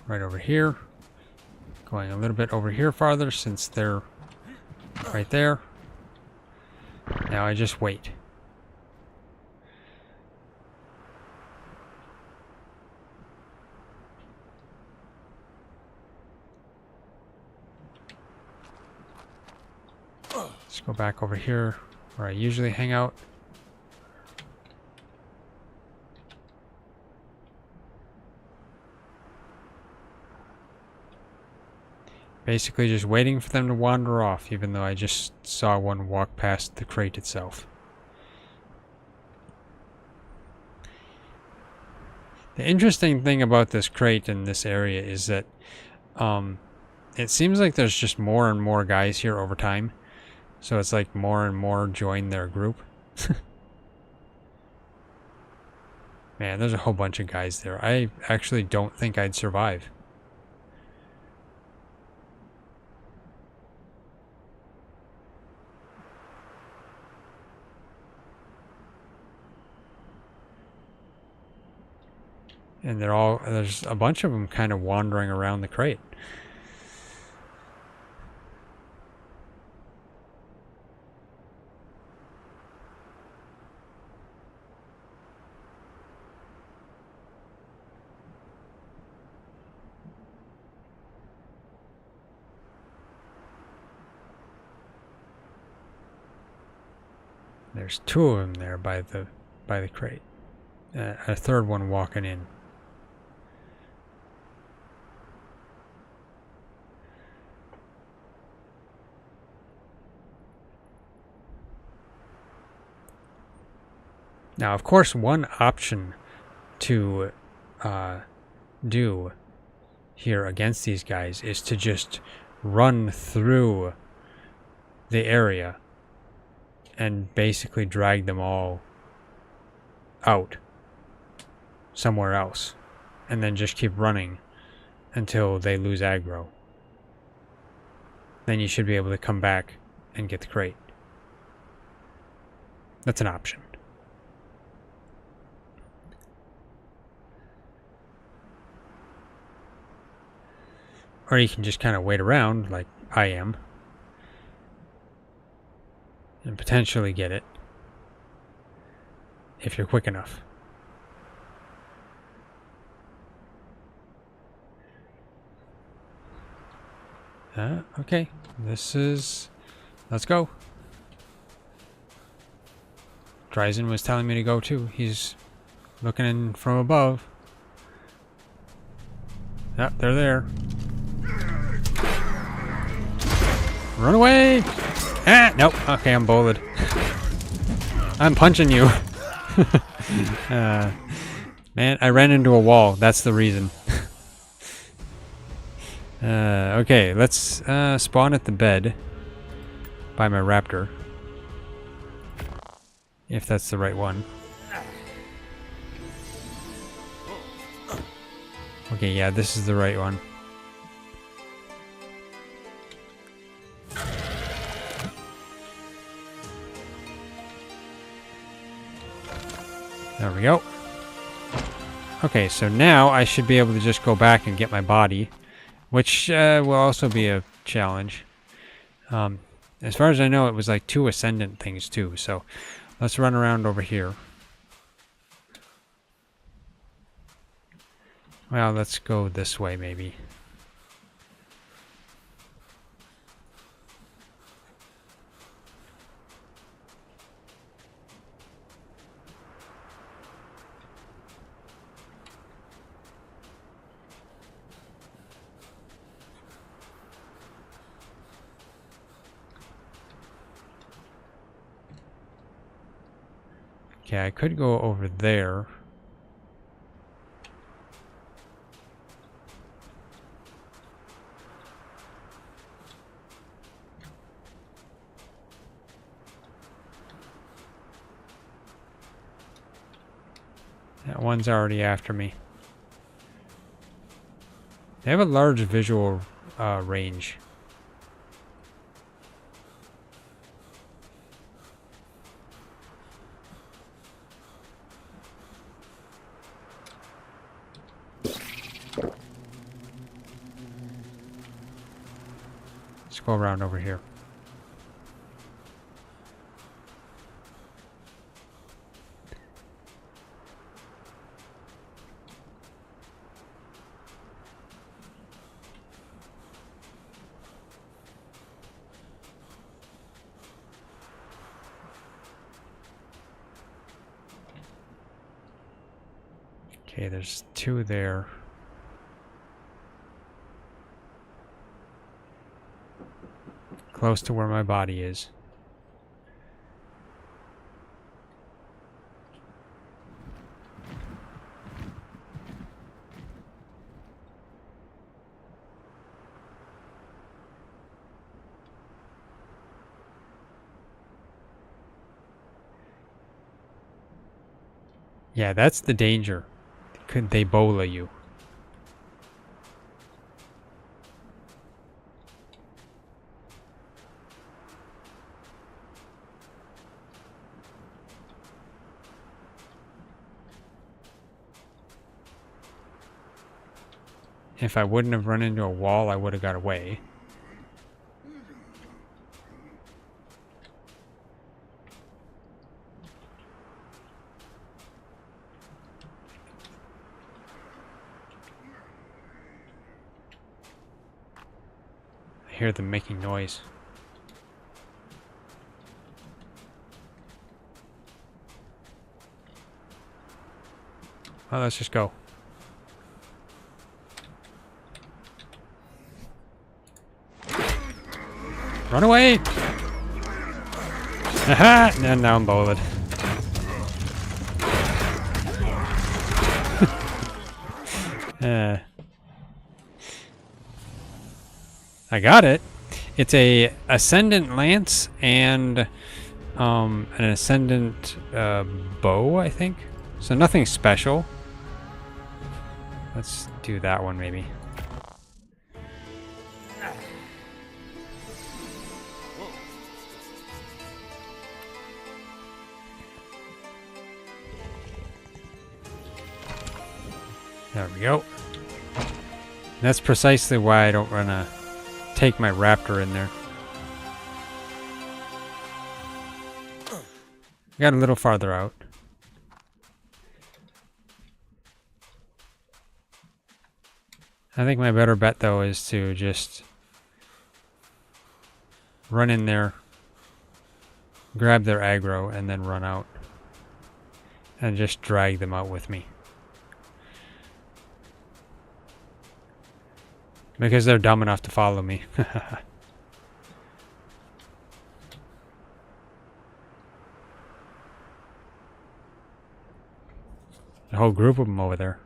right over here. Going a little bit over here farther since they're right there. Now I just wait. Let's go back over here where I usually hang out. Basically just waiting for them to wander off, even though I just saw one walk past the crate itself. The interesting thing about this crate in this area is that it seems like there's just more and more guys here over time. So it's like more and more join their group. Man, there's a whole bunch of guys there. I actually don't think I'd survive. And there's a bunch of them kind of wandering around the crate. There's two of them there by the crate. A third one walking in. Now, of course, one option to do here against these guys is to just run through the area and basically drag them all out somewhere else, and then just keep running until they lose aggro. Then you should be able to come back and get the crate. That's an option. Or you can just kind of wait around like I am and potentially get it if you're quick enough. Okay, let's go. TriZon was telling me to go too. He's looking in from above. Yep, they're there. Run away! Ah, nope. Okay, I'm bullied. I'm punching you. Man, I ran into a wall. That's the reason. Okay, let's spawn at the bed by my raptor. If that's the right one. Okay, yeah, this is the right one. There we go. Okay, so now I should be able to just go back and get my body, which will also be a challenge. As far as I know, it was like 2 ascendant things too, so let's run around over here. Well, let's go this way maybe. Okay, I could go over there. That one's already after me. They have a large visual range. Let's go around over here. Okay, there's 2 there. Close to where my body is. Yeah, that's the danger. Could they bola you? If I wouldn't have run into a wall, I would have got away. I hear them making noise. Well, let's just go. Run away! Aha! And now I'm bulleted. I got it. It's a Ascendant Lance and an Ascendant bow, I think. So nothing special. Let's do that one maybe. There we go. That's precisely why I don't want to take my raptor in there. Got a little farther out. I think my better bet though is to just run in there, grab their aggro, and then run out. And just drag them out with me. Because they're dumb enough to follow me. A whole group of them over there.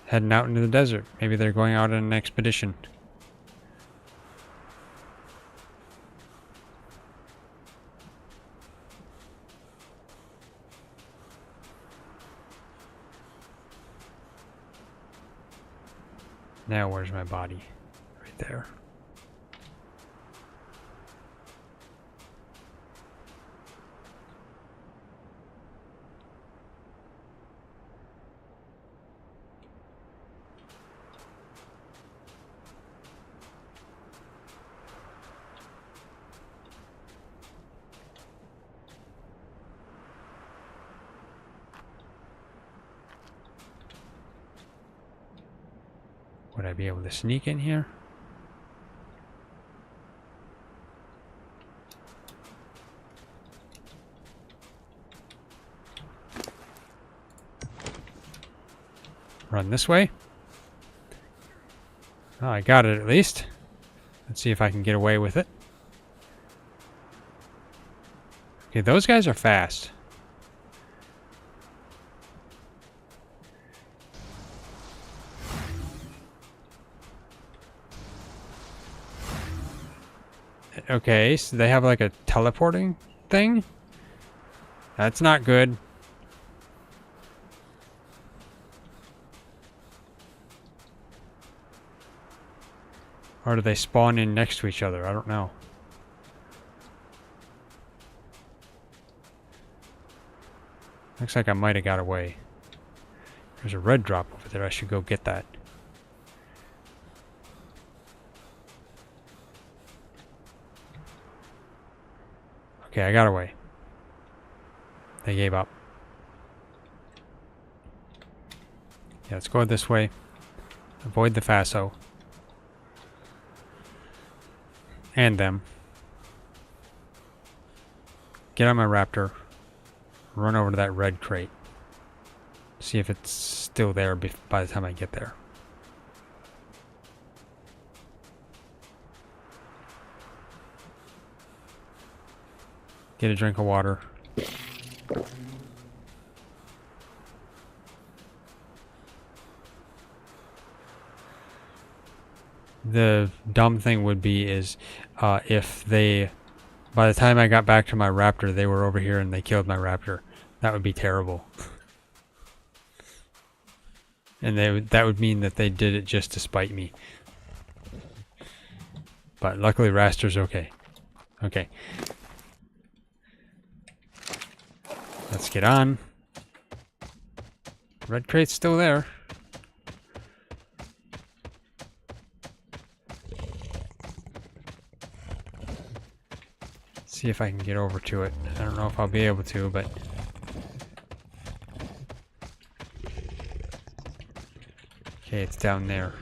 Heading out into the desert. Maybe they're going out on an expedition. Now where's my body? Right there. Would I be able to sneak in here? Run this way. Oh, I got it at least. Let's see if I can get away with it. Okay, those guys are fast. Okay, so they have like a teleporting thing? That's not good. Or do they spawn in next to each other? I don't know. Looks like I might have got away. There's a red drop over there. I should go get that. Okay, I got away. They gave up. Yeah, let's go this way. Avoid the Faso. And them. Get on my raptor. Run over to that red crate. See if it's still there by the time I get there. Get a drink of water. The dumb thing would be is if they, by the time I got back to my raptor, they were over here and they killed my raptor. That would be terrible. And that would mean that they did it just to spite me. But luckily Raster's okay. Okay. Let's get on. Red crate's still there. See if I can get over to it. I don't know if I'll be able to, but... Okay, it's down there.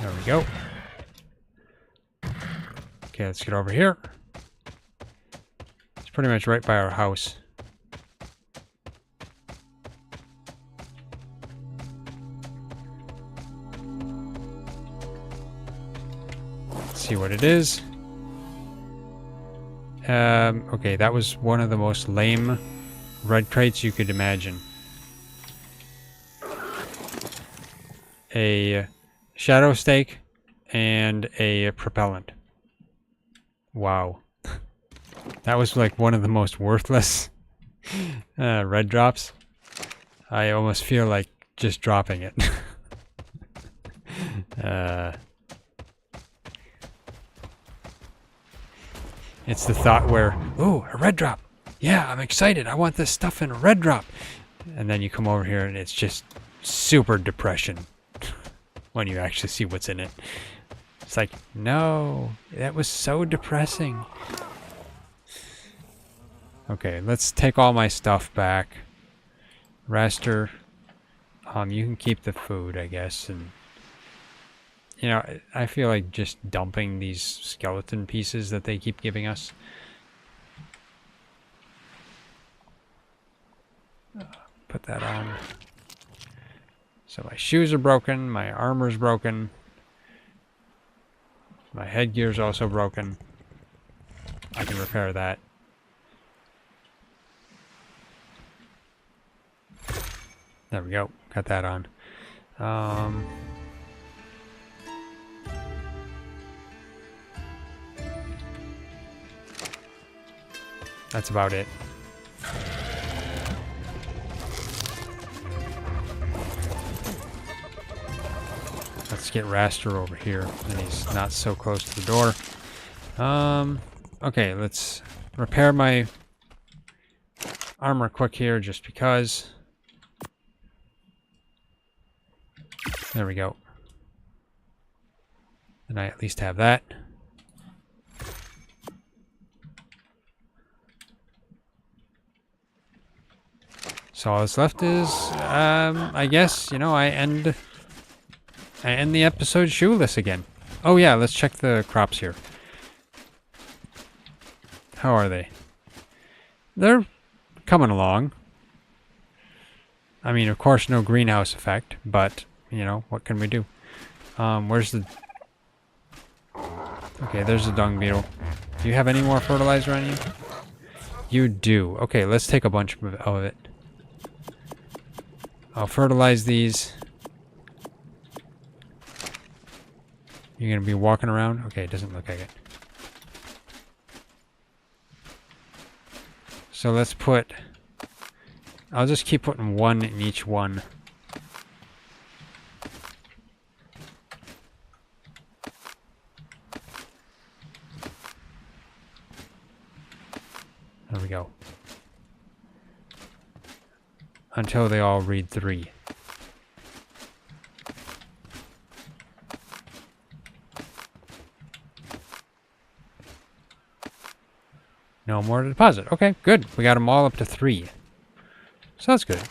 There we go. Okay, let's get over here. It's pretty much right by our house. Let's see what it is. Okay, that was one of the most lame red crates you could imagine. A shadow stake and a propellant. Wow. That was like one of the most worthless red drops. I almost feel like just dropping it. It's the thought where, ooh, a red drop. Yeah, I'm excited. I want this stuff in a red drop. And then you come over here and it's just super depression when you actually see what's in it. It's like, no, that was so depressing. Okay, let's take all my stuff back. Raster, you can keep the food, I guess, and you know, I feel like just dumping these skeleton pieces that they keep giving us. Put that on. So my shoes are broken, my armor's broken, my headgear's also broken. I can repair that. There we go. Got that on. That's about it. Let's get Raster over here, and he's not so close to the door. Okay, let's repair my armor quick here, just because. There we go. And I at least have that. So all that's left is, I guess, you know, I end the episode shoeless again. Oh yeah, let's check the crops here. How are they? They're coming along. I mean, of course, no greenhouse effect, but, you know, what can we do? Where's the... Okay, there's the dung beetle. Do you have any more fertilizer on you? You do. Okay, let's take a bunch of it. I'll fertilize these. You're gonna be walking around? Okay, it doesn't look like it. So let's put... I'll just keep putting one in each one. There we go. Until they all read 3. No more to deposit. Okay, good. We got them all up to 3. So that's good.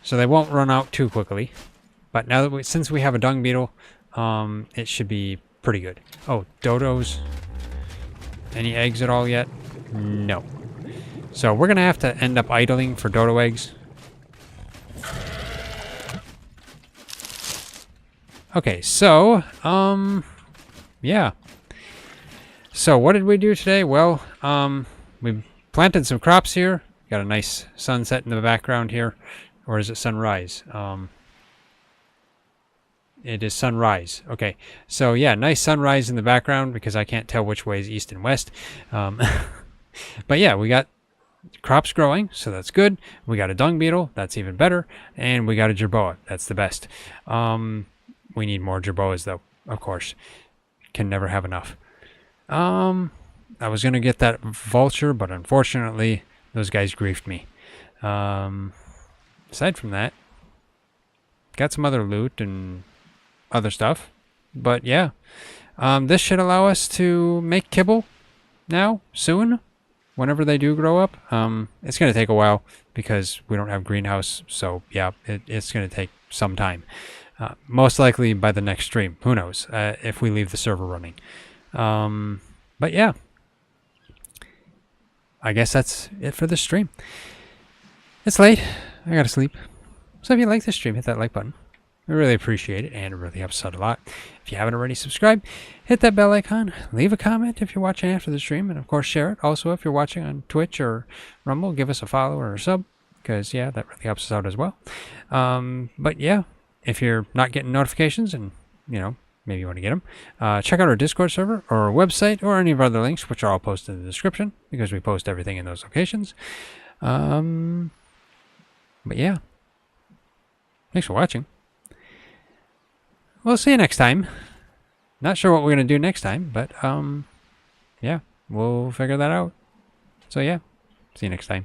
So they won't run out too quickly. But now that since we have a dung beetle, it should be pretty good. Oh, dodos. Any eggs at all yet? No. So we're gonna have to end up idling for dodo eggs. Okay, so, yeah. So what did we do today? Well, we planted some crops here. Got a nice sunset in the background here. Or is it sunrise? It is sunrise. Okay, so yeah, nice sunrise in the background because I can't tell which way is east and west. But yeah, we got crops growing, so that's good. We got a dung beetle, that's even better. And we got a jerboa, that's the best. We need more jerboas though, of course. Can never have enough. I was going to get that vulture, but unfortunately, those guys griefed me. Aside from that, got some other loot and other stuff. But yeah, this should allow us to make kibble now, soon, whenever they do grow up. It's going to take a while because we don't have greenhouse, so yeah, it's going to take some time. Most likely by the next stream. Who knows? If we leave the server running. But yeah. I guess that's it for this stream. It's late. I gotta sleep. So if you like this stream, hit that like button. I really appreciate it, and it really helps out a lot. If you haven't already subscribed, hit that bell icon. Leave a comment if you're watching after the stream, and of course share it. Also, if you're watching on Twitch or Rumble, give us a follow or a sub, because yeah, that really helps us out as well. But yeah, if you're not getting notifications, and you know, maybe you want to get them, check out our Discord server or our website or any of our other links, which are all posted in the description, because we post everything in those locations. But yeah, thanks for watching. We'll see you next time. Not sure what we're going to do next time, but yeah, we'll figure that out. So yeah, see you next time.